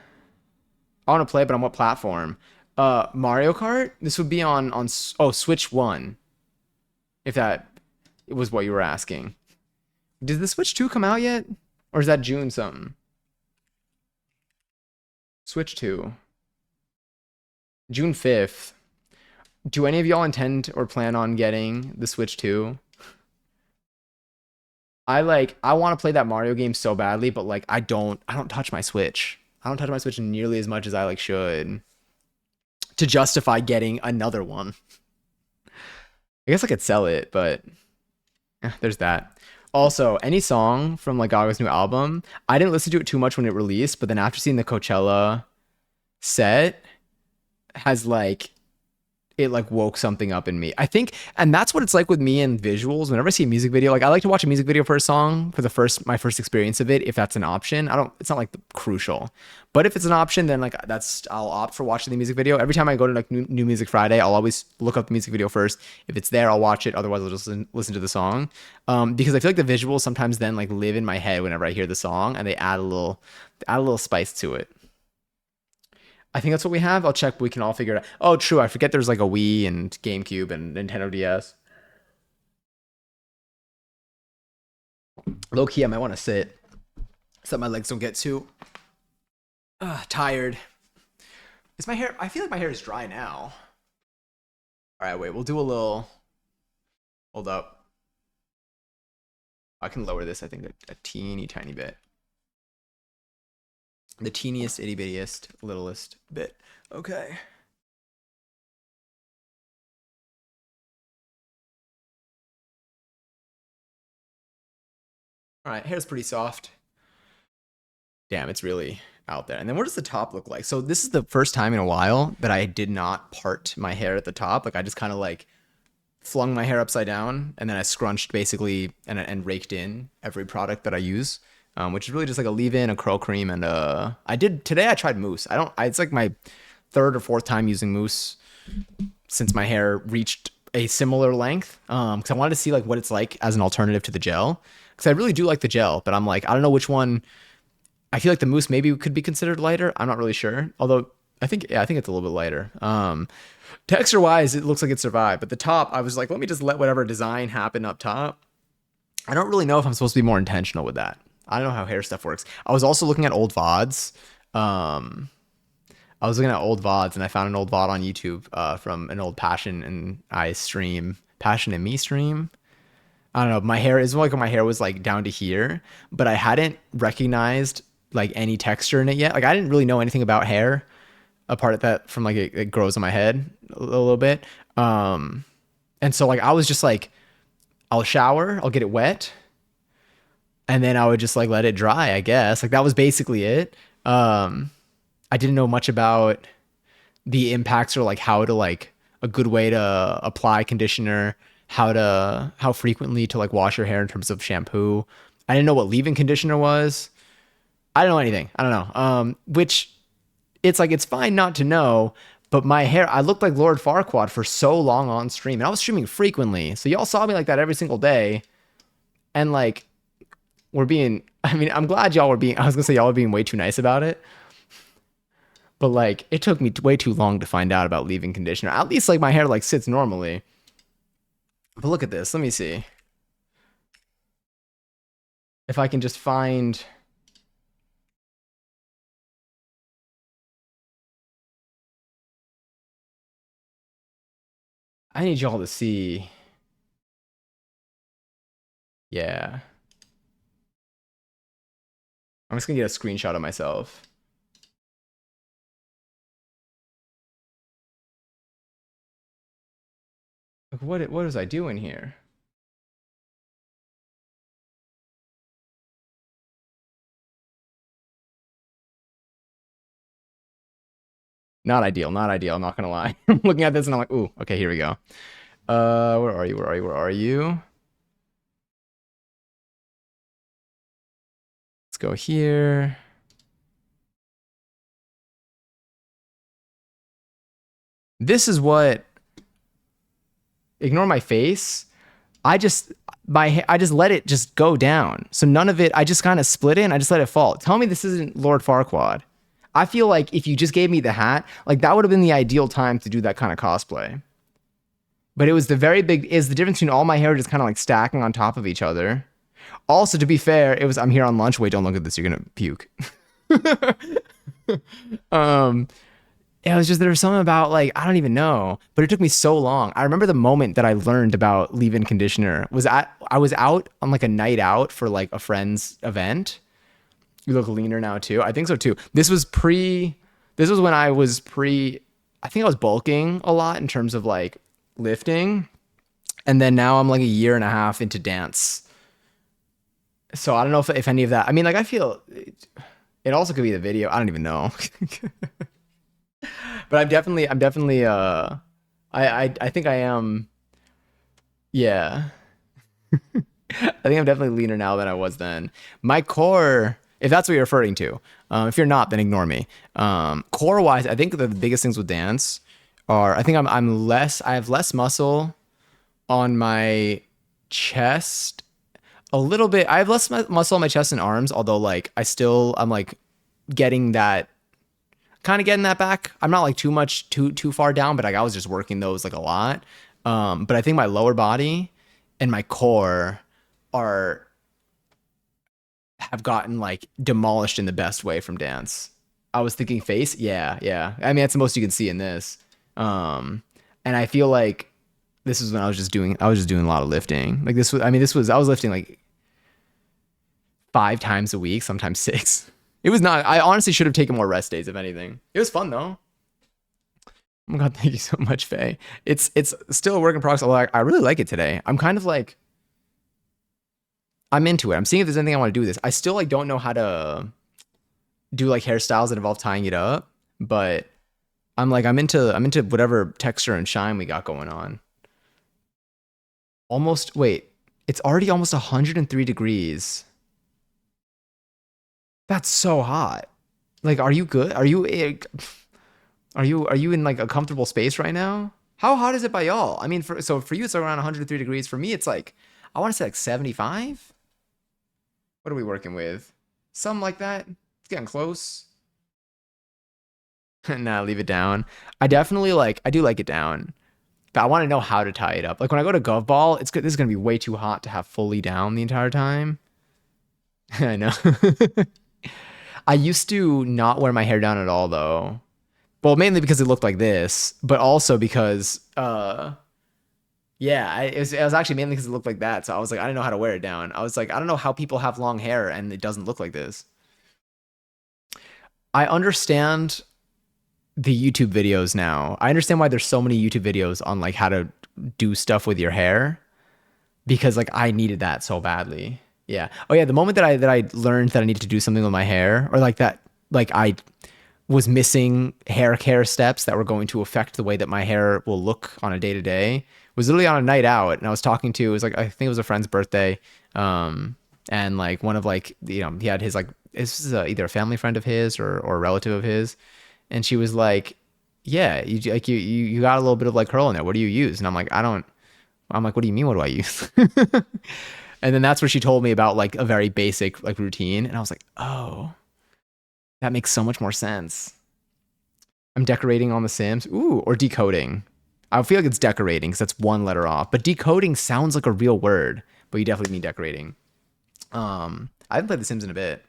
I want to play, but on what platform? Mario Kart? This would be on Switch 1. If that was what you were asking. Did the Switch 2 come out yet? Or is that June something? Switch 2. June 5th. Do any of y'all intend or plan on getting the Switch 2? I want to play that Mario game so badly, but like I don't touch my Switch. I don't touch my Switch nearly as much as I like should to justify getting another one. I guess I could sell it, but there's that. Also, any song from like Gaga's new album, I didn't listen to it too much when it released, but then after seeing the Coachella set, has like it like woke something up in me. I think, and that's what it's like with me and visuals. Whenever I see a music video, like I like to watch a music video for a song for the first my first experience of it, if that's an option. I don't. It's not like crucial, but if it's an option, then like that's I'll opt for watching the music video. Every time I go to like New Music Friday, I'll always look up the music video first. If it's there, I'll watch it. Otherwise, I'll just listen to the song, because I feel like the visuals sometimes then like live in my head whenever I hear the song, and they add a little spice to it. I think that's what we have. I'll check. We can all figure it out. Oh, true. I forget there's like a Wii and GameCube and Nintendo DS. Low key, I might want to sit so that my legs don't get too tired. Is my hair? I feel like my hair is dry now. All right, wait. We'll do a little. Hold up. I can lower this. I think a teeny tiny bit. The teeniest, itty bittiest, littlest bit. Okay. All right, hair's pretty soft. Damn, it's really out there. And then what does the top look like? So this is the first time in a while that I did not part my hair at the top. Like I just kind of like flung my hair upside down and then I scrunched basically and raked in every product that I use, which is really just like a leave-in, a curl cream, and I did today. I tried mousse. It's like my third or fourth time using mousse since my hair reached a similar length. Because I wanted to see like what it's like as an alternative to the gel. Because I really do like the gel, but I'm like I don't know which one. I feel like the mousse maybe could be considered lighter. I'm not really sure. Although I think it's a little bit lighter. Texture wise, it looks like it survived. But the top, I was like, let me just let whatever design happen up top. I don't really know if I'm supposed to be more intentional with that. I don't know how hair stuff works. I was also looking at old VODs. I was looking at old VODs and I found an old VOD on YouTube from an old Passion and Me stream. I don't know. My hair is like my hair was like down to here, but I hadn't recognized like any texture in it yet. Like I didn't really know anything about hair apart of that from like it grows on my head a little bit. And so like I was just like, I'll shower, I'll get it wet, and then I would just like let it dry, I guess. Like that was basically it. I didn't know much about the impacts or like how to like a good way to apply conditioner, how frequently to like wash your hair in terms of shampoo. I didn't know what leave-in conditioner was. I don't know anything. I don't know. Which it's like it's fine not to know, but my hair, I looked like Lord Farquaad for so long on stream, and I was streaming frequently. So y'all saw me like that every single day. And like I'm glad y'all were being I was gonna say y'all were being way too nice about it. But like it took me way too long to find out about leave-in conditioner. At least like my hair like sits normally. But look at this. Let me see if I can just find. I need y'all to see. Yeah. I'm just gonna get a screenshot of myself. Like what was I doing here? Not ideal, not ideal, I'm not gonna lie. I'm looking at this and I'm like, ooh, okay, here we go. Where are you? Where are you? Where are you? Let's go here. This is what, ignore my face. I just let it just go down. So none of it, I just kind of split it and I just let it fall. Tell me this isn't Lord Farquaad. I feel like if you just gave me the hat, like that would have been the ideal time to do that kind of cosplay. But it was is the difference between all my hair just kind of like stacking on top of each other. Also, to be fair, I'm here on lunch. Wait, don't look at this. You're going to puke. it was just there was something about like I don't even know, but it took me so long. I remember the moment that I learned about leave-in conditioner was I was out on like a night out for like a friend's event. You look leaner now too. I think so too. This was when I was pre. I think I was bulking a lot in terms of like lifting, and then now I'm like a year and a half into dance. So I don't know if any of that. I mean, like I feel it also could be the video. I don't even know. But I'm definitely I think I am, yeah. I think I'm definitely leaner now than I was then. My core, if that's what you're referring to, if you're not, then ignore me. Core wise, I think the biggest things with dance are I think I have less muscle on my chest a little bit. I have less muscle on my chest and arms, although like I'm like getting that kind of getting that back. I'm not like too far down, but like I was just working those like a lot. But I think my lower body and my core are have gotten like demolished in the best way from dance. I was thinking face, yeah, yeah. I mean that's the most you can see in this. And I feel like this is when I was just doing a lot of lifting. Like I was lifting like 5 times a week, sometimes six. It was not. I honestly should have taken more rest days, if anything. It was fun though. Oh my god, thank you so much, Faye. It's still a work in progress. Although I really like it today. I'm kind of like I'm into it. I'm seeing if there's anything I want to do with this. I still like don't know how to do like hairstyles that involve tying it up, but I'm into whatever texture and shine we got going on. Almost wait, it's already almost 103 degrees. That's so hot. Like, are you good? Are you in like a comfortable space right now? How hot is it by y'all? I mean, for you it's around 103 degrees. For me, it's like I want to say like 75. What are we working with? Something like that. It's getting close. Nah, leave it down. I do like it down, but I want to know how to tie it up. Like when I go to Gov Ball, it's good. This is gonna be way too hot to have fully down the entire time. I know. I used to not wear my hair down at all though. Well, mainly because it looked like this, but also because yeah, it was actually mainly because it looked like that. So I was like, I didn't know how to wear it down. I was like, I don't know how people have long hair and it doesn't look like this. I understand the YouTube videos now. I understand why there's so many YouTube videos on like how to do stuff with your hair because like I needed that so badly. Yeah. Oh yeah, the moment that I learned that I needed to do something with my hair or like that like I was missing hair care steps that were going to affect the way that my hair will look on a day to day was literally on a night out and I was talking to it was like I think it was a friend's birthday and like one of like he had his like this is either a family friend of his or a relative of his and she was like yeah you got a little bit of like curl in there, what do you use? And I'm like what do you mean what do I use? And then that's where she told me about like a very basic like routine and I was like oh that makes so much more sense. I'm decorating on The Sims. Ooh, or decoding. I feel like it's decorating because that's one letter off. But decoding sounds like a real word, but you definitely mean decorating. I haven't played The Sims in a bit.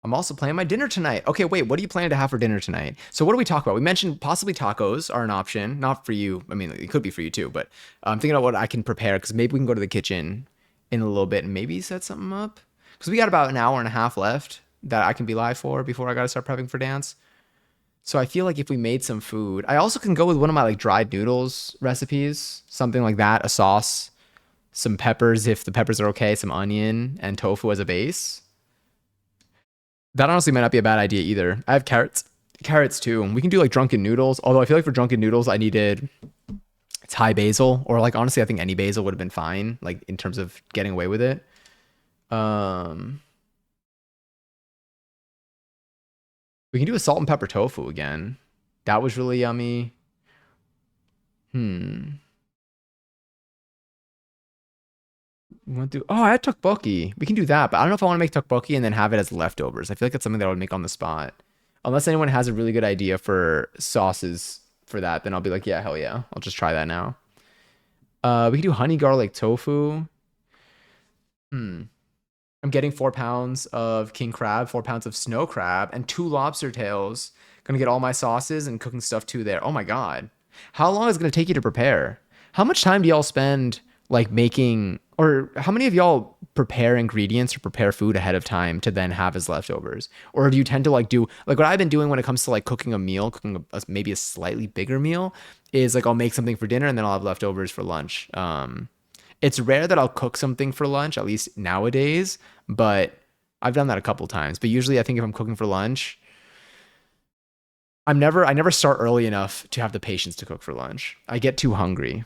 I'm also planning my dinner tonight. Okay, wait, what are you planning to have for dinner tonight? So what do we talk about? We mentioned possibly tacos are an option. Not for you. I mean, it could be for you too, but I'm thinking about what I can prepare because maybe we can go to the kitchen in a little bit and maybe set something up. Because we got about an hour and a half left that I can be live for before I got to start prepping for dance. So I feel like if we made some food, I also can go with one of my like dried noodles recipes, something like that, a sauce, some peppers if the peppers are okay, some onion and tofu as a base. That honestly might not be a bad idea either. I have carrots too. We can do like drunken noodles. Although I feel like for drunken noodles, I needed Thai basil or like honestly, I think any basil would have been fine, like in terms of getting away with it. Um, we can do a salt and pepper tofu again. That was really yummy. Hmm. We want to. Oh, I had tteokbokki. We can do that, but I don't know if I want to make tteokbokki and then have it as leftovers. I feel like it's something that I would make on the spot. Unless anyone has a really good idea for sauces for that, then I'll be like, yeah, hell yeah, I'll just try that now. We can do honey garlic tofu. Hmm. I'm getting 4 pounds of king crab, 4 pounds of snow crab, and 2 lobster tails. Gonna get all my sauces and cooking stuff too there. Oh my God. How long is it gonna take you to prepare? How much time do y'all spend like making, or how many of y'all prepare ingredients or prepare food ahead of time to then have as leftovers? Or do you tend to like do like what I've been doing when it comes to like cooking a meal, cooking maybe a slightly bigger meal, is like I'll make something for dinner and then I'll have leftovers for lunch. It's rare that I'll cook something for lunch, at least nowadays, but I've done that a couple times. But usually I think if I'm cooking for lunch, I never start early enough to have the patience to cook for lunch. I get too hungry.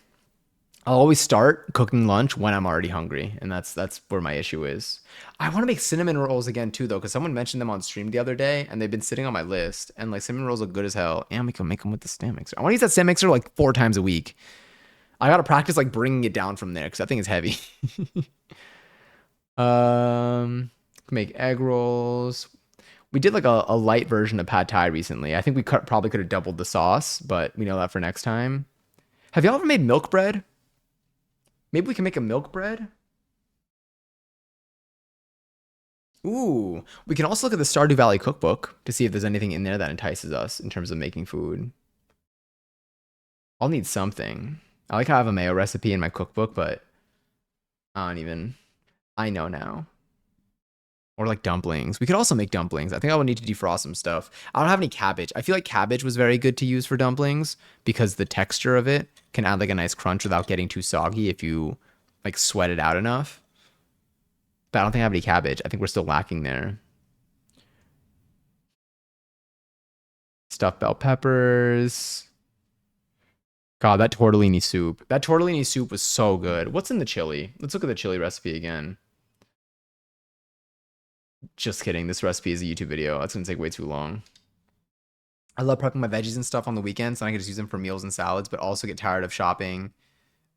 I'll always start cooking lunch when I'm already hungry, and that's where my issue is. I want to make cinnamon rolls again too, though, because someone mentioned them on stream the other day, and they've been sitting on my list. And like cinnamon rolls look good as hell, and we can make them with the stand mixer. I want to use that stand mixer like 4 times a week. I gotta practice like bringing it down from there because that thing is heavy. Make egg rolls. We did like a light version of pad thai recently. I think we probably could have doubled the sauce, but we know that for next time. Have y'all ever made milk bread? Maybe we can make a milk bread. Ooh, we can also look at the Stardew Valley cookbook to see if there's anything in there that entices us in terms of making food. I'll need something. I like how I have a mayo recipe in my cookbook, but I don't even. I know now. Or like dumplings. We could also make dumplings. I think I would need to defrost some stuff. I don't have any cabbage. I feel like cabbage was very good to use for dumplings because the texture of it can add like a nice crunch without getting too soggy if you like sweat it out enough. But I don't think I have any cabbage. I think we're still lacking there. Stuffed bell peppers. God, that tortellini soup. That tortellini soup was so good. What's in the chili? Let's look at the chili recipe again. Just kidding. This recipe is a YouTube video. That's gonna take way too long. I love prepping my veggies and stuff on the weekends, and I can just use them for meals and salads, but also get tired of shopping.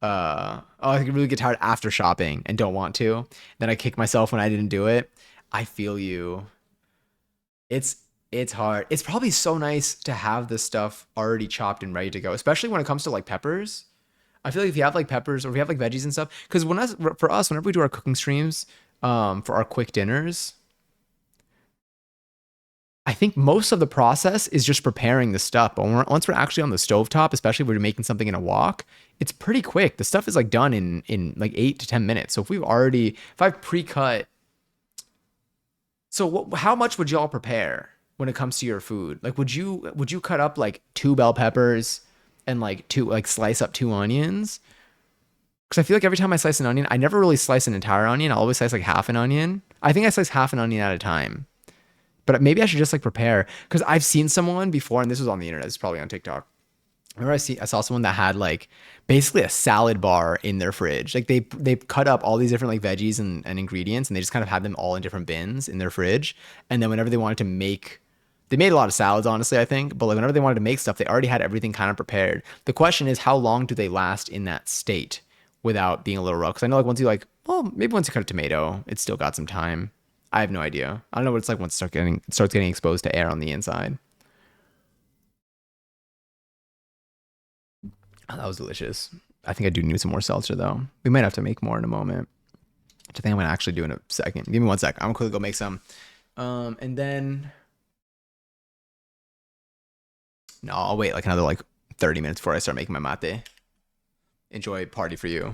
I can really get tired after shopping and don't want to. Then I kick myself when I didn't do it. I feel you. It's it's hard. It's probably so nice to have this stuff already chopped and ready to go, especially when it comes to like peppers. I feel like if you have like peppers or if you have like veggies and stuff, because for us, whenever we do our cooking streams, for our quick dinners, I think most of the process is just preparing the stuff. But once we're actually on the stovetop, especially if we're making something in a wok, it's pretty quick. The stuff is like done in like 8 to 10 minutes. So if I've pre-cut, so how much would y'all prepare when it comes to your food? Like, would you cut up like 2 bell peppers and like slice up 2 onions? Because I feel like every time I slice an onion, I never really slice an entire onion. I always slice like half an onion. I think I slice half an onion at a time. But maybe I should just like prepare because I've seen someone before, and this was on the internet. It's probably on TikTok. Remember, I saw someone that had like basically a salad bar in their fridge. Like they cut up all these different like veggies and ingredients, and they just kind of had them all in different bins in their fridge. And then whenever they wanted to make, they made a lot of salads, honestly, I think. But like whenever they wanted to make stuff, they already had everything kind of prepared. The question is, how long do they last in that state without being a little rough? Because I know like once you like, well, maybe once you cut a tomato, it's still got some time. I have no idea. I don't know what it's like once it starts getting exposed to air on the inside. Oh, that was delicious. I think I do need some more seltzer though. We might have to make more in a moment, which I think I'm gonna actually do in a second. Give me 1 sec. I'm gonna quickly go make some. And then no, I'll wait like another like 30 minutes before I start making my mate. Enjoy party for you.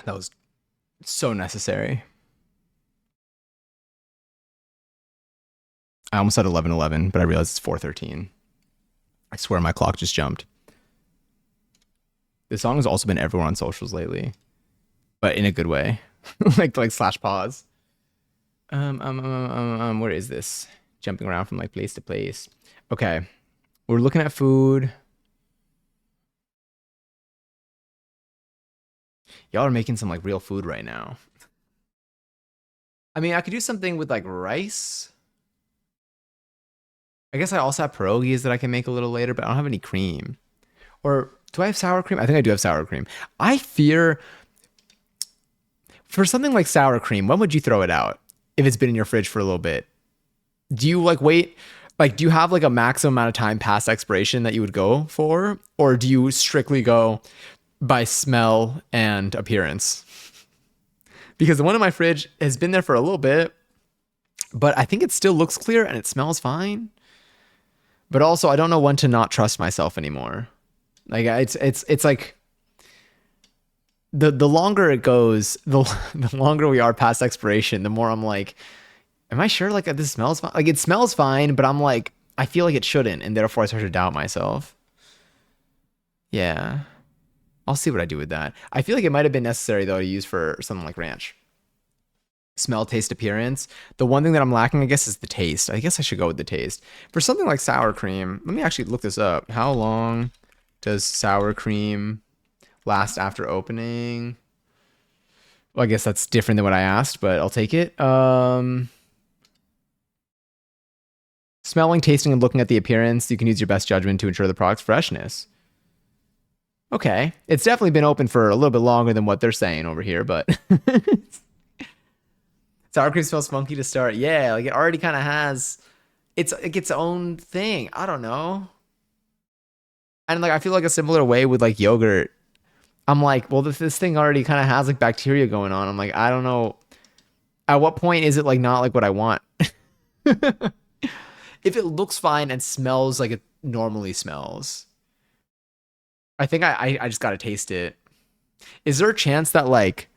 That was so necessary. I almost said 11:11, but I realized it's 4:13. I swear my clock just jumped. This song has also been everywhere on socials lately, but in a good way. Like slash pause. Where is this? Jumping around from like place to place. Okay. We're looking at food. Y'all are making some like real food right now. I mean, I could do something with like rice. I guess I also have pierogies that I can make a little later, but I don't have any cream. Or do I have sour cream? I think I do have sour cream. I fear for something like sour cream, when would you throw it out if it's been in your fridge for a little bit? Do you like wait? Like, do you have like a maximum amount of time past expiration that you would go for? Or do you strictly go by smell and appearance? Because the one in my fridge has been there for a little bit, but I think it still looks clear and it smells fine. But also, I don't know when to not trust myself anymore. Like it's like the longer it goes, the longer we are past expiration, the more I'm like, am I sure like this smells fine? Like it smells fine, but I'm like, I feel like it shouldn't, and therefore I start to doubt myself. Yeah. I'll see what I do with that. I feel like it might have been necessary though to use for something like ranch. Smell, taste, appearance. The one thing that I'm lacking, I guess, is the taste. I guess I should go with the taste. For something like sour cream, let me actually look this up. How long does sour cream last after opening? Well, I guess that's different than what I asked, but I'll take it. Smelling, tasting, and looking at the appearance, you can use your best judgment to ensure the product's freshness. Okay. It's definitely been open for a little bit longer than what they're saying over here, but sour cream smells funky to start. Yeah, like it already kind of has it's like its own thing. I don't know. And like I feel like a similar way with like yogurt. I'm like, well, this thing already kind of has like bacteria going on. I'm like, I don't know. At what point is it like not like what I want? If it looks fine and smells like it normally smells, I think I just gotta taste it. Is there a chance that like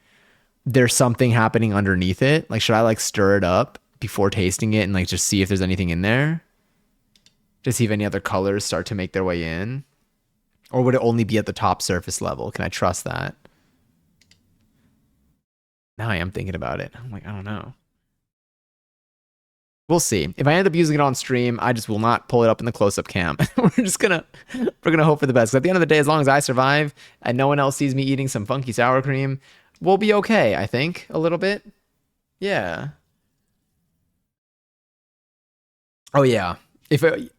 there's something happening underneath it? Like, should I like stir it up before tasting it and like just see if there's anything in there? To see if any other colors start to make their way in? Or would it only be at the top surface level? Can I trust that? Now I am thinking about it. I'm like, I don't know. We'll see. If I end up using it on stream, I just will not pull it up in the close-up cam. We're gonna hope for the best. 'Cause at the end of the day, as long as I survive and no one else sees me eating some funky sour cream, we'll be okay, I think, a little bit. Yeah. Oh yeah.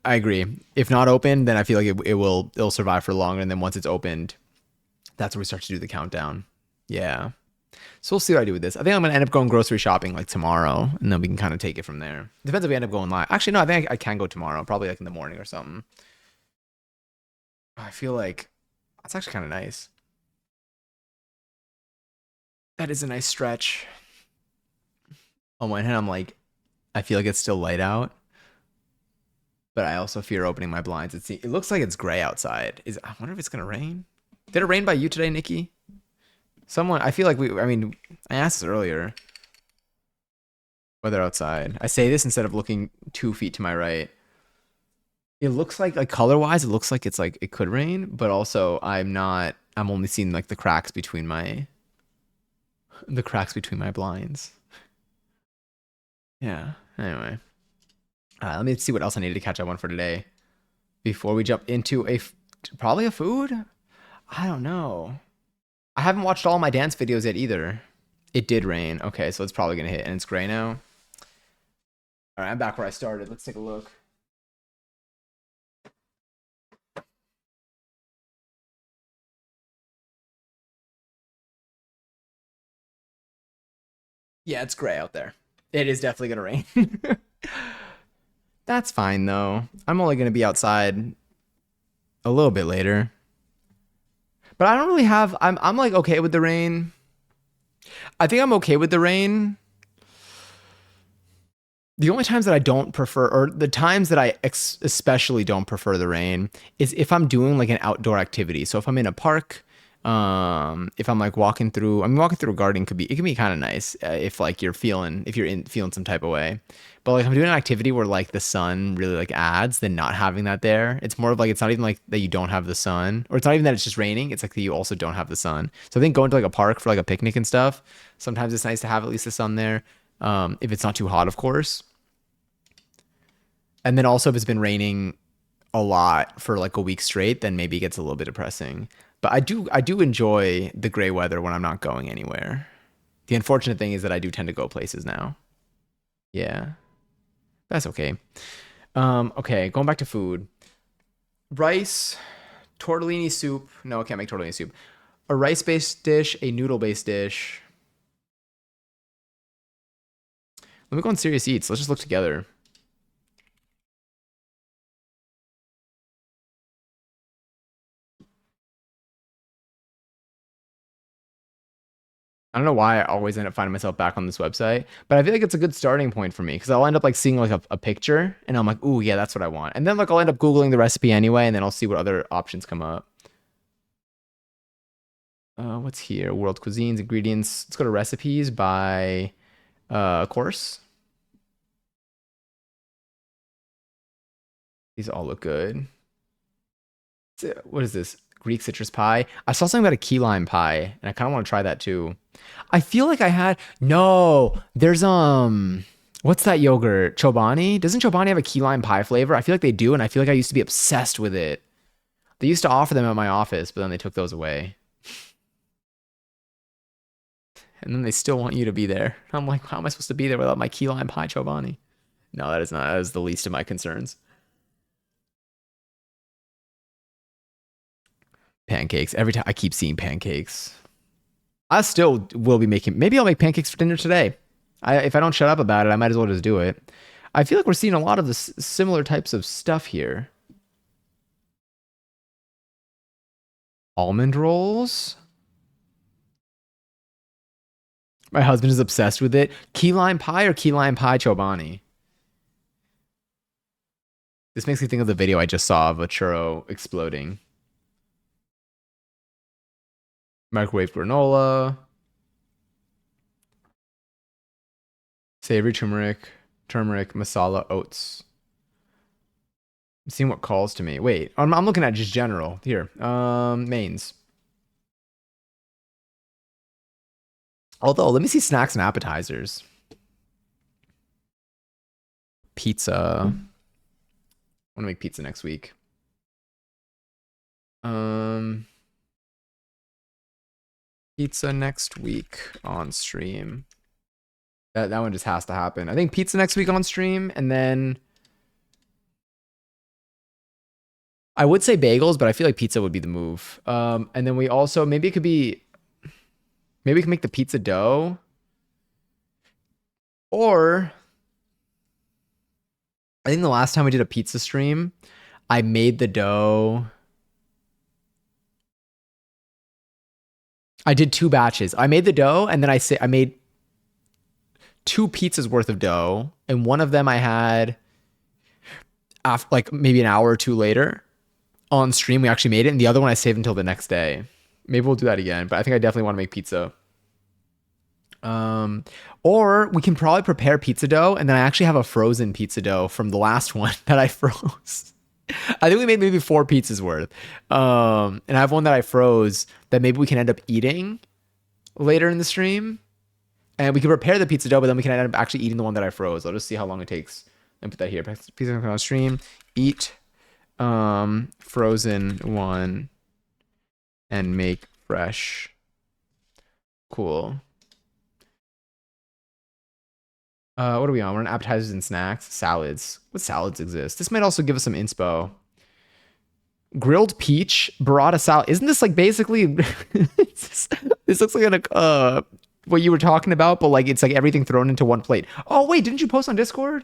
I agree. If not open, then I feel like it'll survive for longer. And then once it's opened, that's where we start to do the countdown. Yeah. So we'll see what I do with this. I think I'm gonna end up going grocery shopping like tomorrow, and then we can kind of take it from there. Depends if we end up going live. Actually, no, I think I can go tomorrow, probably like in the morning or something. I feel like that's actually kind of nice. That is a nice stretch. On one hand, I'm like, I feel like it's still light out, but I also fear opening my blinds. It looks like it's gray outside. I wonder if it's gonna rain. Did it rain by you today, Nikki? Someone, I feel like I asked this earlier. Weather outside. I say this instead of looking 2 feet to my right. It looks like color-wise, it looks like it's like it could rain, but also I'm only seeing like the cracks between my blinds. Yeah. Anyway. Let me see what else I need to catch up on for today before we jump into probably a food. I don't know. I haven't watched all my dance videos yet either. It did rain. Okay, so it's probably gonna hit, and it's gray now. All right, I'm back where I started. Let's take a look. Yeah, it's gray out there. It is definitely gonna rain. That's fine though. I'm only gonna be outside a little bit later. But I don't really have I'm like okay with the rain. I think I'm okay with the rain. The only times that I don't prefer, or the times that I especially don't prefer the rain, is if I'm doing like an outdoor activity. So if I'm in a park If I'm like walking through, I mean, walking through a garden it can be kind of nice if like feeling some type of way. But like if I'm doing an activity where like the sun really like adds, then not having that there, it's more of like it's not even like that you don't have the sun, or it's not even that it's just raining. It's like that you also don't have the sun. So I think going to like a park for like a picnic and stuff, sometimes it's nice to have at least the sun there. If it's not too hot, of course. And then also if it's been raining a lot for like a week straight, then maybe it gets a little bit depressing. But I do enjoy the gray weather when I'm not going anywhere. The unfortunate thing is that I do tend to go places now. Yeah, that's okay. Okay, going back to food. Rice, tortellini soup. No, I can't make tortellini soup. A rice-based dish, a noodle-based dish. Let me go on Serious Eats. Let's just look together. I don't know why I always end up finding myself back on this website, but I feel like it's a good starting point for me because I'll end up like seeing like a picture and I'm like, ooh, yeah, that's what I want. And then like I'll end up Googling the recipe anyway, and then I'll see what other options come up. What's here? World cuisines, ingredients. Let's go to recipes by course. These all look good. What is this? Greek citrus pie. I saw something about a key lime pie, and I kind of want to try that too. I feel like I had no. There's what's that yogurt? Chobani? Doesn't Chobani have a key lime pie flavor? I feel like they do, and I feel like I used to be obsessed with it. They used to offer them at my office, but then they took those away. And then they still want you to be there. I'm like, how am I supposed to be there without my key lime pie Chobani? No, that is not. That is the least of my concerns. Pancakes. Every time I keep seeing pancakes. I still will be making. Maybe I'll make pancakes for dinner today. If I don't shut up about it, I might as well just do it. I feel like we're seeing a lot of the similar types of stuff here. Almond rolls. My husband is obsessed with it. Key lime pie or key lime pie Chobani? This makes me think of the video I just saw of a churro exploding. Microwave granola. Savory turmeric, masala, oats. I'm seeing what calls to me. Wait, I'm looking at just general here. Mains. Although, let me see snacks and appetizers. Pizza. I want to make pizza next week. Pizza next week on stream. That one just has to happen. I think pizza next week on stream, and then I would say bagels, but I feel like pizza would be the move. And then we also maybe we can make the pizza dough, or I think the last time we did a pizza stream, I made the dough. I did 2 batches. I made the dough, and then I made 2 pizzas worth of dough, and one of them I had after like maybe an hour or 2 later on stream. We actually made it, and the other one I saved until the next day. Maybe we'll do that again, but I think I definitely want to make pizza. Or we can probably prepare pizza dough, and then I actually have a frozen pizza dough from the last one that I froze. I think we made maybe 4 pizzas worth. And I have one that I froze that maybe we can end up eating later in the stream. And we can prepare the pizza dough, but then we can end up actually eating the one that I froze. I'll just see how long it takes and put that here. Pizza on stream. Eat frozen one and make fresh. Cool. What are we on? We're on appetizers and snacks. Salads. What salads exist? This might also give us some inspo. Grilled peach burrata salad. Isn't this like basically this looks like what you were talking about, but like it's like everything thrown into one plate. Oh wait, didn't you post on Discord?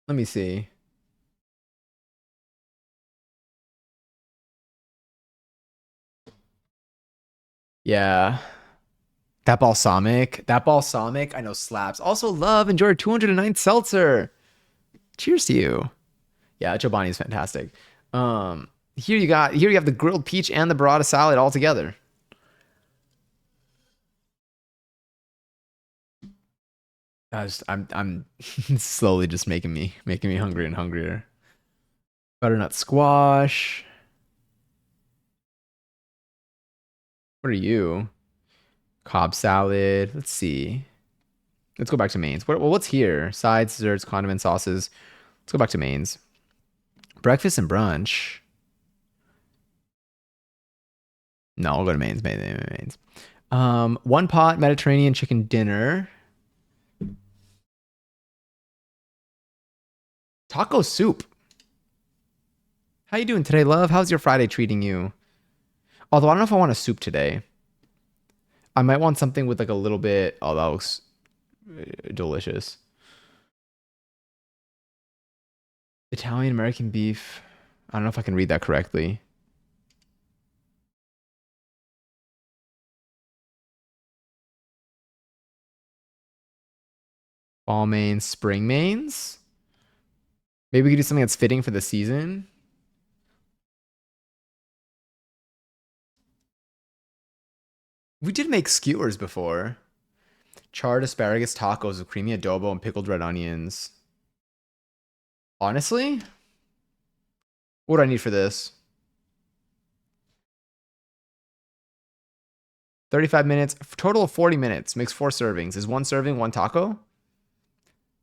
Let me see. Yeah. That balsamic, I know slaps. Also, love, enjoy your 209th seltzer. Cheers to you. Yeah, Chobani is fantastic. Here you have the grilled peach and the burrata salad all together. I'm slowly just making me hungry and hungrier. Butternut squash. What are you? Cobb salad. Let's see. Let's go back to mains. What's here? Sides, desserts, condiment sauces. Let's go back to mains. Breakfast and brunch. No, we'll go to mains. One pot Mediterranean chicken dinner. Taco soup. How you doing today, love? How's your Friday treating you? Although I don't know if I want a soup today. I might want something with like a little bit. Oh, that looks delicious. Italian American beef. I don't know if I can read that correctly. Fall mains, spring mains. Maybe we could do something that's fitting for the season. We did make skewers before. Charred asparagus tacos with creamy adobo and pickled red onions. Honestly, what do I need for this? 35 minutes, total of 40 minutes. Makes 4 servings. Is 1 serving 1 taco?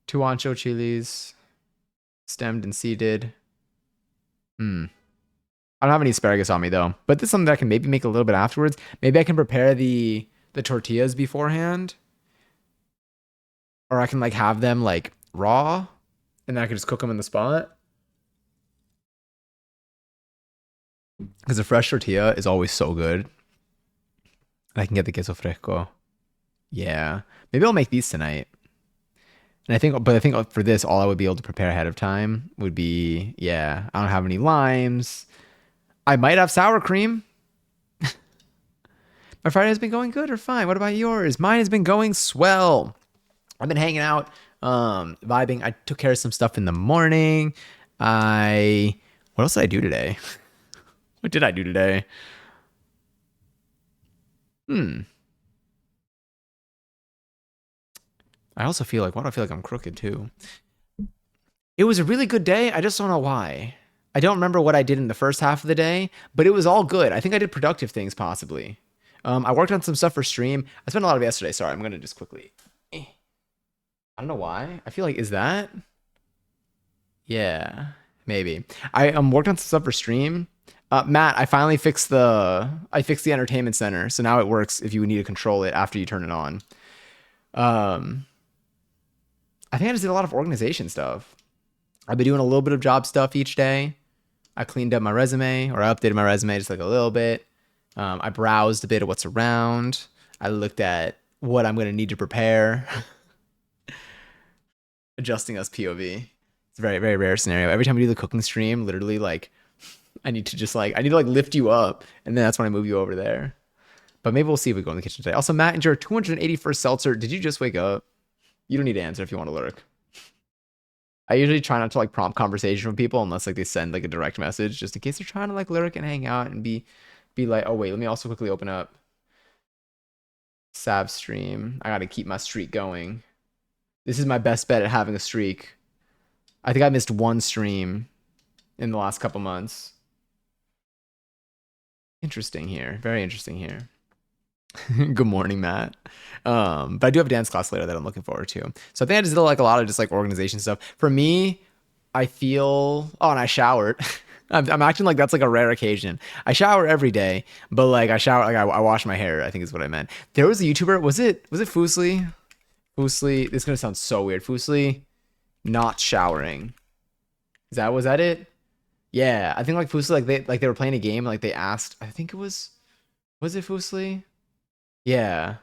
2 ancho chilies, stemmed and seeded. I don't have any asparagus on me though, but this is something that I can maybe make a little bit afterwards. Maybe I can prepare the tortillas beforehand, or I can like have them like raw, and then I can just cook them in the spot. Because a fresh tortilla is always so good. And I can get the queso fresco. Yeah, maybe I'll make these tonight. And I think for this, all I would be able to prepare ahead of time would be, yeah, I don't have any limes. I might have sour cream. My Friday has been going good or fine. What about yours? Mine has been going swell. I've been hanging out, vibing. I took care of some stuff in the morning. What else did I do today? What did I do today? I also feel like, why do I feel like I'm crooked too? It was a really good day. I just don't know why. I don't remember what I did in the first half of the day, but it was all good. I think I did productive things possibly. I worked on some stuff for stream. I spent a lot of yesterday. Sorry, I'm gonna just quickly. I don't know why. I feel like, is that? Yeah, maybe. I worked on some stuff for stream. Matt, I finally fixed the entertainment center, so now it works if you need to control it after you turn it on. I think I just did a lot of organization stuff. I've been doing a little bit of job stuff each day. I cleaned up my resume, or I updated my resume just like a little bit. I browsed a bit of what's around. I looked at what I'm going to need to prepare. Adjusting us POV. It's a very, very rare scenario. Every time we do the cooking stream, literally like, I need to like lift you up, and then that's when I move you over there. But maybe we'll see if we go in the kitchen today. Also, Matt, enjoy 281st seltzer. Did you just wake up? You don't need to answer if you want to lurk. I usually try not to like prompt conversation with people unless like they send like a direct message, just in case they're trying to like lurk and hang out and be like, oh wait, let me also quickly open up Sav stream. I got to keep my streak going. This is my best bet at having a streak. I think I missed 1 stream in the last couple months. Interesting here. Very interesting here. Good morning, Matt. But I do have a dance class later that I'm looking forward to. So I think I just did like a lot of just like organization stuff. For me, I feel, oh, and I showered. I'm acting like that's like a rare occasion. I shower every day, but like I shower, like I wash my hair, I think is what I meant. There was a YouTuber, was it Fusli? Fusli, this is gonna sound so weird. Fusli not showering. Was that it? Yeah, I think like Fusli, they were playing a game, like they asked, I think it was it Fusli? Yeah.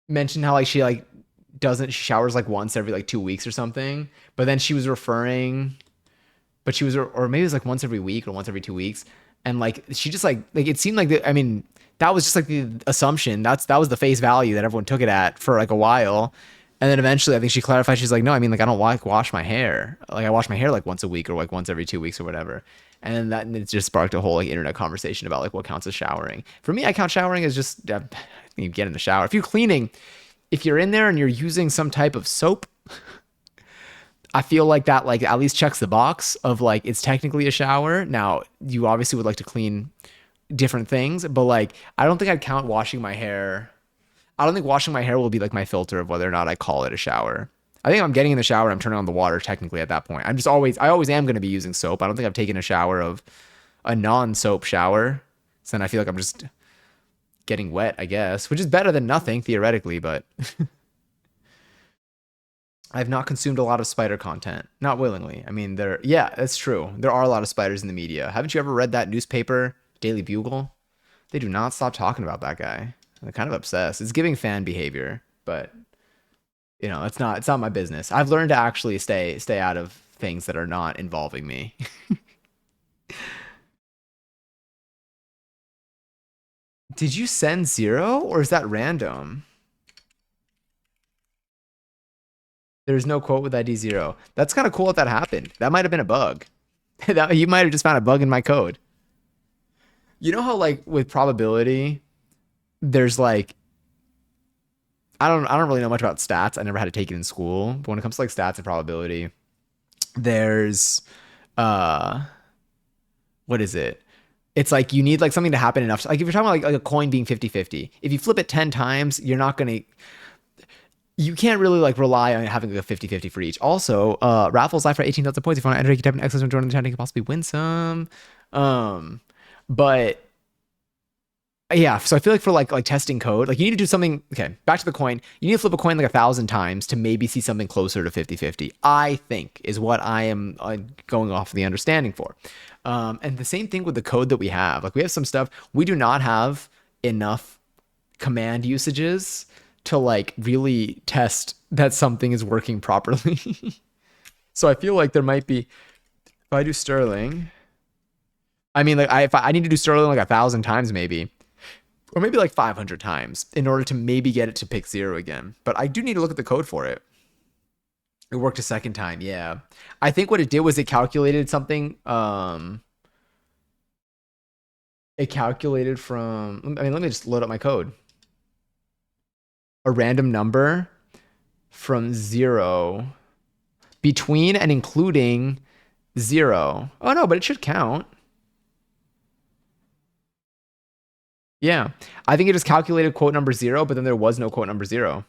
Mentioned how like she like she showers like once every like 2 weeks or something. But then she was referring, or maybe it was like once every week or once every 2 weeks. And like she just like it seemed like I mean, that was just like the assumption. That was the face value that everyone took it at for like a while. And then eventually I think she clarified, she's like, no, I mean like I don't like wash my hair. Like I wash my hair like once a week or like once every 2 weeks or whatever. And then it just sparked a whole like internet conversation about like what counts as showering. For me, I count showering as just you get in the shower. If you're cleaning, if you're in there and you're using some type of soap, I feel like that like at least checks the box of like it's technically a shower. Now, you obviously would like to clean different things, but like I don't think I'd count washing my hair. I don't think washing my hair will be like my filter of whether or not I call it a shower. I think I'm getting in the shower, I'm turning on the water technically at that point. I always am going to be using soap. I don't think I've taken a shower of a non-soap shower. So then I feel like I'm just getting wet, I guess, which is better than nothing theoretically, but I've not consumed a lot of spider content, not willingly. I mean, yeah, that's true. There are a lot of spiders in the media. Haven't you ever read that newspaper, Daily Bugle? They do not stop talking about that guy. They're kind of obsessed. It's giving fan behavior, but you know, it's not my business. I've learned to actually stay out of things that are not involving me. Did you send 0 or is that random? There's no quote with ID 0. That's kind of cool if that happened. That might have been a bug. You might have just found a bug in my code. You know how like with probability, there's like I don't really know much about stats. I never had to take it in school. But when it comes to like stats and probability, there's what is it? It's like you need like something to happen enough. Like if you're talking about like a coin being 50-50, if you flip it 10 times, you're not going to you can't really like rely on having like a 50-50 for each. Also, raffles live for 18,000 points. If you want to enter, you can type an excellent join in the chat, you can possibly win some. But yeah, so I feel like for like testing code, like you need to do something. Okay, back to the coin. You need to flip a coin like 1,000 times to maybe see something closer to 50-50. I think is what I am going off the understanding for. And the same thing with the code that we have. Like we have some stuff we do not have enough command usages to like really test that something is working properly. So I feel like there might be if I do Sterling. I mean, like if I need to do Sterling like 1,000 times maybe. Or maybe like 500 times in order to maybe get it to pick 0 again. But I do need to look at the code for it. It worked a second time, yeah. I think what it did was it calculated something. It calculated from, I mean, let me just load up my code. A random number from 0 between and including 0. Oh no, but it should count. Yeah, I think it just calculated quote number 0, but then there was no quote number 0.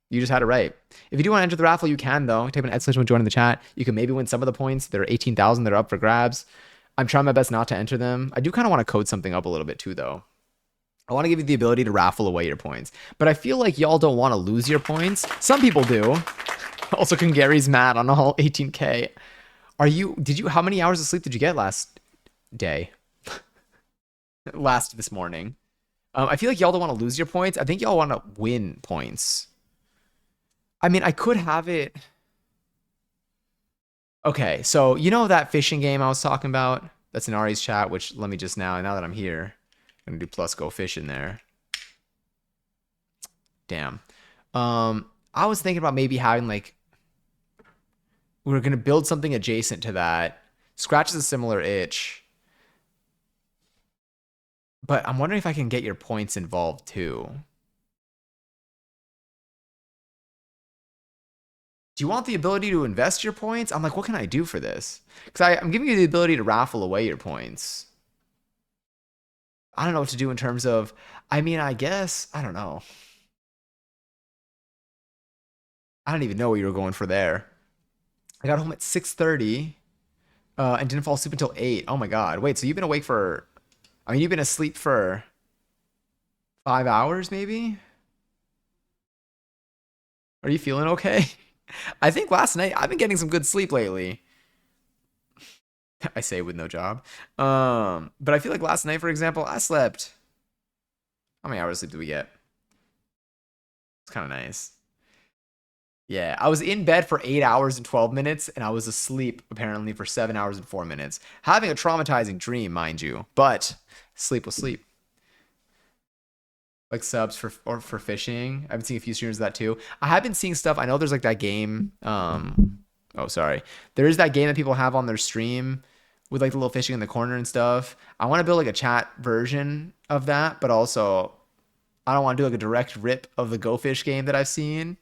You just had it right. If you do want to enter the raffle, you can though. Type an exclamation join in the chat. You can maybe win some of the points. There are 18,000 that are up for grabs. I'm trying my best not to enter them. I do kind of want to code something up a little bit too though. I want to give you the ability to raffle away your points, but I feel like y'all don't want to lose your points. Some people do. Also, Gary's mad on all 18K. How many hours of sleep did you get last day? This morning. I feel like y'all don't want to lose your points. I think y'all want to win points. I mean, I could have it. Okay, so you know that fishing game I was talking about? That's in Ari's chat, which let me just now that I'm here, I'm gonna do plus go fish in there. Damn. I was thinking about maybe having like, we're gonna build something adjacent to that. Scratch is a similar itch. But I'm wondering if I can get your points involved too. Do you want the ability to invest your points? I'm like, what can I do for this? Because I'm giving you the ability to raffle away your points. I don't know what to do in terms of, I mean, I guess, I don't know. I don't even know what you were going for there. I got home at 6:30 and didn't fall asleep until 8. Oh my God. Wait, so you've been awake for, I mean, you've been asleep for 5 hours maybe? Are you feeling okay? I think last night, I've been getting some good sleep lately. I say with no job. But I feel like last night, for example, I slept. How many hours of sleep did we get? It's kind of nice. Yeah, I was in bed for 8 hours and 12 minutes, and I was asleep apparently for 7 hours and 4 minutes. Having a traumatizing dream, mind you, but sleep was sleep. Like subs for fishing. I've been seeing a few streamers of that too. I have been seeing stuff. I know there's like that game. Oh, sorry. There is that game that people have on their stream with like the little fishing in the corner and stuff. I want to build like a chat version of that, but also I don't want to do like a direct rip of the Go Fish game that I've seen.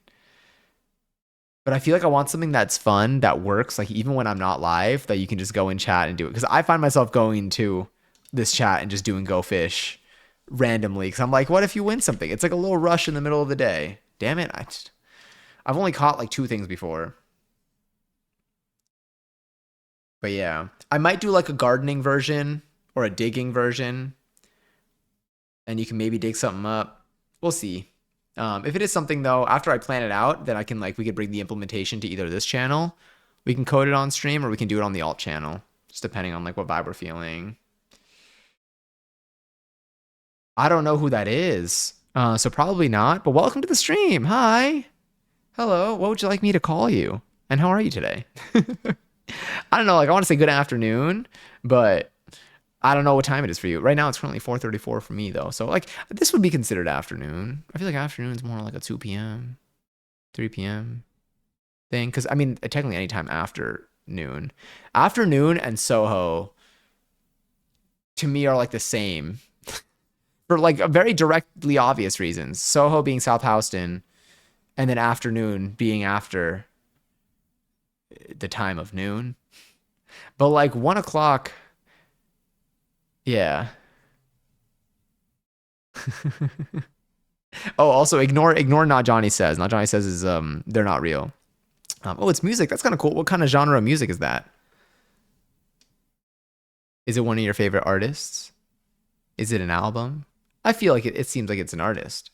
But I feel like I want something that's fun, that works, like even when I'm not live, that you can just go in chat and do it. Because I find myself going to this chat and just doing Go Fish randomly. Because I'm like, what if you win something? It's like a little rush in the middle of the day. Damn it. I've only caught like 2 things before. But yeah, I might do like a gardening version or a digging version. And you can maybe dig something up. We'll see. If it is something though, after I plan it out, then I can we could bring the implementation to either this channel, we can code it on stream, or we can do it on the alt channel, just depending on like what vibe we're feeling. I don't know who that is, so probably not. But welcome to the stream. Hi, hello. What would you like me to call you? And how are you today? I don't know. Like I want to say good afternoon, but I don't know what time it is for you. Right now it's currently 4:34 for me though. So like this would be considered afternoon. I feel like afternoon's more like a 2 p.m., 3 p.m. thing. Cause I mean, technically anytime after noon. Afternoon and Soho to me are like the same for like very directly obvious reasons. Soho being South Houston and then afternoon being after the time of noon. But like 1 o'clock, yeah. Oh, also ignore Not Johnny Says. Not Johnny Says is they're not real. Oh, it's music. That's kind of cool. What kind of genre of music is that? Is it one of your favorite artists? Is it an album? I feel like it seems like it's an artist,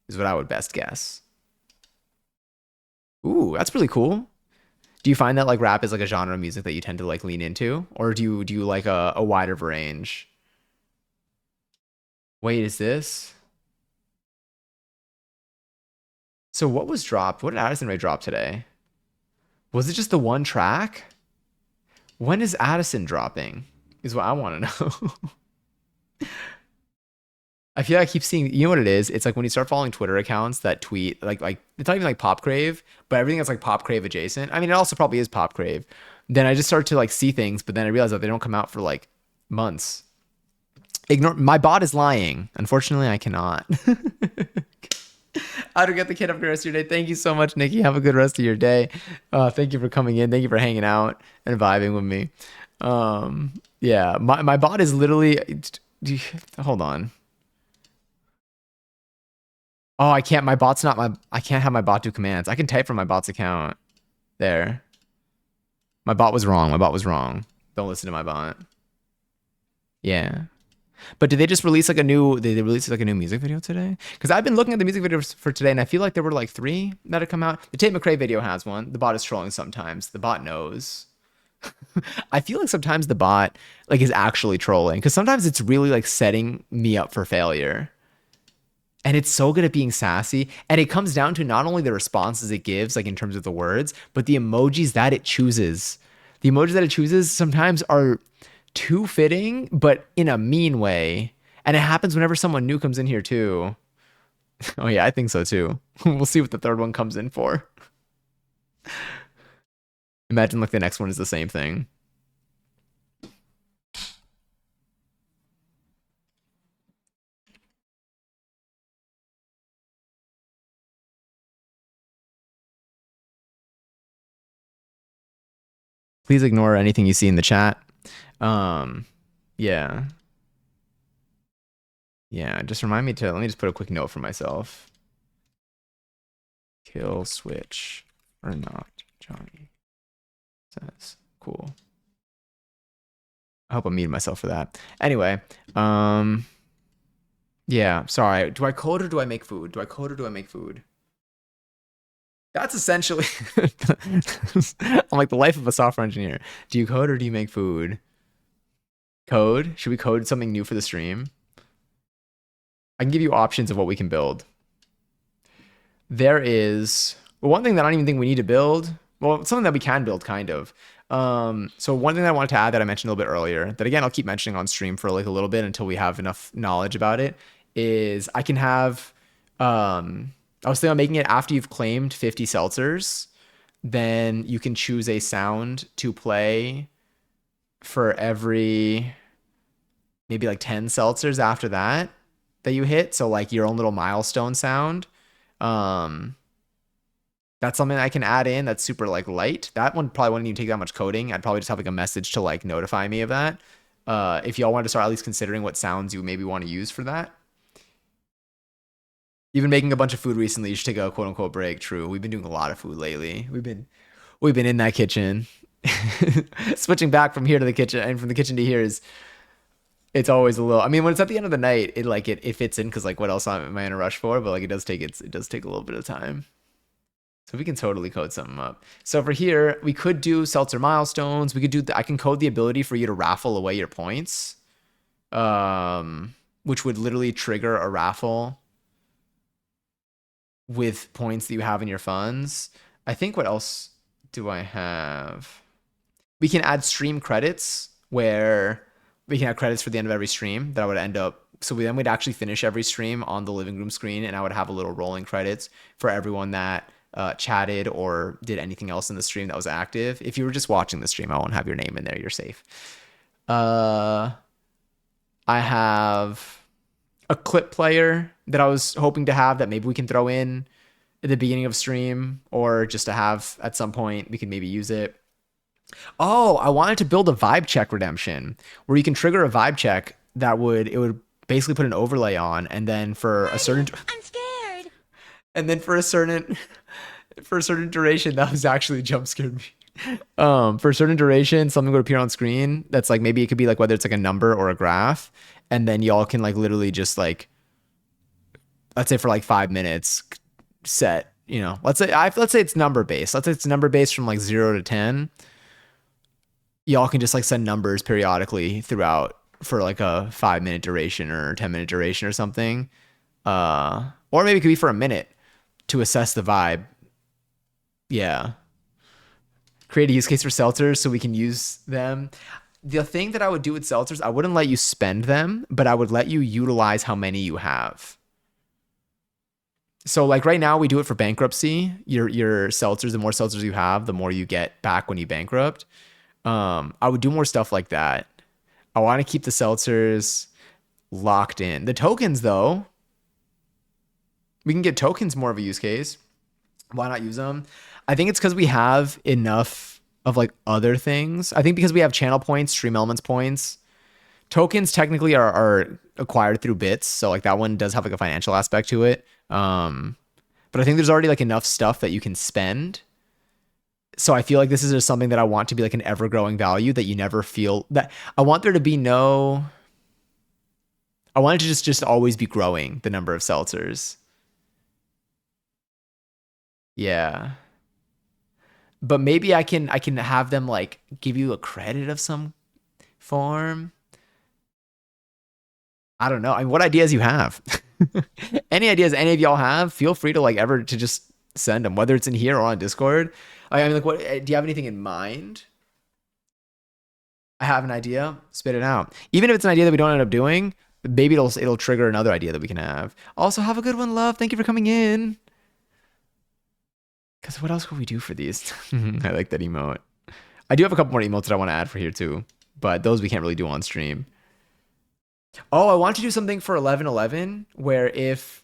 is what I would best guess. Ooh, that's really cool. Do you find that like rap is like a genre of music that you tend to like lean into? Or do you like a wider range? Wait, is this? So what was dropped? What did Addison Rae drop today? Was it just the one track? When is Addison dropping? Is what I want to know. I feel like I keep seeing, you know what it is? It's like when you start following Twitter accounts that tweet like it's not even like Pop Crave, but everything that's like Pop Crave adjacent. I mean, it also probably is Pop Crave. Then I just start to like see things, but then I realize that they don't come out for like months. Ignore my bot is lying. Unfortunately, I cannot. How to get the kid up the rest of your day. Thank you so much, Nikki. Have a good rest of your day. Thank you for coming in. Thank you for hanging out and vibing with me. Yeah, my bot is literally. Hold on. Oh, I can't. My bot's not my. I can't have my bot do commands. I can type from my bot's account. There. My bot was wrong. My bot was wrong. Don't listen to my bot. Yeah. But did they just release like a new? Did they release like a new music video today? Because I've been looking at the music videos for today, and I feel like there were like 3 that had come out. The Tate McRae video has one. The bot is trolling sometimes. The bot knows. I feel like sometimes the bot like is actually trolling because sometimes it's really like setting me up for failure. And it's so good at being sassy. And it comes down to not only the responses it gives, like in terms of the words, but the emojis that it chooses. The emojis that it chooses sometimes are too fitting, but in a mean way. And it happens whenever someone new comes in here too. Oh yeah, I think so too. We'll see what the third one comes in for. Imagine like the next one is the same thing. Please ignore anything you see in the chat. Yeah. Yeah, just remind me to, let me just put a quick note for myself. Kill switch or not, Johnny Says. Cool. I hope I'm muting myself for that. Anyway, yeah, sorry. Do I code or do I make food? Do I code or do I make food? That's essentially I'm like the life of a software engineer. Do you code or do you make food? Code? Should we code something new for the stream? I can give you options of what we can build. There is one thing that I don't even think we need to build. Well, something that we can build, kind of. So one thing that I wanted to add that I mentioned a little bit earlier, that again I'll keep mentioning on stream for like a little bit until we have enough knowledge about it, is I can have. I was thinking of making it after you've claimed 50 seltzers, then you can choose a sound to play for every maybe like 10 seltzers after that that you hit. So like your own little milestone sound. Um, that's something I can add in that's super like light. That one probably wouldn't even take that much coding. I'd probably just have like a message to like notify me of that. If y'all wanted to start at least considering what sounds you maybe want to use for that. You've been making a bunch of food recently. You should take a quote unquote break. True. We've been doing a lot of food lately. We've been in that kitchen. Switching back from here to the kitchen and from the kitchen to here is it's always a little. I mean, when it's at the end of the night, it fits in because like what else am I in a rush for? But like it does take a little bit of time. So we can totally code something up. So for here, we could do seltzer milestones. We could do. I can code the ability for you to raffle away your points, which would literally trigger a raffle with points that you have in your funds. I think what else do I have? We can add stream credits where we can have credits for the end of every stream that I would end up. So we'd actually finish every stream on the living room screen, and I would have a little rolling credits for everyone that chatted or did anything else in the stream that was active. If you were just watching the stream, I won't have your name in there. You're safe. I have a clip player that I was hoping to have that maybe we can throw in at the beginning of stream or just to have at some point we can maybe use it. Oh, I wanted to build a vibe check redemption where you can trigger a vibe check that would basically put an overlay on, and then for a certain I'm scared. and then for a certain duration that was actually jump scared me. For a certain duration, something would appear on screen that's like maybe it could be like whether it's like a number or a graph, and then y'all can like literally just like let's say for like 5 minutes set, let's say it's number based. Let's say it's number based from like 0 to 10. Y'all can just like send numbers periodically throughout for like a 5-minute duration or 10-minute duration or something. Or maybe it could be for a minute to assess the vibe. Yeah. Create a use case for seltzers so we can use them. The thing that I would do with seltzers, I wouldn't let you spend them, but I would let you utilize how many you have. So like right now we do it for bankruptcy. Your seltzers, the more seltzers you have, the more you get back when you bankrupt. I would do more stuff like that. I want to keep the seltzers locked in. The tokens though, we can get tokens more of a use case. Why not use them? I think it's because we have enough of like other things. I think because we have channel points, stream elements points. Tokens technically are acquired through bits. So like that one does have like a financial aspect to it. But I think there's already like enough stuff that you can spend. So I feel like this is just something that I want to be like an ever growing value that you never feel that I want there to be no, I want it to just always be growing the number of seltzers. Yeah. But maybe I can have them like give you a credit of some form. I don't know. I mean, what ideas you have? Any ideas any of y'all have? Feel free to like ever to just send them, whether it's in here or on Discord. I mean, like, what do you have anything in mind? I have an idea. Spit it out. Even if it's an idea that we don't end up doing, maybe it'll trigger another idea that we can have. Also, have a good one, love. Thank you for coming in. Because what else could we do for these? I like that emote. I do have a couple more emotes that I want to add for here too, but those we can't really do on stream. Oh, I want to do something for 1111 where if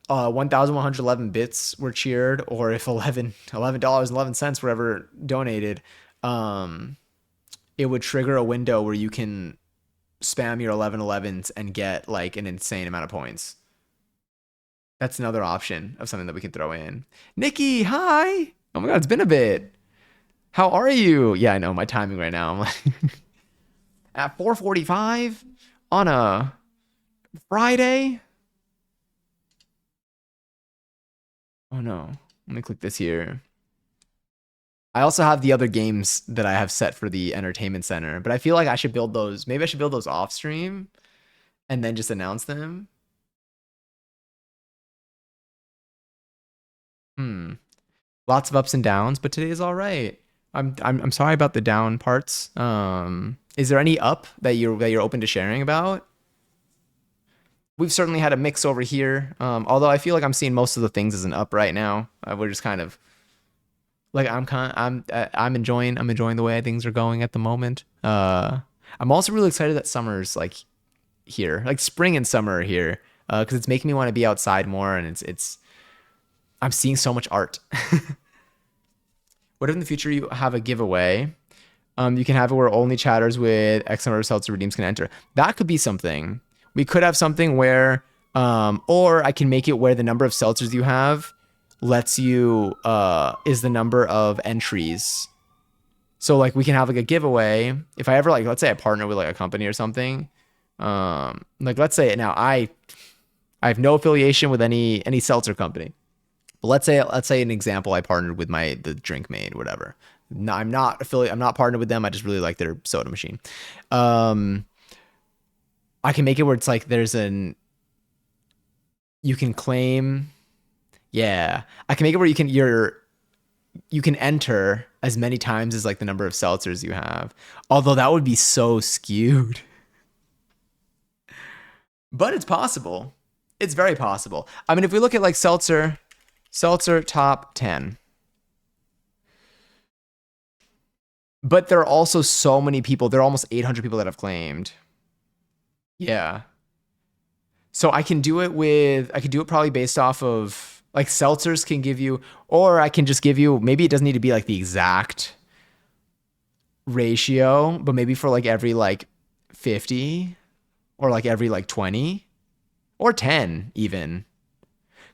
1,111 bits were cheered, or if $11.11 were ever donated, it would trigger a window where you can spam your 1111s and get like an insane amount of points. That's another option of something that we can throw in. Nikki, hi. Oh my God, it's been a bit. How are you? Yeah, I know my timing right now. I'm like at 4:45 on a Friday. Oh no, let me click this here. I also have the other games that I have set for the entertainment center, but I feel like I should build those. Maybe I should build those off stream and then just announce them. Lots of ups and downs, but today is all right. I'm sorry about the down parts. Is there any up that you're open to sharing about? We've certainly had a mix over here. Although I feel like I'm seeing most of the things as an up right now. We're just kind of Like I'm enjoying the way things are going at the moment. I'm also really excited that summer's like here, like spring and summer are here, because it's making me want to be outside more, and it's I'm seeing so much art. What if in the future you have a giveaway? You can have it where only chatters with X number of seltzer redeems can enter. That could be something. We could have something where, or I can make it where the number of seltzers you have lets you, is the number of entries. So like we can have like a giveaway. If I ever like, let's say I partner with like a company or something. Like let's say now I have no affiliation with any seltzer company. But let's say an example, I partnered with the Drink Made, whatever. No, I'm not affiliate. I'm not partnered with them. I just really like their soda machine. I can make it where it's like you can claim. Yeah, I can make it where you can enter as many times as like the number of seltzers you have. Although that would be so skewed, but it's possible. It's very possible. I mean, if we look at like seltzer top 10. But there are also so many people. There are almost 800 people that have claimed. Yeah. So I can do it probably based off of like seltzers can give you, or I can just give you, maybe it doesn't need to be like the exact ratio, but maybe for like every like 50 or like every like 20 or 10 even.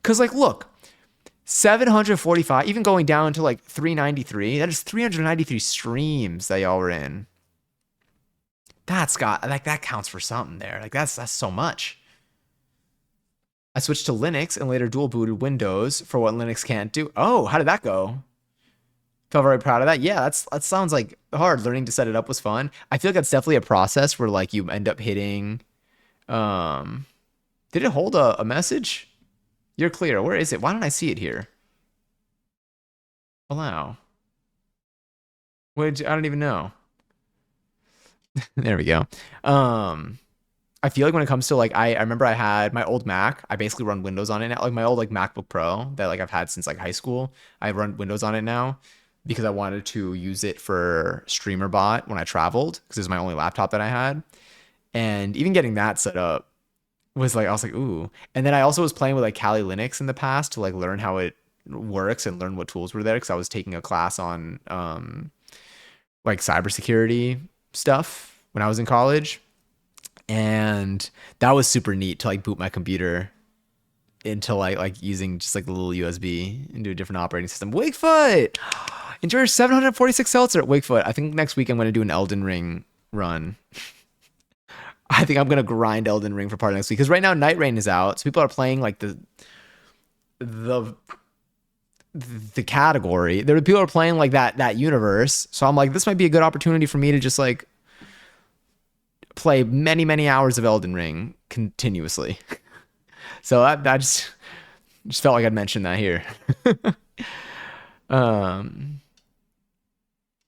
Cause like, look, 745, even going down to like 393, that is 393 streams that y'all were in. That's got like that counts for something there. Like that's so much. I switched to Linux and later dual booted Windows for what Linux can't do. Oh, how did that go? Felt very proud of that. Yeah, that sounds like hard. Learning to set it up was fun. I feel like that's definitely a process where like you end up hitting. Did it hold a message? You're clear. Where is it? Why don't I see it here? Allow. I don't even know. There we go. I feel like when it comes to like I remember I had my old Mac. I basically run Windows on it now. Like my old like MacBook Pro that like I've had since like high school. I run Windows on it now because I wanted to use it for StreamerBot when I traveled because it was my only laptop that I had. And even getting that set up was like I was like, ooh. And then I also was playing with like Kali Linux in the past to like learn how it works and learn what tools were there because I was taking a class on like cybersecurity stuff when I was in college. And that was super neat to like boot my computer into like using just like the little USB into a different operating system. Wakefoot! Enjoy your 746 seltzer at Wakefoot. I think next week I'm going to do an Elden Ring run. I think I'm going to grind Elden Ring for part of next week because right now Night Rain is out. So people are playing like the category. There are people are playing like that universe. So I'm like, this might be a good opportunity for me to just like play many hours of Elden Ring continuously. So I just felt like I'd mention that here.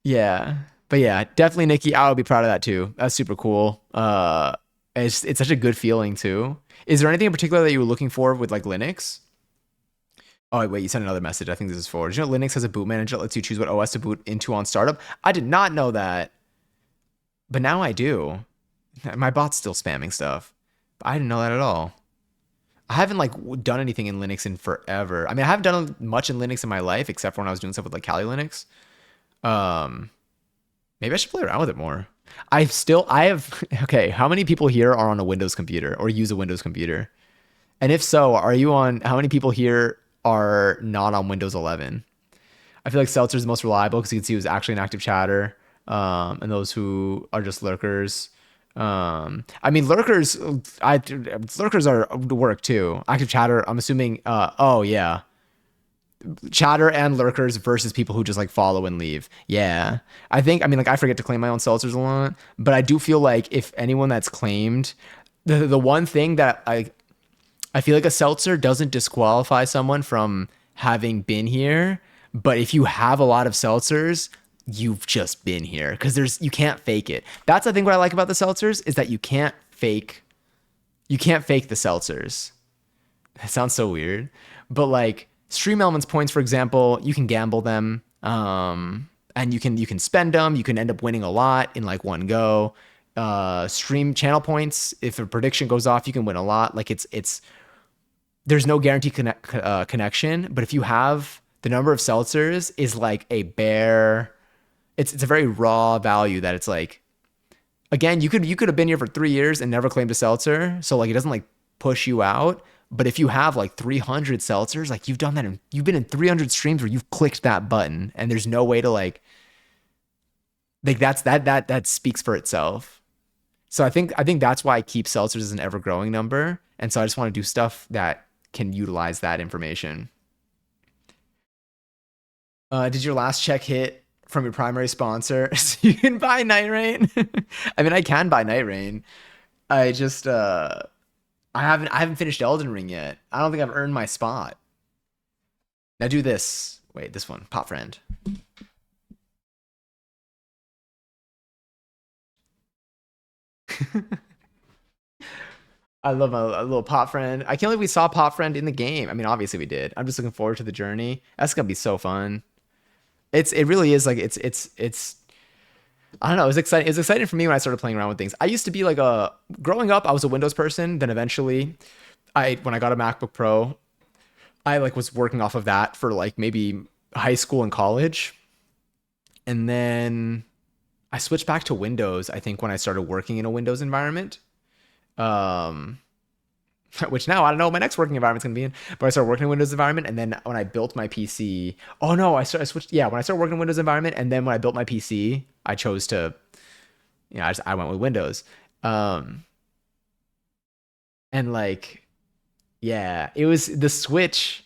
Yeah, but yeah, definitely Nikki. I would be proud of that too. That's super cool. It's such a good feeling too. Is there anything in particular that you were looking for with like Linux? Oh wait, you sent another message. I think this is for. Did you know Linux has a boot manager that lets you choose what OS to boot into on startup? I did not know that, but now I do. My bot's still spamming stuff. But I didn't know that at all. I haven't like done anything in Linux in forever. I mean, I haven't done much in Linux in my life except for when I was doing stuff with like Kali Linux. Maybe I should play around with it more. Okay, how many people here are on a Windows computer or use a Windows computer? And if so, how many people here are not on Windows 11? I feel like Seltzer is the most reliable because you can see who's actually an active chatter, and those who are just lurkers. I mean, lurkers are work too. Active chatter, I'm assuming, oh yeah. Chatter and lurkers versus people who just like follow and leave. Yeah. I mean, like I forget to claim my own seltzers a lot, but I do feel like if anyone that's claimed, the one thing that I feel like a seltzer doesn't disqualify someone from having been here, but if you have a lot of seltzers, you've just been here because you can't fake it. That's I think what I like about the seltzers is that you can't fake the seltzers. That sounds so weird, but like Stream Elements points, for example, you can gamble them. And you can spend them. You can end up winning a lot in like one go. Stream channel points. If a prediction goes off, you can win a lot. Like it's there's no guaranteed connection, but if you have the number of seltzers is like a bare, it's a very raw value that it's like, again, you could have been here for 3 years and never claimed a seltzer, so like it doesn't like push you out. But if you have like 300 seltzers, like you've done that, you've been in 300 streams where you've clicked that button, and there's no way to like that speaks for itself. So I think that's why I keep seltzers as an ever growing number, and so I just want to do stuff that can utilize that information. Did your last check hit from your primary sponsor? So you can buy Night Rain. I mean, I can buy Night Rain. I just I haven't finished Elden Ring yet. I don't think I've earned my spot. Now do this. Wait, this one, Pot Friend. I love a little Pot Friend. I can't believe we saw Pot Friend in the game. I mean, obviously we did. I'm just looking forward to the journey. That's gonna be so fun. It really is like it's I don't know. It was exciting. It was exciting for me when I started playing around with things. I used to be like a growing up. I was a Windows person. Then eventually, when I got a MacBook Pro, I like was working off of that for like maybe high school and college, and then I switched back to Windows. I think when I started working in a Windows environment, um, which now I don't know what my next working environment's gonna be in. But I started working in a Windows environment, and then when I built my PC, oh no, I switched. Yeah, when I started working in a Windows environment, and then when I built my PC, I chose to, I went with Windows. Um, and like, yeah, it was the Switch.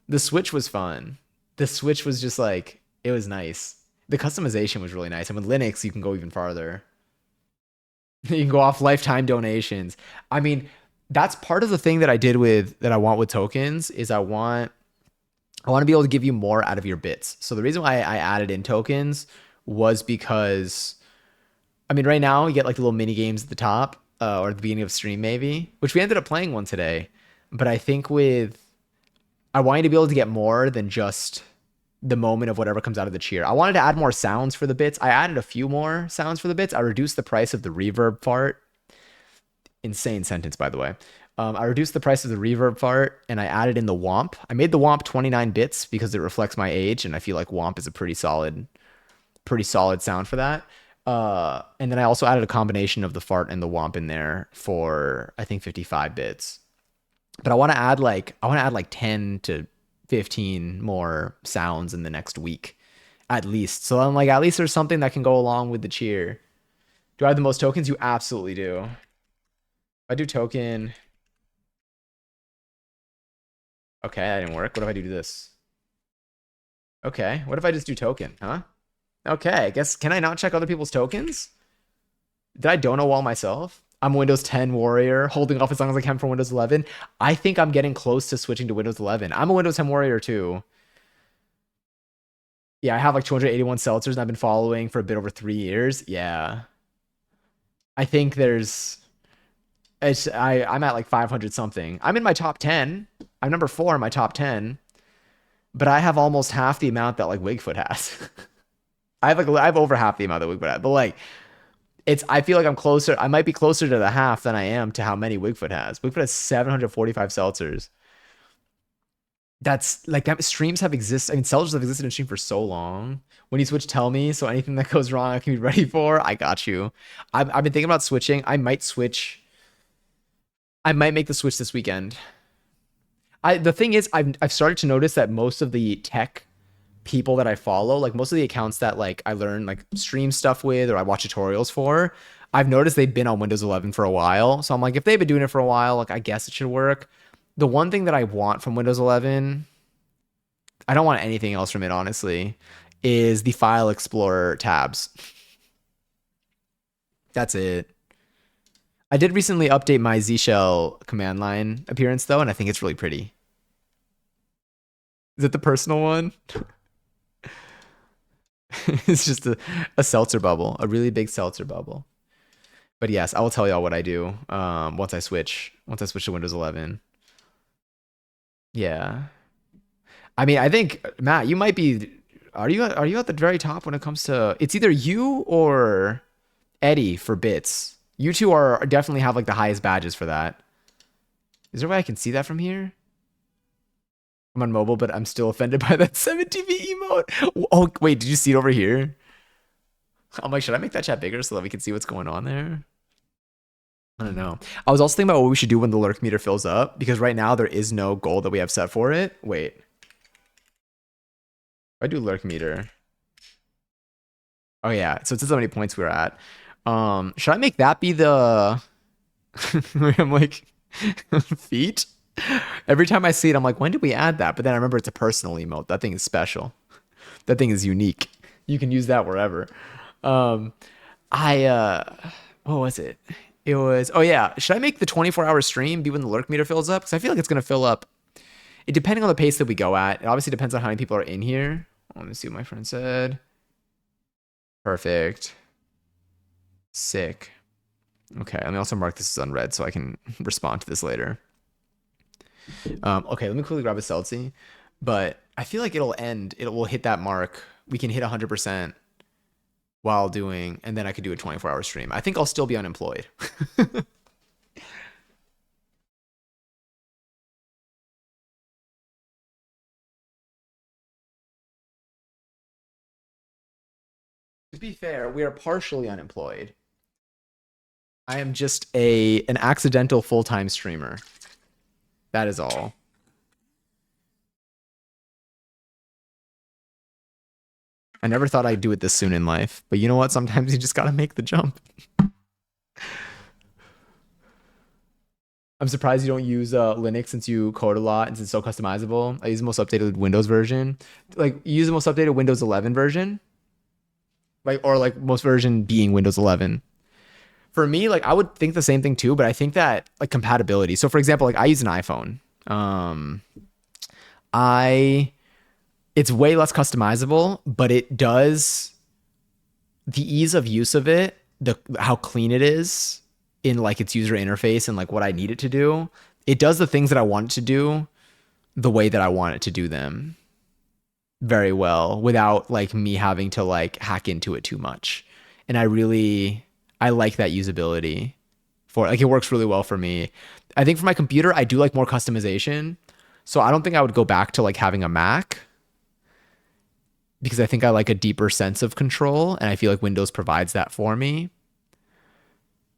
The Switch was fun. The Switch was just like it was nice. The customization was really nice, and with Linux, you can go even farther. You can go off lifetime donations. I mean, that's part of the thing that I did with that I want with tokens is I want to be able to give you more out of your bits. So the reason why I added in tokens was because I mean right now you get like the little mini games at the top or at the beginning of stream maybe, which we ended up playing one today. But I think with I wanted to be able to get more than just the moment of whatever comes out of the cheer. I wanted to add more sounds for the bits. I added a few more sounds for the bits. I reduced the price of the reverb fart. Insane sentence, by the way. I reduced the price of the reverb fart and I added in the womp. I made the womp 29 bits because it reflects my age, and I feel like womp is a pretty solid sound for that. And then I also added a combination of the fart and the womp in there for I think 55 bits. But I want to add like 10 to 15 more sounds in the next week at least. So I'm like at least there's something that can go along with the cheer. Do I have the most tokens? You absolutely do. If I do token, okay, that didn't work. What if I do this? Okay, what if I just do token, huh? Okay, I guess can I not check other people's tokens? Did I dono wall myself? I'm a Windows 10 warrior, holding off as long as I can for Windows 11. I think I'm getting close to switching to Windows 11. I'm a Windows 10 warrior too. Yeah, I have like 281 seltzers and I've been following for a bit over 3 years. Yeah. I think I'm at like 500 something. I'm in my top 10. I'm number 4 in my top 10, but I have almost half the amount that like Wigfoot has. I have over half the amount that Wigfoot has, but like I feel like I'm closer. I might be closer to the half than I am to how many Wigfoot has. Wigfoot has 745 seltzers. That's like that streams have existed. I mean, seltzers have existed in stream for so long. When you switch, tell me. So anything that goes wrong, I can be ready for. I got you. I've been thinking about switching. I might switch. I might make the switch this weekend. The thing is, I've started to notice that most of the tech people that I follow, like most of the accounts that like I learn like stream stuff with or I watch tutorials for, I've noticed they've been on Windows 11 for a while. So I'm like, if they've been doing it for a while, like I guess it should work. The one thing that I want from Windows 11, I don't want anything else from it, honestly, is the File Explorer tabs. That's it. I did recently update my Z Shell command line appearance though, and I think it's really pretty. Is it the personal one? It's just a seltzer bubble, a really big seltzer bubble. But yes, I will tell y'all what I do once I switch to Windows 11. Yeah. I mean, I think Matt, you might be. are you at the very top when it comes to it's either you or Eddie for bits. You two are definitely have like the highest badges for that. Is there a way I can see that from here? I'm on mobile, but I'm still offended by that 7TV emote. Oh, wait, did you see it over here? I'm like, should I make that chat bigger so that we can see what's going on there? I don't know. I was also thinking about what we should do when the lurk meter fills up, because right now there is no goal that we have set for it. Wait. If I do lurk meter. Oh yeah, so it says how many points we're at. Should I make that be the I'm like feet? Every time I see it, I'm like, when did we add that? But then I remember it's a personal emote. That thing is special. That thing is unique. You can use that wherever. Um, what was it? It was, oh yeah. Should I make the 24-hour stream be when the lurk meter fills up? Because I feel like it's gonna fill up. It depending on the pace that we go at. It obviously depends on how many people are in here. Let me see what my friend said. Perfect. Sick. Okay, let me also mark this as unread so I can respond to this later. Okay, let me quickly grab a Celsi. But I feel like it'll end. It will hit that mark. We can hit 100% while doing, and then I could do a 24-hour stream. I think I'll still be unemployed. To be fair, we are partially unemployed. I am just an accidental full-time streamer. That is all. I never thought I'd do it this soon in life, but you know what? Sometimes you just gotta make the jump. I'm surprised you don't use Linux since you code a lot and it's so customizable. I use the most updated Windows version. Like, you use the most updated Windows 11 version? Like, or like most version being Windows 11. For me, like, I would think the same thing too, but I think that like compatibility. So for example, like I use an iPhone. It's way less customizable, but it does the ease of use of it, how clean it is in like its user interface and like what I need it to do. It does the things that I want it to do the way that I want it to do them very well without like me having to like hack into it too much. And I like that usability for like it works really well for me. I think for my computer, I do like more customization. So I don't think I would go back to like having a Mac because I think I like a deeper sense of control and I feel like Windows provides that for me.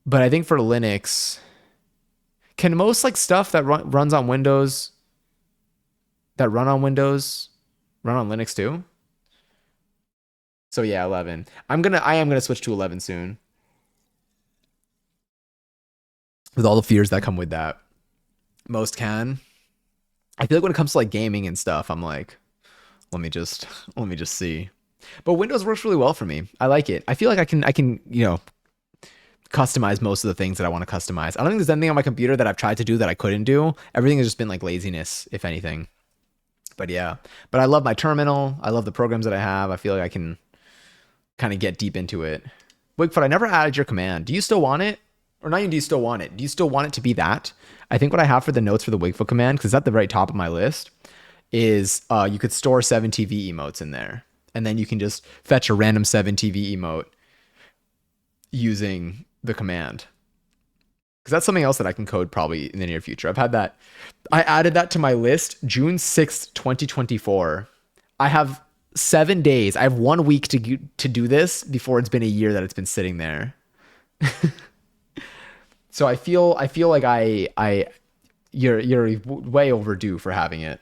But I think for Linux, can most like stuff that runs on Windows run on Linux too? So yeah, 11. I am gonna switch to 11 soon. With all the fears that come with that. Most can. I feel like when it comes to like gaming and stuff, I'm like, let me just see. But Windows works really well for me. I like it. I feel like I can, customize most of the things that I want to customize. I don't think there's anything on my computer that I've tried to do that I couldn't do. Everything has just been like laziness, if anything. But yeah. But I love my terminal. I love the programs that I have. I feel like I can kind of get deep into it. Wigfoot, I never added your command. Do you still want it? Or not even do you still want it? Do you still want it to be that? I think what I have for the notes for the Wigfoot command, because it's at the very top of my list, is you could store 7TV emotes in there. And then you can just fetch a random 7TV emote using the command. Because that's something else that I can code probably in the near future. I've had that. I added that to my list June 6th, 2024. I have 7 days. I have 1 week to do this before it's been a year that it's been sitting there. So I feel like you're way overdue for having it.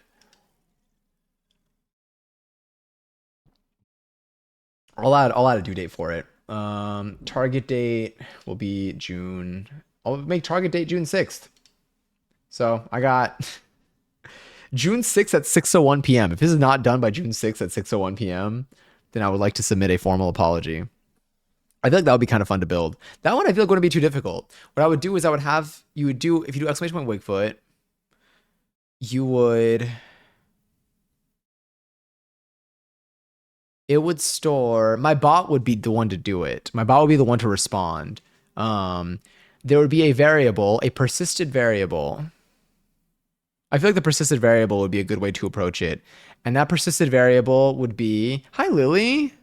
I'll add a due date for it. Target date will be June. I'll make target date June 6th. So I got June 6th at 6:01 p.m. If this is not done by June 6th at 6:01 p.m., then I would like to submit a formal apology. I feel like that would be kind of fun to build. That one I feel like wouldn't be too difficult. What I would do is if you do exclamation point Wigfoot, it would store, my bot would be the one to do it. My bot would be the one to respond. There would be a persisted variable. I feel like the persistent variable would be a good way to approach it. And that persistent variable would be, hi, Lily.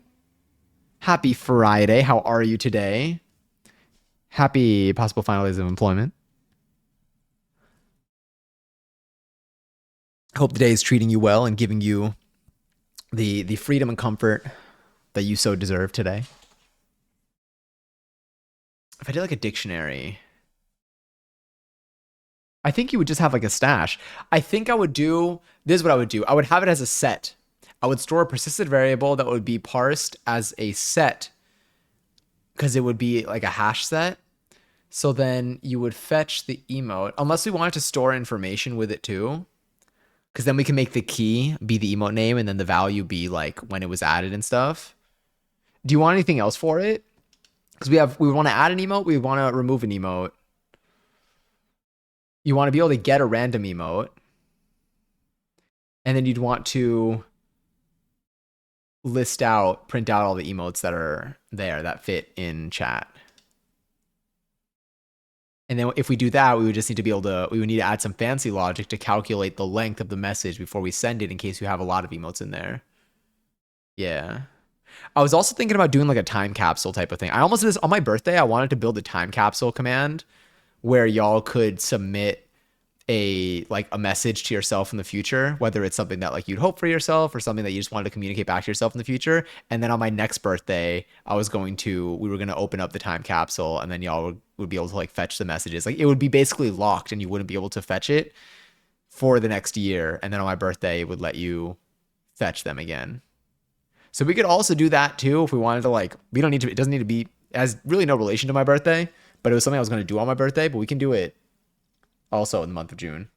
Happy Friday. How are you today? Happy possible final days of employment. Hope the day is treating you well and giving you the freedom and comfort that you so deserve today. If I did like a dictionary, I think you would just have like a stash. I think I would do this is what I would do. I would have it as a set. I would store a persistent variable that would be parsed as a set because it would be like a hash set. So then you would fetch the emote, unless we wanted to store information with it too. Because then we can make the key be the emote name and then the value be like when it was added and stuff. Do you want anything else for it? Because we want to add an emote, we want to remove an emote. You want to be able to get a random emote. And then you'd want to print out all the emotes that are there that fit in chat. And then if we do that, we would just need to we would need to add some fancy logic to calculate the length of the message before we send it in case you have a lot of emotes in there. Yeah. I was also thinking about doing like a time capsule type of thing. I almost did this on my birthday. I wanted to build a time capsule command where y'all could submit a message to yourself in the future, whether it's something that like you'd hope for yourself or something that you just wanted to communicate back to yourself in the future. And then on my next birthday, we were going to open up the time capsule and then y'all would be able to like fetch the messages. Like it would be basically locked and you wouldn't be able to fetch it for the next year. And then on my birthday, it would let you fetch them again. So we could also do that too if we wanted to it doesn't need to be, it has really no relation to my birthday, but it was something I was going to do on my birthday, but we can do it also in the month of June.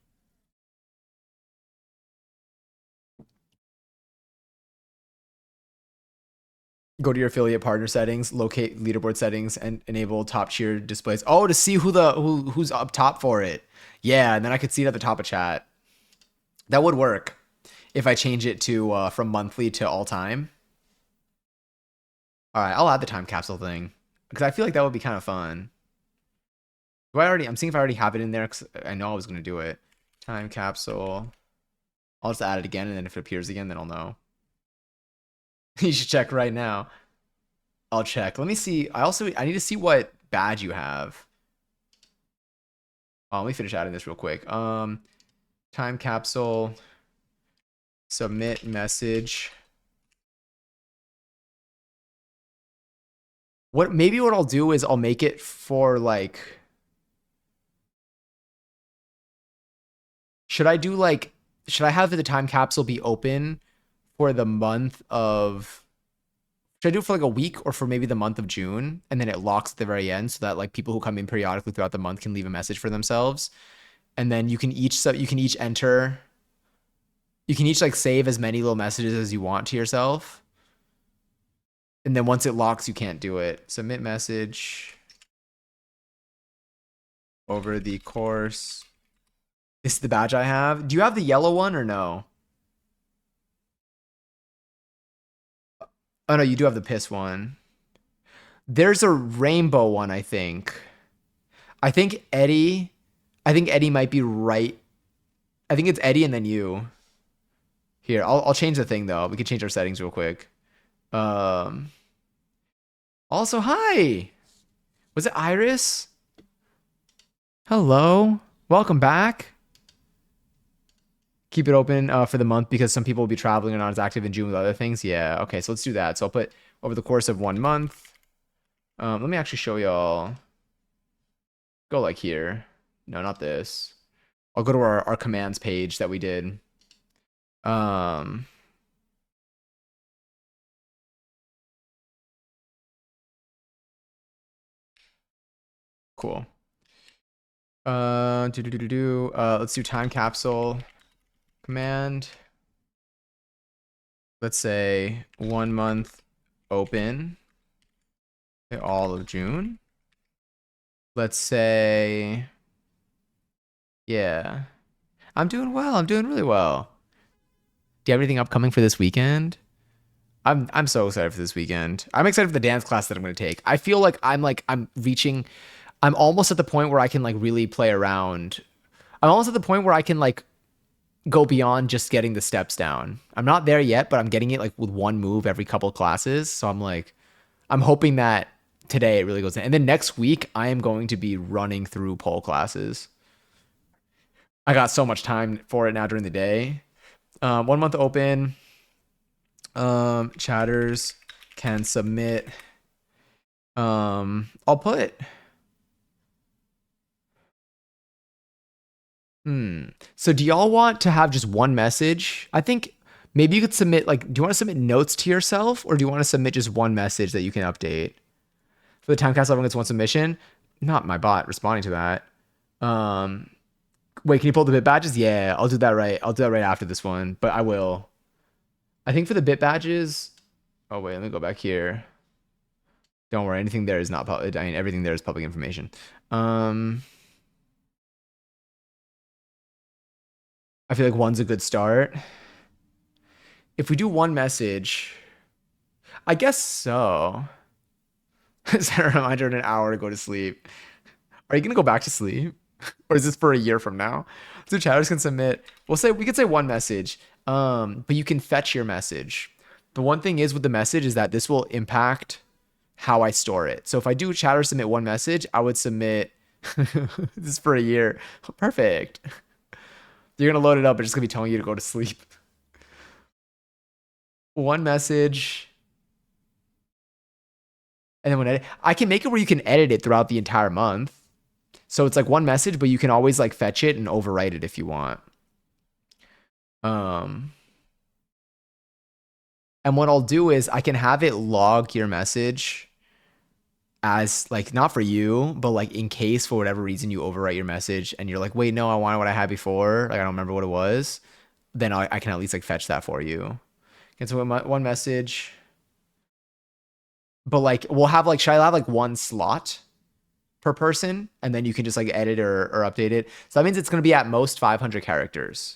Go to your affiliate partner settings, locate leaderboard settings, and enable top tier displays. Oh, to see who's up top for it. Yeah, and then I could see it at the top of chat. That would work if I change it to from monthly to all time. All right, I'll add the time capsule thing because I feel like that would be kind of fun. I'm seeing if I already have it in there because I know I was going to do it. Time capsule. I'll just add it again, and then if it appears again, then I'll know. You should check right now. I'll check. Let me see. I need to see what badge you have. Oh, let me finish adding this real quick. Time capsule. Submit message. Maybe what I'll do is I'll make it for like. Should I have the time capsule be open for the month of, should I do it for like a week or for maybe the month of June? And then it locks at the very end so that like people who come in periodically throughout the month can leave a message for themselves. And then you can each like save as many little messages as you want to yourself. And then once it locks, you can't do it. Submit message over the course. This is the badge I have. Do you have the yellow one or no? Oh no, you do have the piss one. There's a rainbow one, I think. I think Eddie might be right. I think it's Eddie and then you. Here, I'll change the thing though. We can change our settings real quick. Also, hi. Was it Iris? Hello. Welcome back. Keep it open for the month because some people will be traveling and not as active in June with other things. Yeah, okay, so let's do that. So I'll put over the course of 1 month. Let me actually show y'all. Go like here. No, not this. I'll go to our commands page that we did. Cool. Let's do time capsule command. Let's say 1 month open. Okay, all of June. Let's say, yeah. I'm doing well. I'm doing really well. Do you have anything upcoming for this weekend? I'm so excited for this weekend. I'm excited for the dance class that I'm going to take. I feel like I'm almost at the point where I can like really play around. I'm almost at the point where I can like go beyond just getting the steps down. I'm not there yet, but I'm getting it like with one move every couple of classes. So I'm like, I'm hoping that today it really goes in. And then next week, I am going to be running through pole classes. I got so much time for it now during the day. 1 month open. Chatters can submit. I'll put. So do y'all want to have just one message? I think maybe you could submit like, do you want to submit notes to yourself or do you want to submit just one message that you can update? For the time capsule, everyone gets one submission. Not my bot responding to that. Um, Wait, can you pull the bit badges? Yeah, I'll do that right. I'll do that right after this one, but I will. I think for the bit badges. Oh wait, let me go back here. Don't worry, anything there is not public. I mean, everything there is public information. I feel like one's a good start. If we do one message, I guess so. Set a reminder in an hour to go to sleep. Are you gonna go back to sleep? Or is this for a year from now? So chatters can submit. We could say one message. But you can fetch your message. The one thing is with the message is that this will impact how I store it. So if I do chatter submit one message, I would submit this is for a year. Perfect. You're gonna load it up, but it's just gonna be telling you to go to sleep. One message. And then I can make it where you can edit it throughout the entire month. So it's like one message, but you can always like fetch it and overwrite it if you want. And what I'll do is I can have it log your message as like not for you, but like in case for whatever reason you overwrite your message and you're like, wait, no, I wanted what I had before. Like I don't remember what it was. Then I can at least like fetch that for you. Okay, so one message. But like we'll have like, should I have like one slot per person? And then you can just like edit or update it. So that means it's going to be at most 500 characters,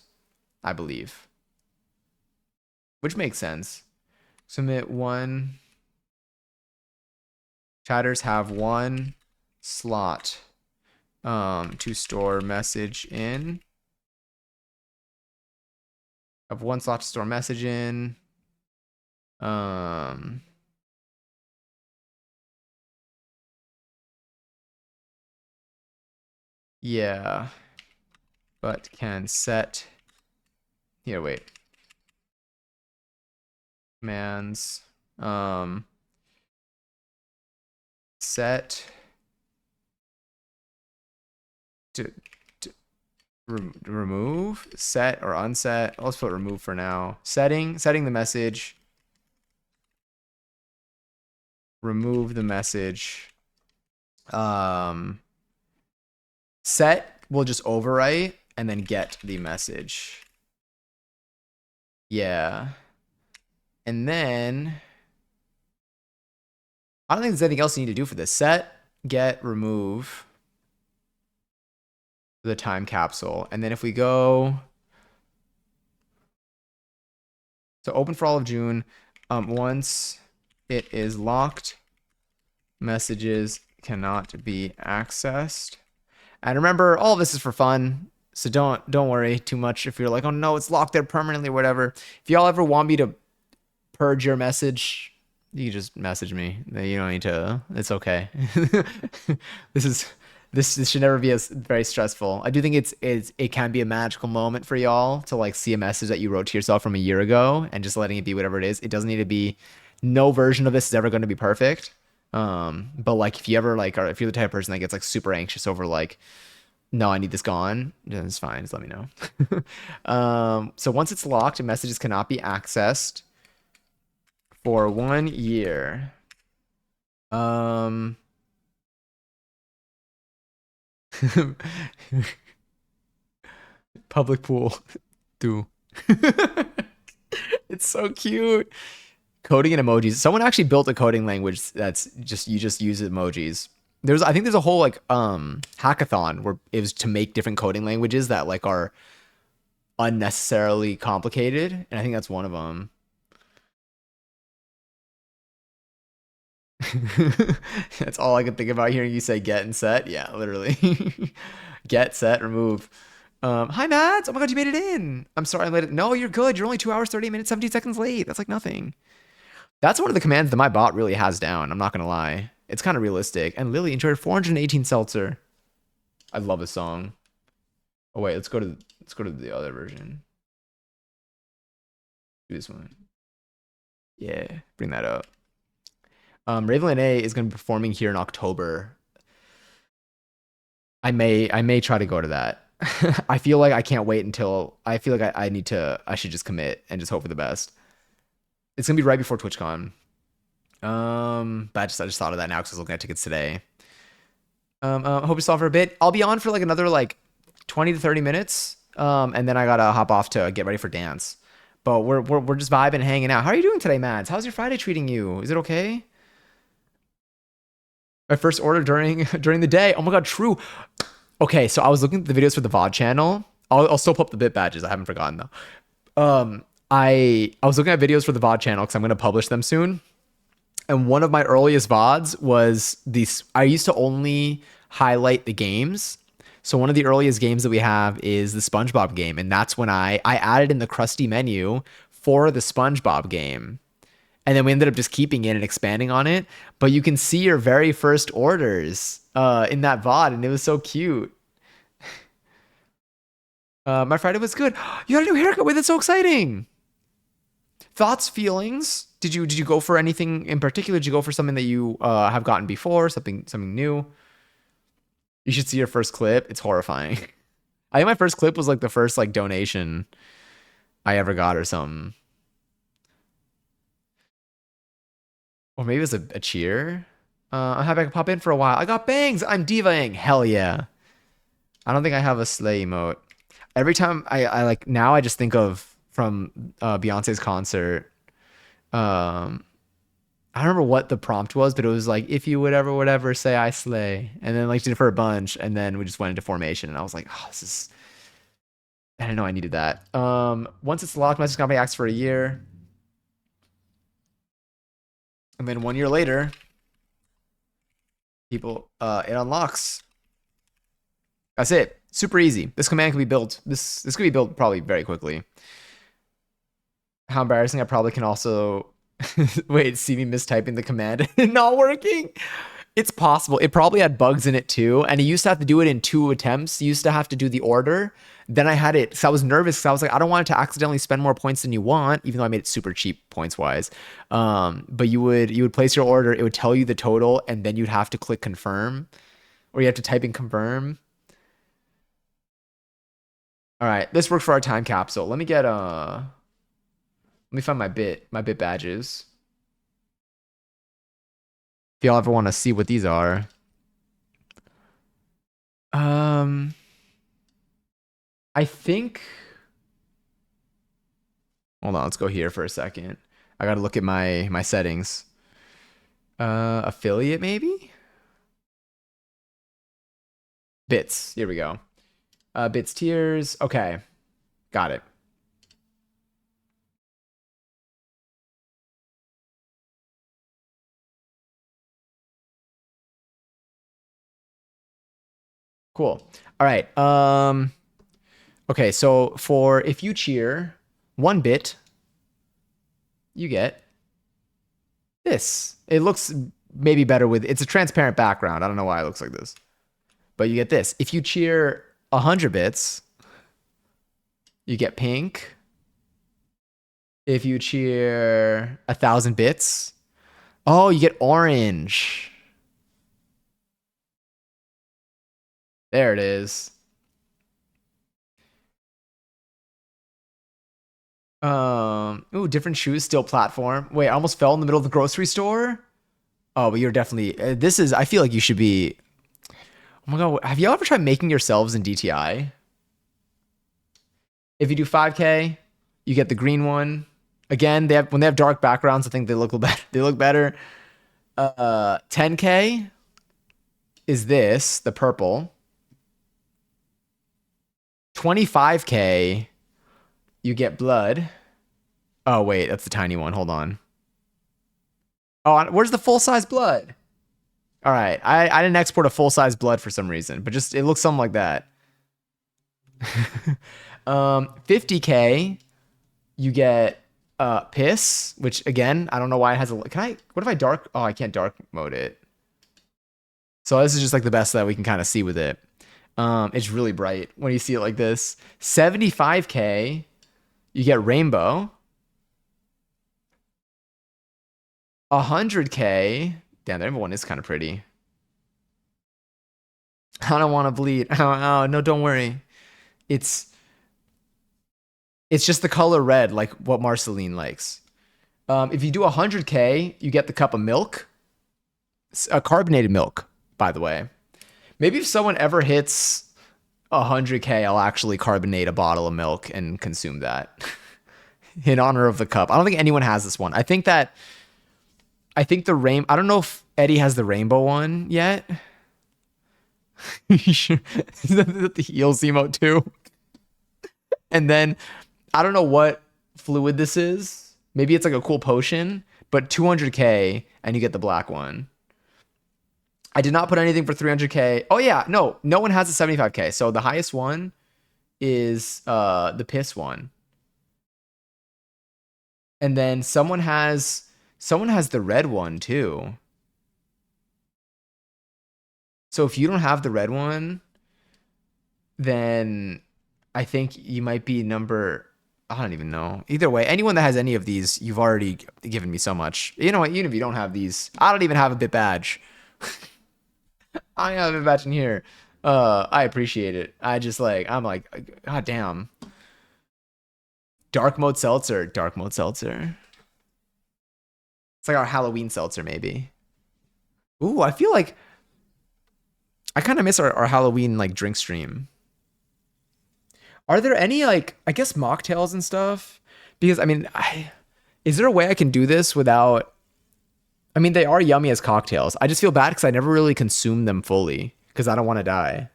I believe. Which makes sense. Submit one. Chatters have one slot to store message in. Have one slot to store message in. Yeah. But can set. Here, wait. Commands. Set to remove, set or unset. Let's put remove for now. Setting the message. Remove the message. Set will just overwrite and then get the message. Yeah. And then I don't think there's anything else you need to do for this. Set, get, remove the time capsule. And then if we go to open for all of June, once it is locked, messages cannot be accessed. And remember, all of this is for fun. So don't worry too much if you're like, oh no, it's locked there permanently or whatever. If y'all ever want me to purge your message, you can just message me. You don't need to. It's okay. This should never be as very stressful. I do think it can be a magical moment for y'all to like see a message that you wrote to yourself from a year ago and just letting it be whatever it is. It doesn't need to be. No version of this is ever going to be perfect. But like if you ever like, or if you're the type of person that gets like super anxious over like, no, I need this gone, then it's fine. Just let me know. So once it's locked, messages cannot be accessed for 1 year. Public pool. Do. It's so cute. Coding and emojis. Someone actually built a coding language that's just you just use emojis. I think there's a whole like hackathon where it was to make different coding languages that like are unnecessarily complicated, and I think that's one of them. That's all I can think about hearing you say get and set. Yeah, literally. Get, set, remove. Hi, Mads. Oh my God, you made it in. I'm sorry I let it. No, you're good. You're only 2 hours, 30 minutes, 17 seconds late. That's like nothing. That's one of the commands that my bot really has down. I'm not going to lie. It's kind of realistic. And Lily enjoyed 418 seltzer. I love this song. Oh, wait, let's go to the other version. Do this one. Yeah, bring that up. Raven A is going to be performing here in October. I may try to go to that. I feel like I can't wait until I feel like I should just commit and just hope for the best. It's gonna be right before TwitchCon. But I just thought of that now because I was looking at tickets today. Hope you saw for a bit. I'll be on for like another like 20 to 30 minutes. And then I gotta hop off to get ready for dance. But we're just vibing, hanging out. How are you doing today, Mads? How's your Friday treating you? Is it okay? My first order during during the day. Oh my God, true. Okay, so I was looking at the videos for the VOD channel. I'll still put up the bit badges. I haven't forgotten though. I was looking at videos for the VOD channel because I'm gonna publish them soon. And one of my earliest VODs was these. I used to only highlight the games. So one of the earliest games that we have is the SpongeBob game, and that's when I added in the Krusty menu for the SpongeBob game. And then we ended up just keeping it and expanding on it. But you can see your very first orders in that VOD, and it was so cute. My Friday was good. You got a new haircut with it. So exciting. Thoughts, feelings? Did you go for anything in particular? Did you go for something that you have gotten before? Something new? You should see your first clip. It's horrifying. I think my first clip was like the first like donation I ever got or something. Or maybe it was a cheer. I'm happy I could pop in for a while. I got bangs. I'm divaing. Hell yeah. I don't think I have a slay emote. Every time I like now I just think of from Beyonce's concert. I don't remember what the prompt was, but it was like, if you would ever, whatever, say I slay. And then like did it for a bunch, and then we just went into formation, and I was like, oh, this is I didn't know I needed that. Once it's locked, my company acts for a year. And then 1 year later, it unlocks. That's it. Super easy. This command can be built. This could be built probably very quickly. How embarrassing. I probably can also wait, see me mistyping the command and not working. It's possible. It probably had bugs in it too. And he used to have to do it in 2 attempts. He used to have to do the order. Then I had it. So I was nervous because I was like, I don't want it to accidentally spend more points than you want, even though I made it super cheap points wise. But you would place your order. It would tell you the total, and then you'd have to click confirm, or you have to type in confirm. All right, this works for our time capsule. Let me find my bit badges. If y'all ever want to see what these are. Um, I think. Hold on, let's go here for a second. I gotta look at my settings. Affiliate maybe? Bits. Here we go. Bits tiers. Okay, got it. Cool. All right. Okay, so for if you cheer 1 bit, you get this. It looks maybe better with it's a transparent background. I don't know why it looks like this. But you get this. If you cheer 100 bits, you get pink. If you cheer 1,000 bits, oh, you get orange. There it is. Ooh, different shoes, still platform. Wait, I almost fell in the middle of the grocery store. Oh, but you're definitely. This is. I feel like you should be. Oh my God, have y'all ever tried making yourselves in DTI? If you do 5K, you get the green one. Again, when they have dark backgrounds, I think they look better. They look better. 10K is this, the purple. 25K, you get blood. Oh wait, that's the tiny one. Hold on. Oh, where's the full size blood? All right, I didn't export a full size blood for some reason, but just it looks something like that. 50K, you get Piss, which again, I don't know why it has a. Can I? What if I dark? Oh, I can't dark mode it. So this is just like the best that we can kind of see with it. It's really bright when you see it like this. 75K, you get Rainbow. 100K, damn, the Rainbow one is kind of pretty. I don't want to bleed. Oh, no, don't worry. It's it's just the color red, like what Marceline likes. If you do 100K, you get the cup of milk, a carbonated milk, by the way. Maybe if someone ever hits 100K, I'll actually carbonate a bottle of milk and consume that in honor of the cup. I don't think anyone has this one. I think the rain. I don't know if Eddie has the rainbow one yet. Is that the heels emote too? And then I don't know what fluid this is. Maybe it's like a cool potion, but 200K and you get the black one. I did not put anything for 300K. Oh yeah, no one has a 75K. So the highest one is the piss one. And then someone has the red one too. So if you don't have the red one, then I think you might be number. I don't even know. Either way, anyone that has any of these, you've already given me so much. You know what? Even if you don't have these, I don't even have a bit badge. I have a bit badge in here. I appreciate it. I'm like, god damn. Dark mode seltzer. Dark mode seltzer. It's like our Halloween seltzer, maybe. Ooh, I feel like I kind of miss our Halloween like drink stream. Are there any like I guess mocktails and stuff? Because I mean, is there a way I can do this without? I mean, they are yummy as cocktails. I just feel bad because I never really consume them fully because I don't want to die.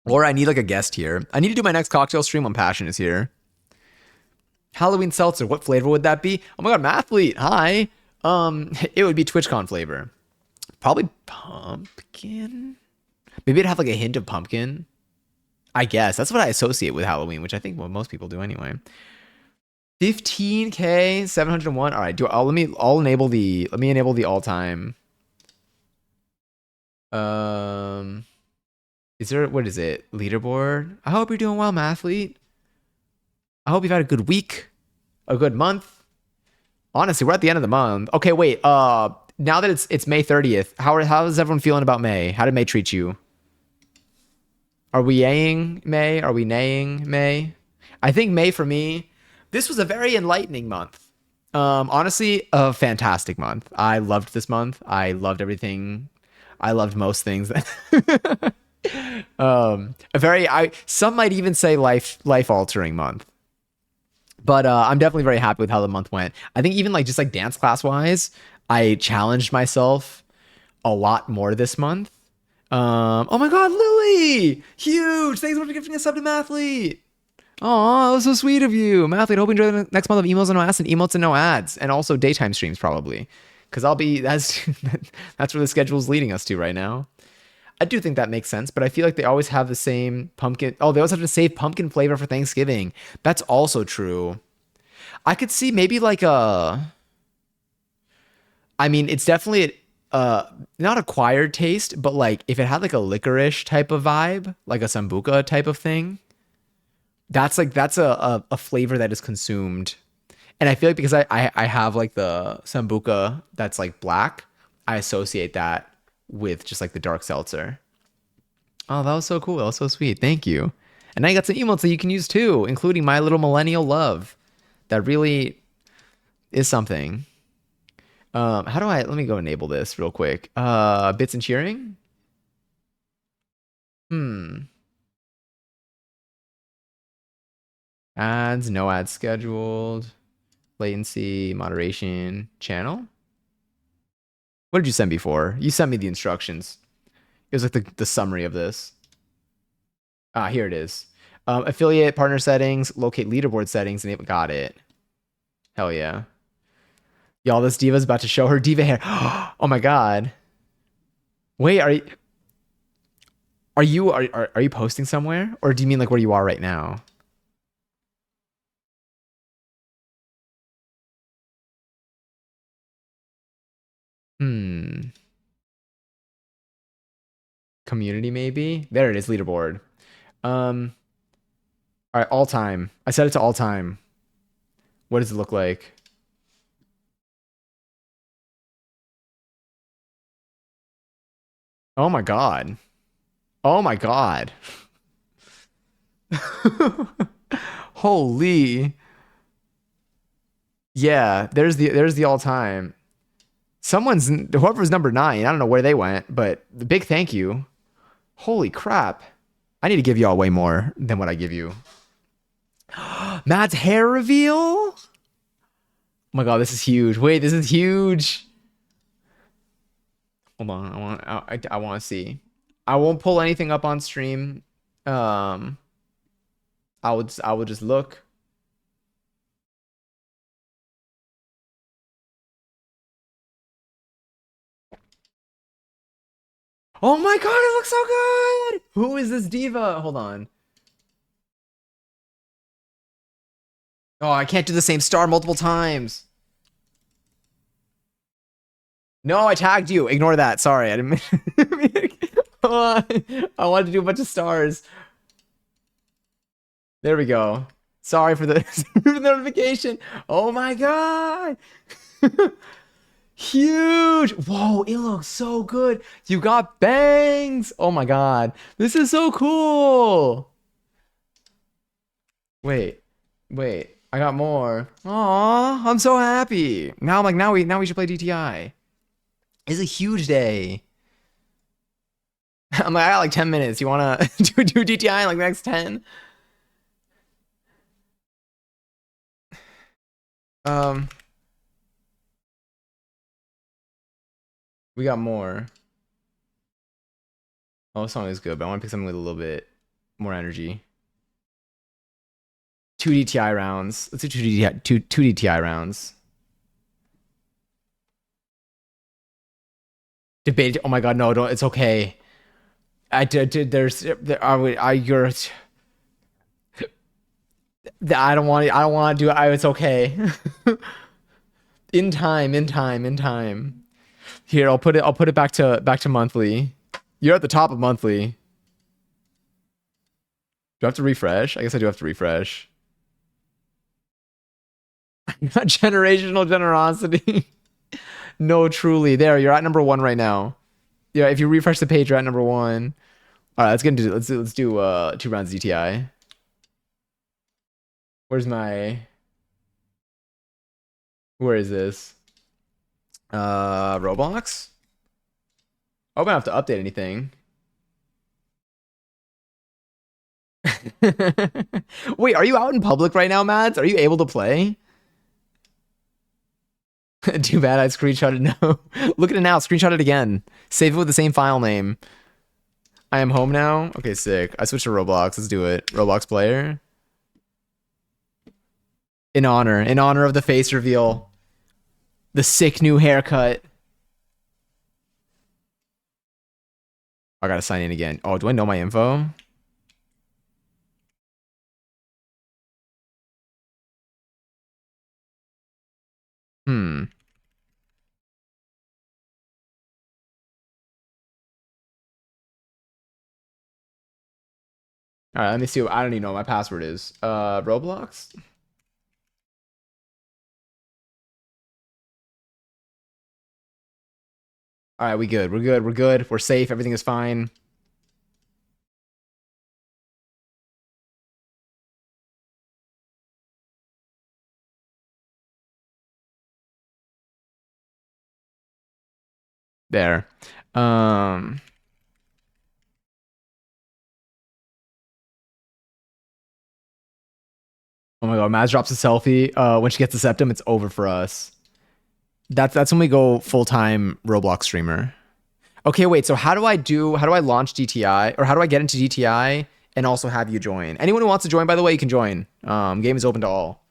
Or I need like a guest here. I need to do my next cocktail stream when Passion is here. Halloween seltzer. What flavor would that be? Oh my god, Mathlete. Hi. It would be TwitchCon flavor. Probably pumpkin. Maybe it'd have like a hint of pumpkin. I guess that's what I associate with Halloween, which I think what most people do anyway. 15K 701. All right, let me enable the all-time. Is there what is it? Leaderboard. I hope you're doing well, Mathlete. I hope you've had a good week, a good month. Honestly, we're at the end of the month. Okay, wait. Now that it's May 30th, how is everyone feeling about May? How did May treat you? Are we yaying May? Are we naying May? I think May for me, this was a very enlightening month. Honestly, a fantastic month. I loved this month. I loved everything. I loved most things. Some might even say life altering month. But I'm definitely very happy with how the month went. I think even like just like dance class wise, I challenged myself a lot more this month. Oh my god, Louie! Huge! Thanks so much for gifting a sub to Mathlete. Oh, that was so sweet of you. Mathlete, hope you enjoy the next month of emos and no ads and emotes and no ads. And also daytime streams probably. Because that's where the schedule is leading us to right now. I do think that makes sense, but I feel like they always have the same pumpkin. Oh, they always have to save pumpkin flavor for Thanksgiving. That's also true. I could see maybe like I mean, it's definitely not acquired taste, but like if it had like a licorice type of vibe, like a sambuca type of thing, that's a flavor that is consumed. And I feel like because I have like the sambuca that's like black, I associate that with just like the dark seltzer. Oh, that was so cool. That was so sweet. Thank you. And now you got some emotes that you can use too, including My Little Millennial Love. That really is something. Let me go enable this real quick. Bits and cheering. Ads, no ads scheduled. Latency, moderation, channel. What did you send before? You sent me the instructions. It was like the summary of this. Ah, here it is. Affiliate partner settings, locate leaderboard settings, and it got it. Hell yeah. Y'all, this diva's about to show her diva hair. Oh my god. Wait, Are you posting somewhere, or do you mean like where you are right now? Hmm. Community maybe. There it is, leaderboard. Um. All right, all time. I set it to all time. What does it look like? Oh my god. Oh my god. Holy. Yeah, there's the all time. Someone's whoever's number 9. I don't know where they went, but the big thank you. Holy crap. I need to give y'all way more than what I give you. Matt's hair reveal? Oh my god, this is huge. Wait, this is huge. Hold on. I want to see. I won't pull anything up on stream. Um I would just look. Oh my god, it looks so good. Who is this diva? Hold on. Oh, I can't do the same star multiple times. No, I tagged you. Ignore that. Sorry, I didn't mean. I wanted to do a bunch of stars. There we go. Sorry for the notification. Oh my god. Huge. Whoa, it looks so good. You got bangs. Oh my god. This is so cool. Wait. Wait. I got more. Aw, I'm so happy. Now I'm like, now we should play DTI. It's a huge day. I'm like, I got like 10 minutes. You wanna do DTI in like the next 10? Um, we got more. Oh, this song is good, but I want to pick something with a little bit more energy. 2 DTI rounds. Let's do 2 DTI rounds. Debate. Oh my god, no, don't. It's okay. I did. You're. I don't want. I don't want to do it. It's okay. In time. In time. In time. Here, I'll put it. I'll put it back to monthly. You're at the top of monthly. Do I have to refresh? I guess I do have to refresh. Generational generosity. No, truly. There, you're at number 1 right now. Yeah, if you refresh the page, you're at number 1. All right, let's do 2 rounds DTI. Where's my? Where is this? Roblox. I hope I don't have to update anything. Wait, are you out in public right now, Mads? Are you able to play? Too bad I screenshotted. No. Look at it now. Screenshot it again. Save it with the same file name. I am home now. Okay, sick. I switched to Roblox. Let's do it. Roblox player. In honor of the face reveal. The sick new haircut. I gotta sign in again. Oh, do I know my info? Hmm. All right, let me see. I don't even know what my password is. Roblox? All right, we good. We're good. We're good. We're safe. Everything is fine. There. Um, oh my god, Maz drops a selfie. When she gets the septum, it's over for us. That's when we go full-time Roblox streamer. Okay, wait. So how do I launch DTI, or how do I get into DTI and also have you join? Anyone who wants to join, by the way, you can join. Game is open to all.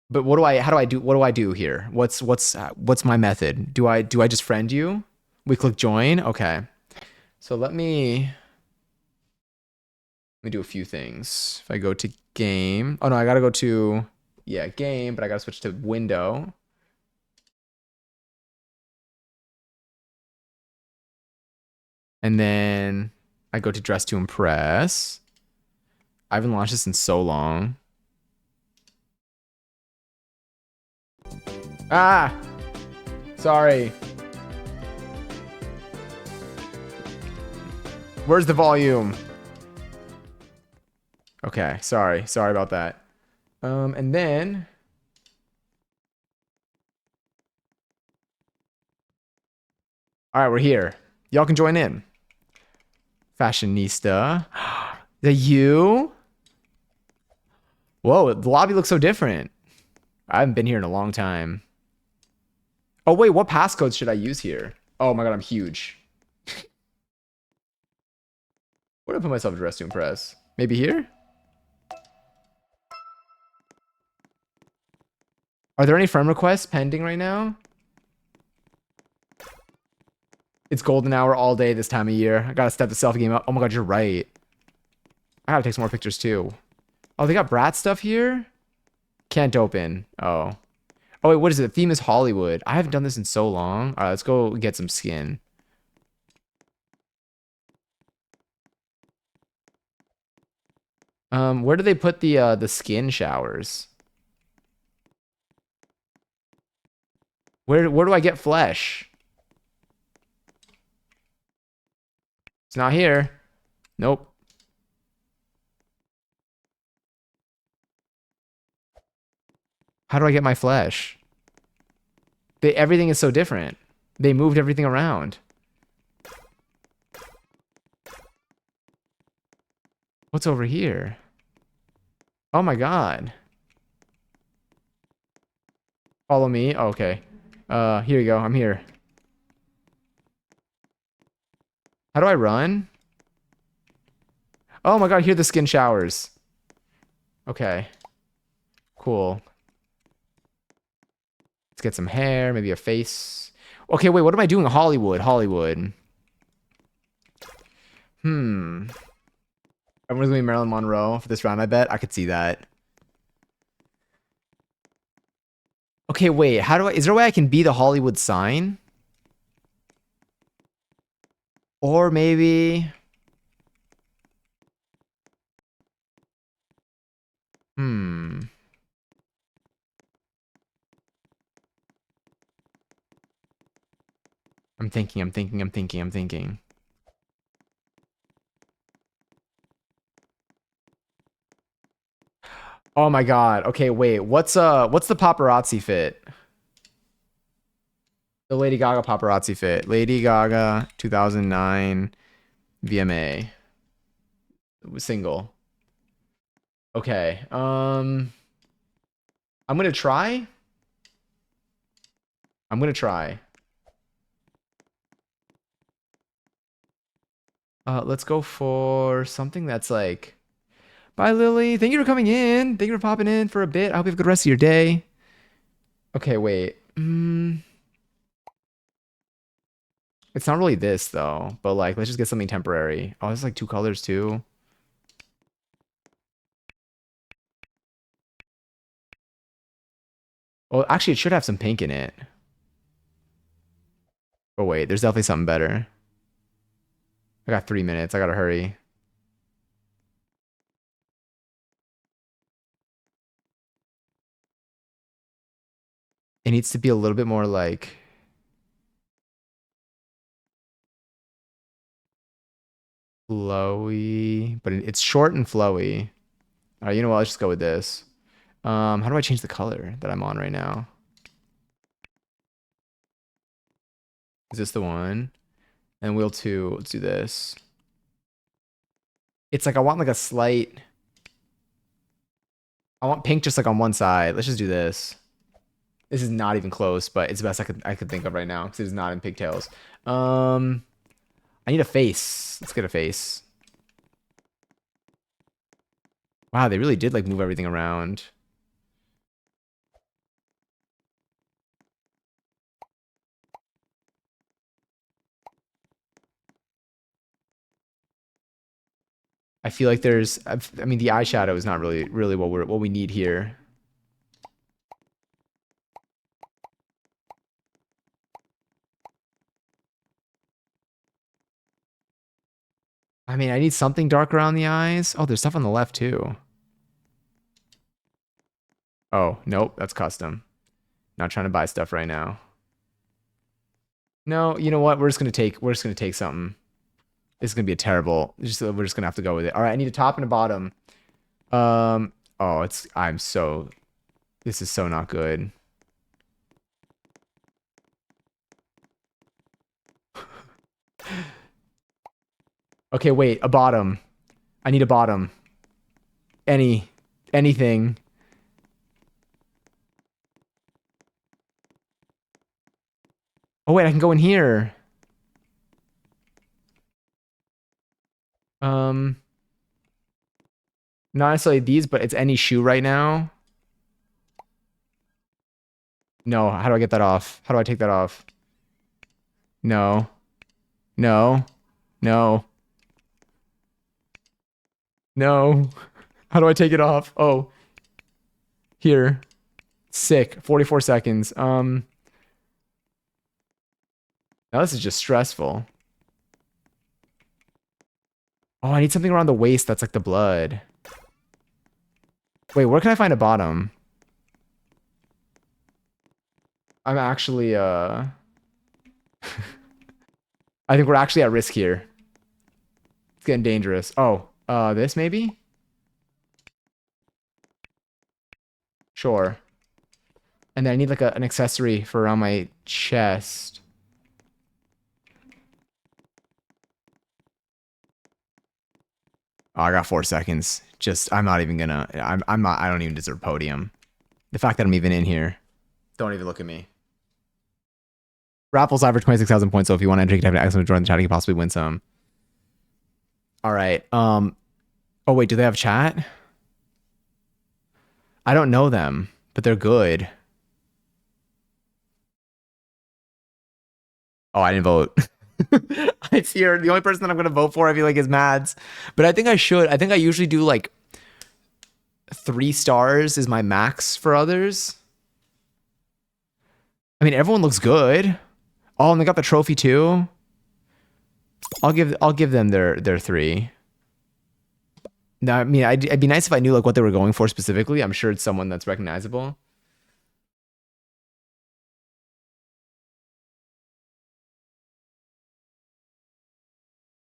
But what do I do here? What's my method? Do I just friend you? We click join. Okay. So let me do a few things. If I go to game, oh no, I gotta go to, yeah, game, but I gotta switch to window. And then I go to dress to impress. I haven't launched this in so long. Ah, sorry. Where's the volume? Okay, sorry about that. And then all right, we're here. Y'all can join in. Fashionista. The you? Whoa, the lobby looks so different. I haven't been here in a long time. Oh wait, what passcodes should I use here? Oh my god, I'm huge. Where do I put myself dressed to impress? Maybe here? Are there any friend requests pending right now? It's golden hour all day this time of year. I gotta step the selfie game up. Oh my god, you're right. I gotta take some more pictures too. Oh, they got Brat stuff here? Can't open. Oh. Oh wait, what is it? The theme is Hollywood. I haven't done this in so long. Alright, let's go get some skin. Where do they put the skin showers? Where do I get flesh? It's not here. Nope. How do I get my flesh? Everything is so different. They moved everything around. What's over here? Oh my god. Follow me. Oh, okay. Here you go. I'm here. How do I run? Oh my god, here are the skin showers. Okay. Cool. Let's get some hair, maybe a face. Okay, wait, what am I doing? Hollywood. Hmm. Everyone's gonna be Marilyn Monroe for this round, I bet. I could see that. Okay, wait, is there a way I can be the Hollywood sign? Or maybe... Hmm. I'm thinking. Oh my god. Okay, wait. What's the paparazzi fit? The Lady Gaga paparazzi fit. Lady Gaga 2009 VMA. Single. Okay. I'm gonna try. I'm gonna try. Let's go for something that's like, bye Lily. Thank you for coming in. Thank you for popping in for a bit. I hope you have a good rest of your day. Okay, wait. It's not really this though, but like, let's just get something temporary. Oh, there's like two colors too. Well, actually, it should have some pink in it. Oh wait, there's definitely something better. I got 3 minutes. I gotta hurry. It needs to be a little bit more like flowy, but it's short and flowy. All right, you know what? Let's just go with this. How do I change the color that I'm on right now? Is this the one? And wheel two, let's do this. It's like I want like a slight. I want pink just like on one side. Let's just do this. This is not even close, but it's the best I could think of right now because it is not in pigtails. I need a face. Let's get a face. Wow, they really did like move everything around. I feel like there's, I mean, the eyeshadow is not really what we need here. I mean, I need something dark around the eyes. Oh, there's stuff on the left too. Oh, nope, that's custom. Not trying to buy stuff right now. No, you know what? We're just gonna take something. This is gonna be a terrible. We're just gonna have to go with it. All right, I need a top and a bottom. Oh, this is so not good. Okay, wait, a bottom. I need a bottom. Anything. Oh wait, I can go in here. Not necessarily these, but it's any shoe right now. No, how do I get that off? How do I take that off? No. No. No. No. How do I take it off? Oh. Here. Sick. 44 seconds. Now this is just stressful. Oh, I need something around the waist that's like the blood. Wait, where can I find a bottom? I'm actually, I think we're actually at risk here. It's getting dangerous. Oh, this maybe? Sure. And then I need like an accessory for around my chest. Oh, I got 4 seconds. Just, I'm not even gonna, I'm not, I don't even deserve podium. The fact that I'm even in here. Don't even look at me. Raffles average 26,000 points, so if you want to enter, you can have an excellent join the chat, you can possibly win some. All right. Oh wait, do they have chat? I don't know them, but they're good. Oh, I didn't vote. I fear the only person that I'm gonna vote for, I feel like, is Mads. But I think I should. I think I usually do like 3 stars is my max for others. I mean, everyone looks good. Oh, and they got the trophy too. I'll give them their 3. No, I mean, it'd be nice if I knew like what they were going for specifically. I'm sure it's someone that's recognizable.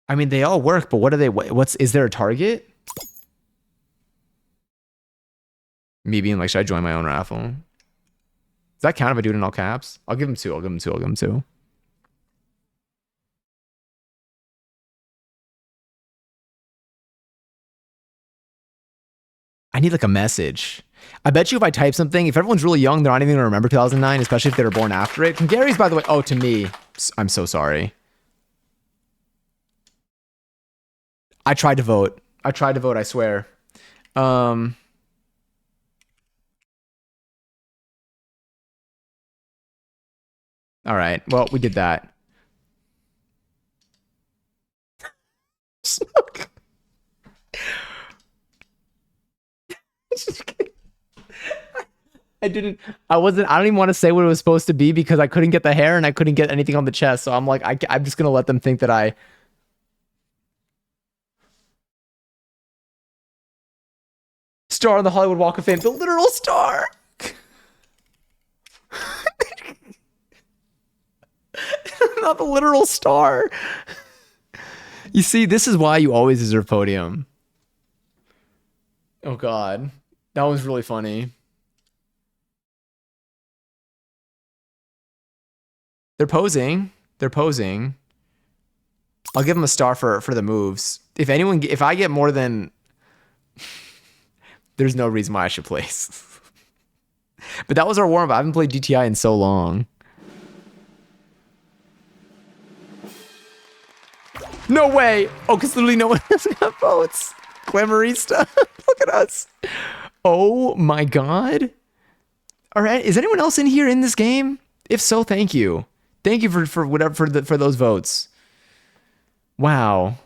I mean, they all work, but what are they? Is there a target? Me being like, should I join my own raffle? Does that count if I do it in all caps? I'll give them 2. I'll give them 2. I'll give them 2. I need like a message. I bet you if I type something, if everyone's really young, they're not even gonna remember 2009, especially if they were born after it. From Gary's, by the way. Oh, to me. I'm so sorry. I tried to vote. I swear. All right. Well, we did that. Smoke. I don't even want to say what it was supposed to be because I couldn't get the hair and I couldn't get anything on the chest. So I'm like, I'm just going to let them think that I. Star on the Hollywood Walk of Fame, the literal star. Not the literal star. You see, this is why you always deserve podium. Oh God, that was really funny. They're posing. They're posing. I'll give them a star for the moves. If I get more than, there's no reason why I should place. But that was our warm up. I haven't played GTI in so long. No way. Oh, because literally no one has got votes. Glamourista. Look at us. Oh my God. All right. Is anyone else in here in this game? If so, thank you. Thank you for whatever for those votes. Wow.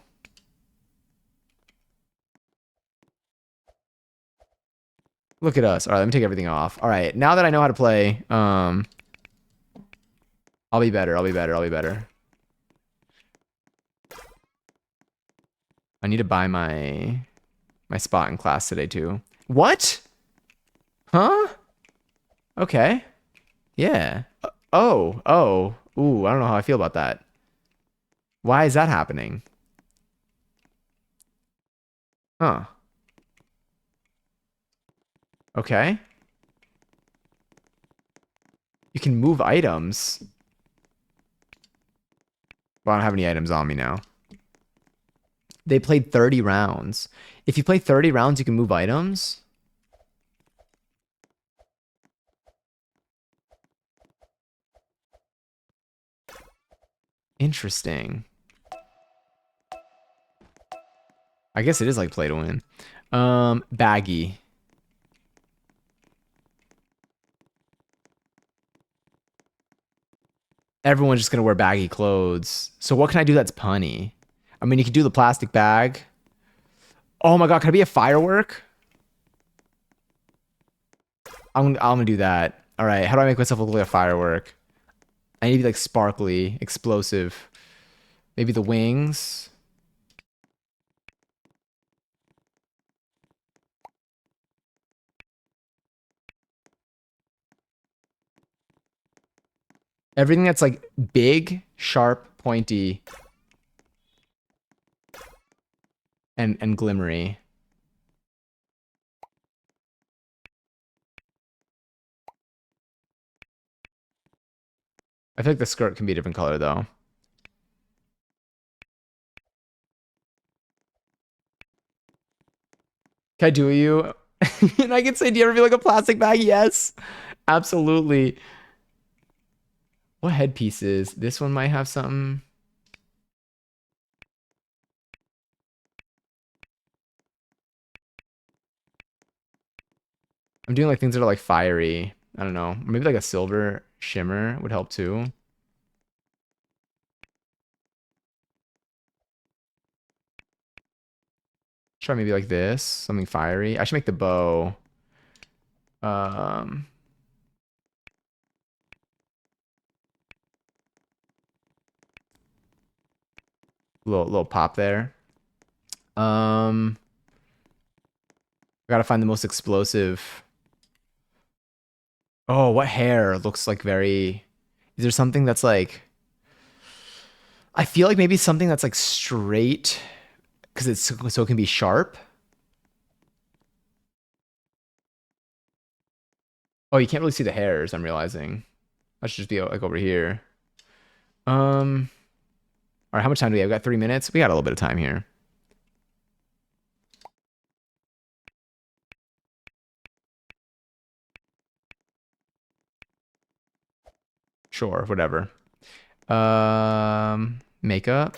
Look at us. All right, let me take everything off. All right, now that I know how to play, I'll be better. I'll be better. I'll be better. I need to buy my spot in class today too. What? Huh? Okay. Yeah. Oh. Ooh, I don't know how I feel about that. Why is that happening? Huh. Okay. You can move items. Well, I don't have any items on me now. They played 30 rounds. If you play 30 rounds, you can move items. Interesting. I guess it is like play to win. Baggy. Everyone's just gonna wear baggy clothes. So what can I do that's punny? I mean, you can do the plastic bag. Oh my god, can I be a firework? I'm gonna do that. All right, how do I make myself look like a firework? I need to be like sparkly, explosive. Maybe the wings. Everything that's like big, sharp, pointy, and glimmery. I feel like the skirt can be a different color though. Can I do you? And I can say, do you ever feel like a plastic bag? Yes, absolutely. What headpieces? This one might have something. I'm doing like things that are like fiery. I don't know. Maybe like a silver shimmer would help too. Try maybe like this, something fiery. I should make the bow. Um, little pop there. I gotta find the most explosive. Oh, what hair looks like very. Is there something that's like? I feel like maybe something that's like straight, because it's so it can be sharp. Oh, you can't really see the hairs. I'm realizing. I should just be like over here. Um. All right, how much time do we have? We got 3 minutes. We got a little bit of time here. Sure, whatever. Makeup.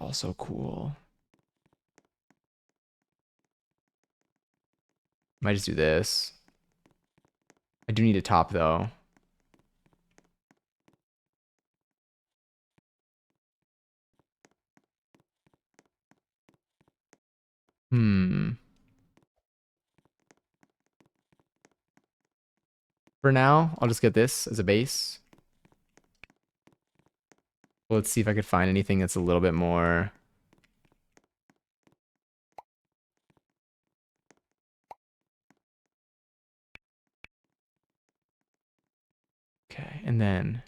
Also cool. Might just do this. I do need a top though. Hmm. For now, I'll just get this as a base. Let's see if I could find anything that's a little bit more. Okay, and then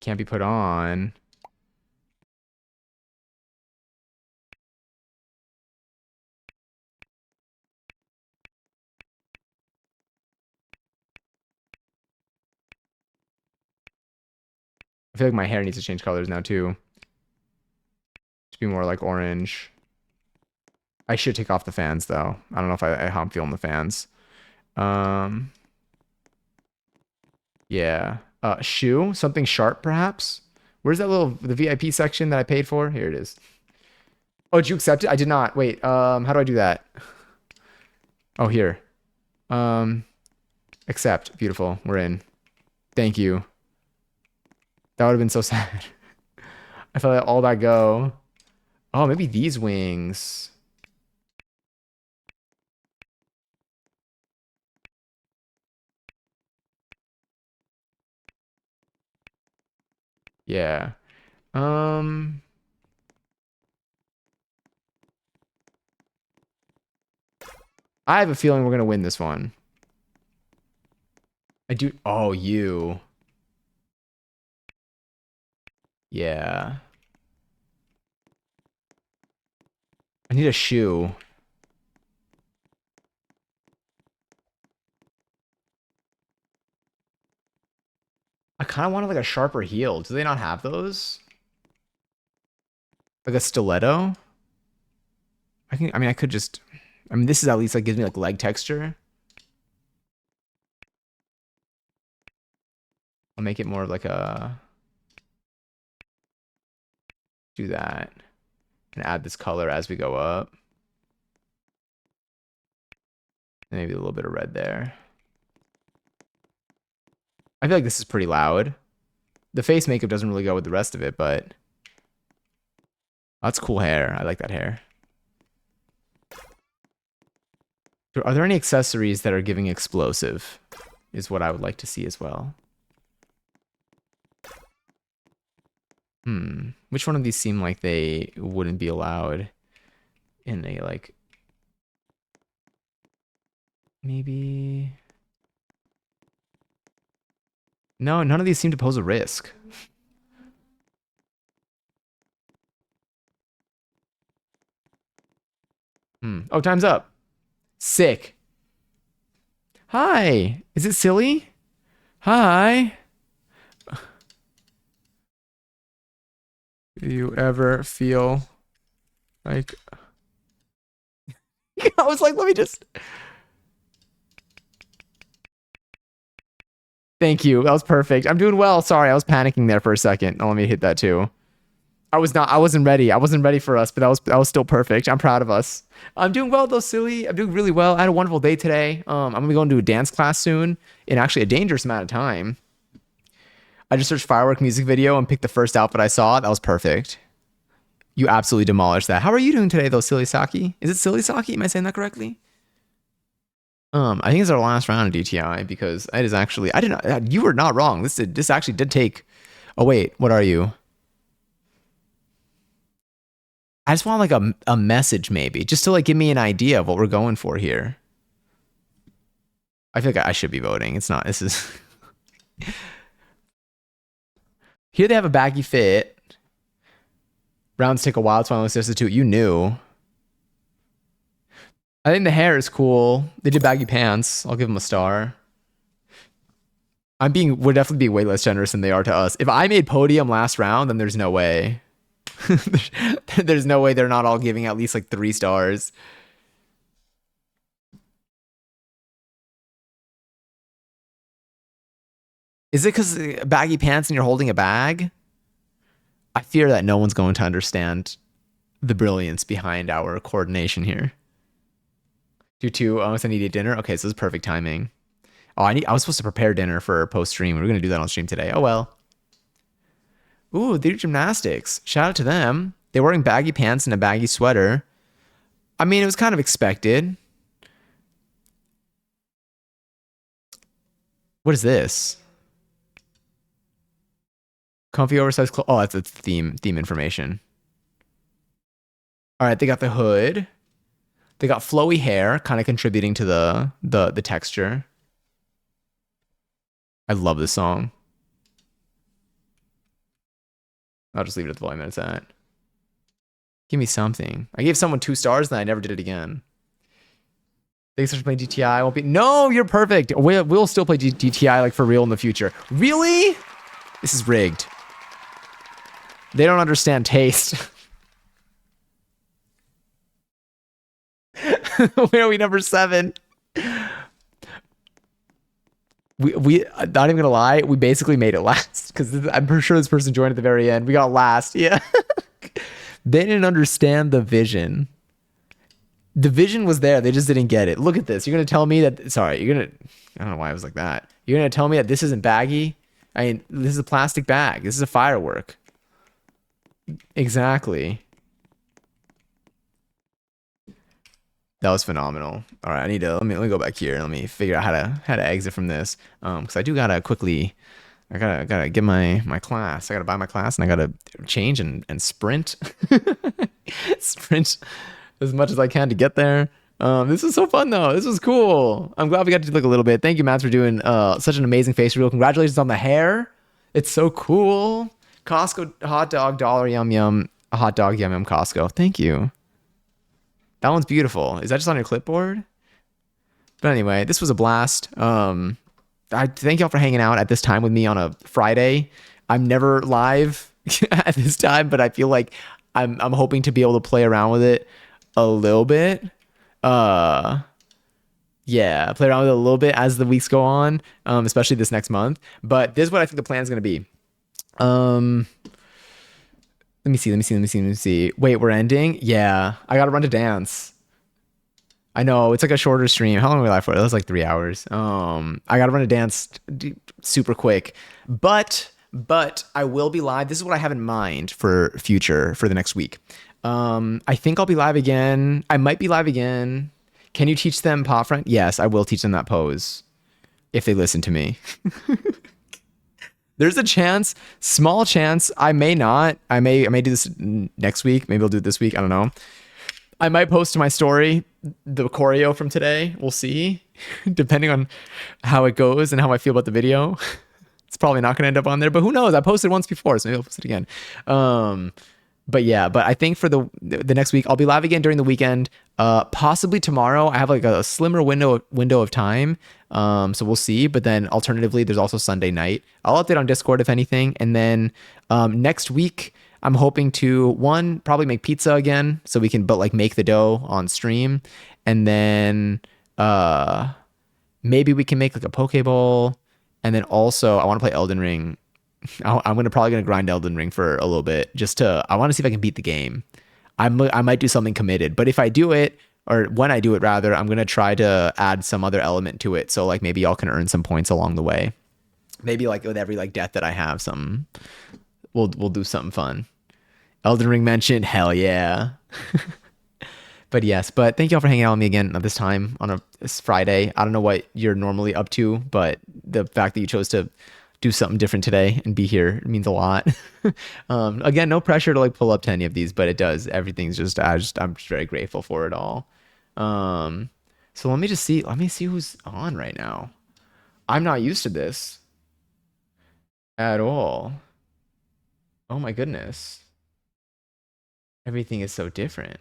can't be put on. I feel like my hair needs to change colors now too. To be more like orange. I should take off the fans though. I don't know if how I'm feeling the fans. Um, yeah. Shoe, something sharp perhaps. Where's that the VIP section that I paid for? Here it is. Oh, did you accept it? I did not. Wait. How do I do that? Oh, here. Um, accept. Beautiful. We're in. Thank you. That would have been so sad. I felt like all that go. Oh, maybe these wings. Yeah. Um, I have a feeling we're gonna win this one. I do. Oh, you. Yeah. I need a shoe. I kind of wanted like a sharper heel. Do they not have those? Like a stiletto? I mean, I could just, I mean, this is at least like gives me like leg texture. I'll make it more of like a, do that and add this color as we go up. And maybe a little bit of red there. I feel like this is pretty loud. The face makeup doesn't really go with the rest of it, but that's cool hair. I like that hair. Are there any accessories that are giving explosive? Is what I would like to see as well. Which one of these seem like they wouldn't be allowed in a like maybe no, none of these seem to pose a risk. Oh, time's up. Sick. Hi. Is it silly? Hi. Do you ever feel like I was like, let me just Thank you. That was perfect. I'm doing well. Sorry, I was panicking there for a second. Oh, let me hit that too. I wasn't ready. I wasn't ready for us, but that was still perfect. I'm proud of us. I'm doing well though, silly. I'm doing really well. I had a wonderful day today. I'm gonna be going to a dance class soon in actually a dangerous amount of time. I just searched firework music video and picked the first outfit I saw. That was perfect. You absolutely demolished that. How are you doing today though, Silly Saki? Is it Silly Saki? Am I saying that correctly? I think it's our last round of DTI because it is actually I didn't you were not wrong. This actually did take. Oh wait, what are you? I just want like a message maybe, just to like give me an idea of what we're going for here. I feel like I should be voting. It's not. This is here. They have a baggy fit. Rounds take a while. It's finally substitute. You knew. I think the hair is cool. They did baggy pants. I'll give them a star. We're definitely being way less generous than they are to us. If I made podium last round, then there's no way. There's no way they're not all giving at least like 3 stars. Is it because baggy pants and you're holding a bag? I fear that no one's going to understand the brilliance behind our coordination here. Do 2 almost I need to eat dinner. Okay, so this is perfect timing. Oh, I was supposed to prepare dinner for post stream. We're gonna do that on stream today. Oh well. Ooh, they do gymnastics. Shout out to them. They're wearing baggy pants and a baggy sweater. I mean, it was kind of expected. What is this? Comfy oversized clothes. Oh, that's theme information. All right, they got the hood. They got flowy hair, kind of contributing to the texture. I love this song. I'll just leave it at the volume it's at. Give me something. I gave someone 2 stars, and I never did it again. Thanks for playing GTI. Won't be. No, you're perfect. We'll still play GTI like for real in the future. Really? This is rigged. They don't understand taste. Where are we? Number 7. We not even gonna lie, we basically made it last because I'm pretty sure this person joined at the very end. We got last. Yeah. They didn't understand the vision. The vision was there. They just didn't get it. Look at this. You're gonna tell me that? Sorry, I don't know why I was like that. You're gonna tell me that this isn't baggy? I mean, this is a plastic bag. This is a firework. Exactly. That was phenomenal. All right, I need to let me go back here and let me figure out how to exit from this. Because I do gotta quickly. I gotta get my class. I gotta buy my class and I gotta change and sprint. Sprint as much as I can to get there. This was so fun though. This was cool. I'm glad we got to look a little bit. Thank you, Matt, for doing such an amazing face reveal. Congratulations on the hair. It's so cool. Costco hot dog dollar yum yum. A hot dog yum yum Costco. Thank you. That one's beautiful. Is that just on your clipboard? But anyway, this was a blast. I thank y'all for hanging out at this time with me on a Friday. I'm never live at this time, but I feel like I'm hoping to be able to play around with it a little bit. Yeah, play around with it a little bit as the weeks go on, especially this next month. But this is what I think the plan is going to be. Let me see. Wait, we're ending? Yeah, I got to run to dance. I know it's like a shorter stream. How long were we live for? It was like 3 hours. I got to run a dance super quick, but I will be live. This is what I have in mind for the next week. I think I'll be live again. I might be live again. Can you teach them paw front? Yes, I will teach them that pose if they listen to me. There's a chance, small chance. I may not. I may do this next week. Maybe I'll do it this week. I don't know. I might post to my story the choreo from today. We'll see, depending on how it goes and how I feel about the video. It's probably not going to end up on there, but who knows? I posted once before, so maybe I'll post it again. But I think for the next week, I'll be live again during the weekend. Possibly tomorrow. I have like a slimmer window of time. So we'll see. But then alternatively, there's also Sunday night. I'll update on Discord if anything. And then next week, I'm hoping to probably make pizza again, so we can make the dough on stream, and then maybe we can make like a poke bowl, and then also I want to play Elden Ring. I'm probably gonna grind Elden Ring for a little bit I want to see if I can beat the game. I might do something committed, but if I do it, or when I do it rather, I'm gonna try to add some other element to it. So like maybe y'all can earn some points along the way. Maybe like with every death that I have, we'll do something fun. Elden Ring mentioned, hell yeah. But thank y'all for hanging out with me again at this time on this Friday. I don't know what you're normally up to, but the fact that you chose to do something different today and be here means a lot. Again, no pressure to pull up to any of these, but it does. Everything's I'm just very grateful for it all. So let me see who's on right now. I'm not used to this at all. Oh my goodness. Everything is so different.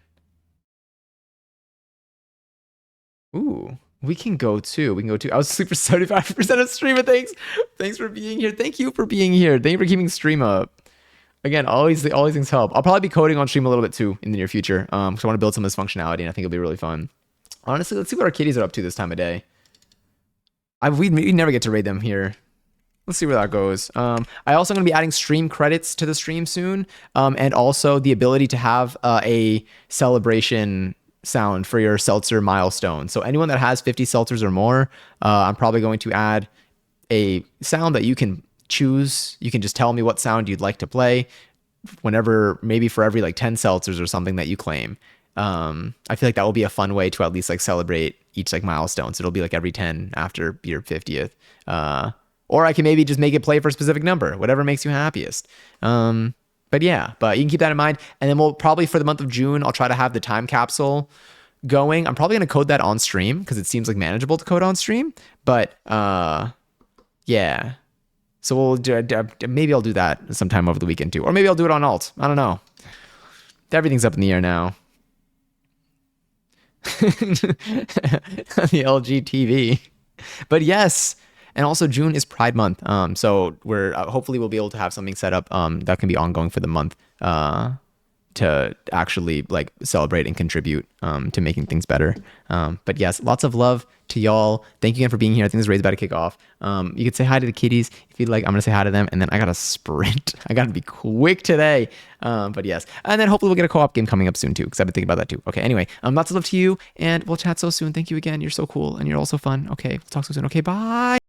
Ooh, we can go too. I was asleep for 75% of stream. Thanks for being here. Thank you for being here. Thank you for keeping stream up. Again, all these things help. I'll probably be coding on stream a little bit too in the near future. Because I want to build some of this functionality, and I think it'll be really fun. Honestly, let's see what our kitties are up to this time of day. We never get to raid them here. Let's see where that goes. I also going to be adding stream credits to the stream soon, and also the ability to have a celebration sound for your seltzer milestone. So anyone that has 50 seltzers or more, I'm probably going to add a sound that you can choose. You can just tell me what sound you'd like to play whenever, maybe for every 10 seltzers or something that you claim. I feel like that will be a fun way to at least celebrate each milestone. So it'll be every 10 after your 50th. Or I can maybe just make it play for a specific number, whatever makes you happiest. But you can keep that in mind. And then we'll probably, for the month of June, I'll try to have the time capsule going. I'm probably going to code that on stream because it seems manageable to code on stream. But yeah. So we'll maybe I'll do that sometime over the weekend too. Or maybe I'll do it on alt. I don't know. Everything's up in the air now. The LG TV. But yes. And also June is Pride Month. So we're hopefully we'll be able to have something set up that can be ongoing for the month to actually like celebrate and contribute to making things better. But yes, lots of love to y'all. Thank you again for being here. I think this raid's about to kick off. You could say hi to the kitties if you'd like. I'm gonna say hi to them, and then I gotta sprint. I gotta be quick today. But yes, and then hopefully we'll get a co-op game coming up soon too, because I've been thinking about that too. Okay, anyway, lots of love to you, and we'll chat so soon. Thank you again. You're so cool, and you're also fun. Okay, we'll talk so soon. Okay, bye.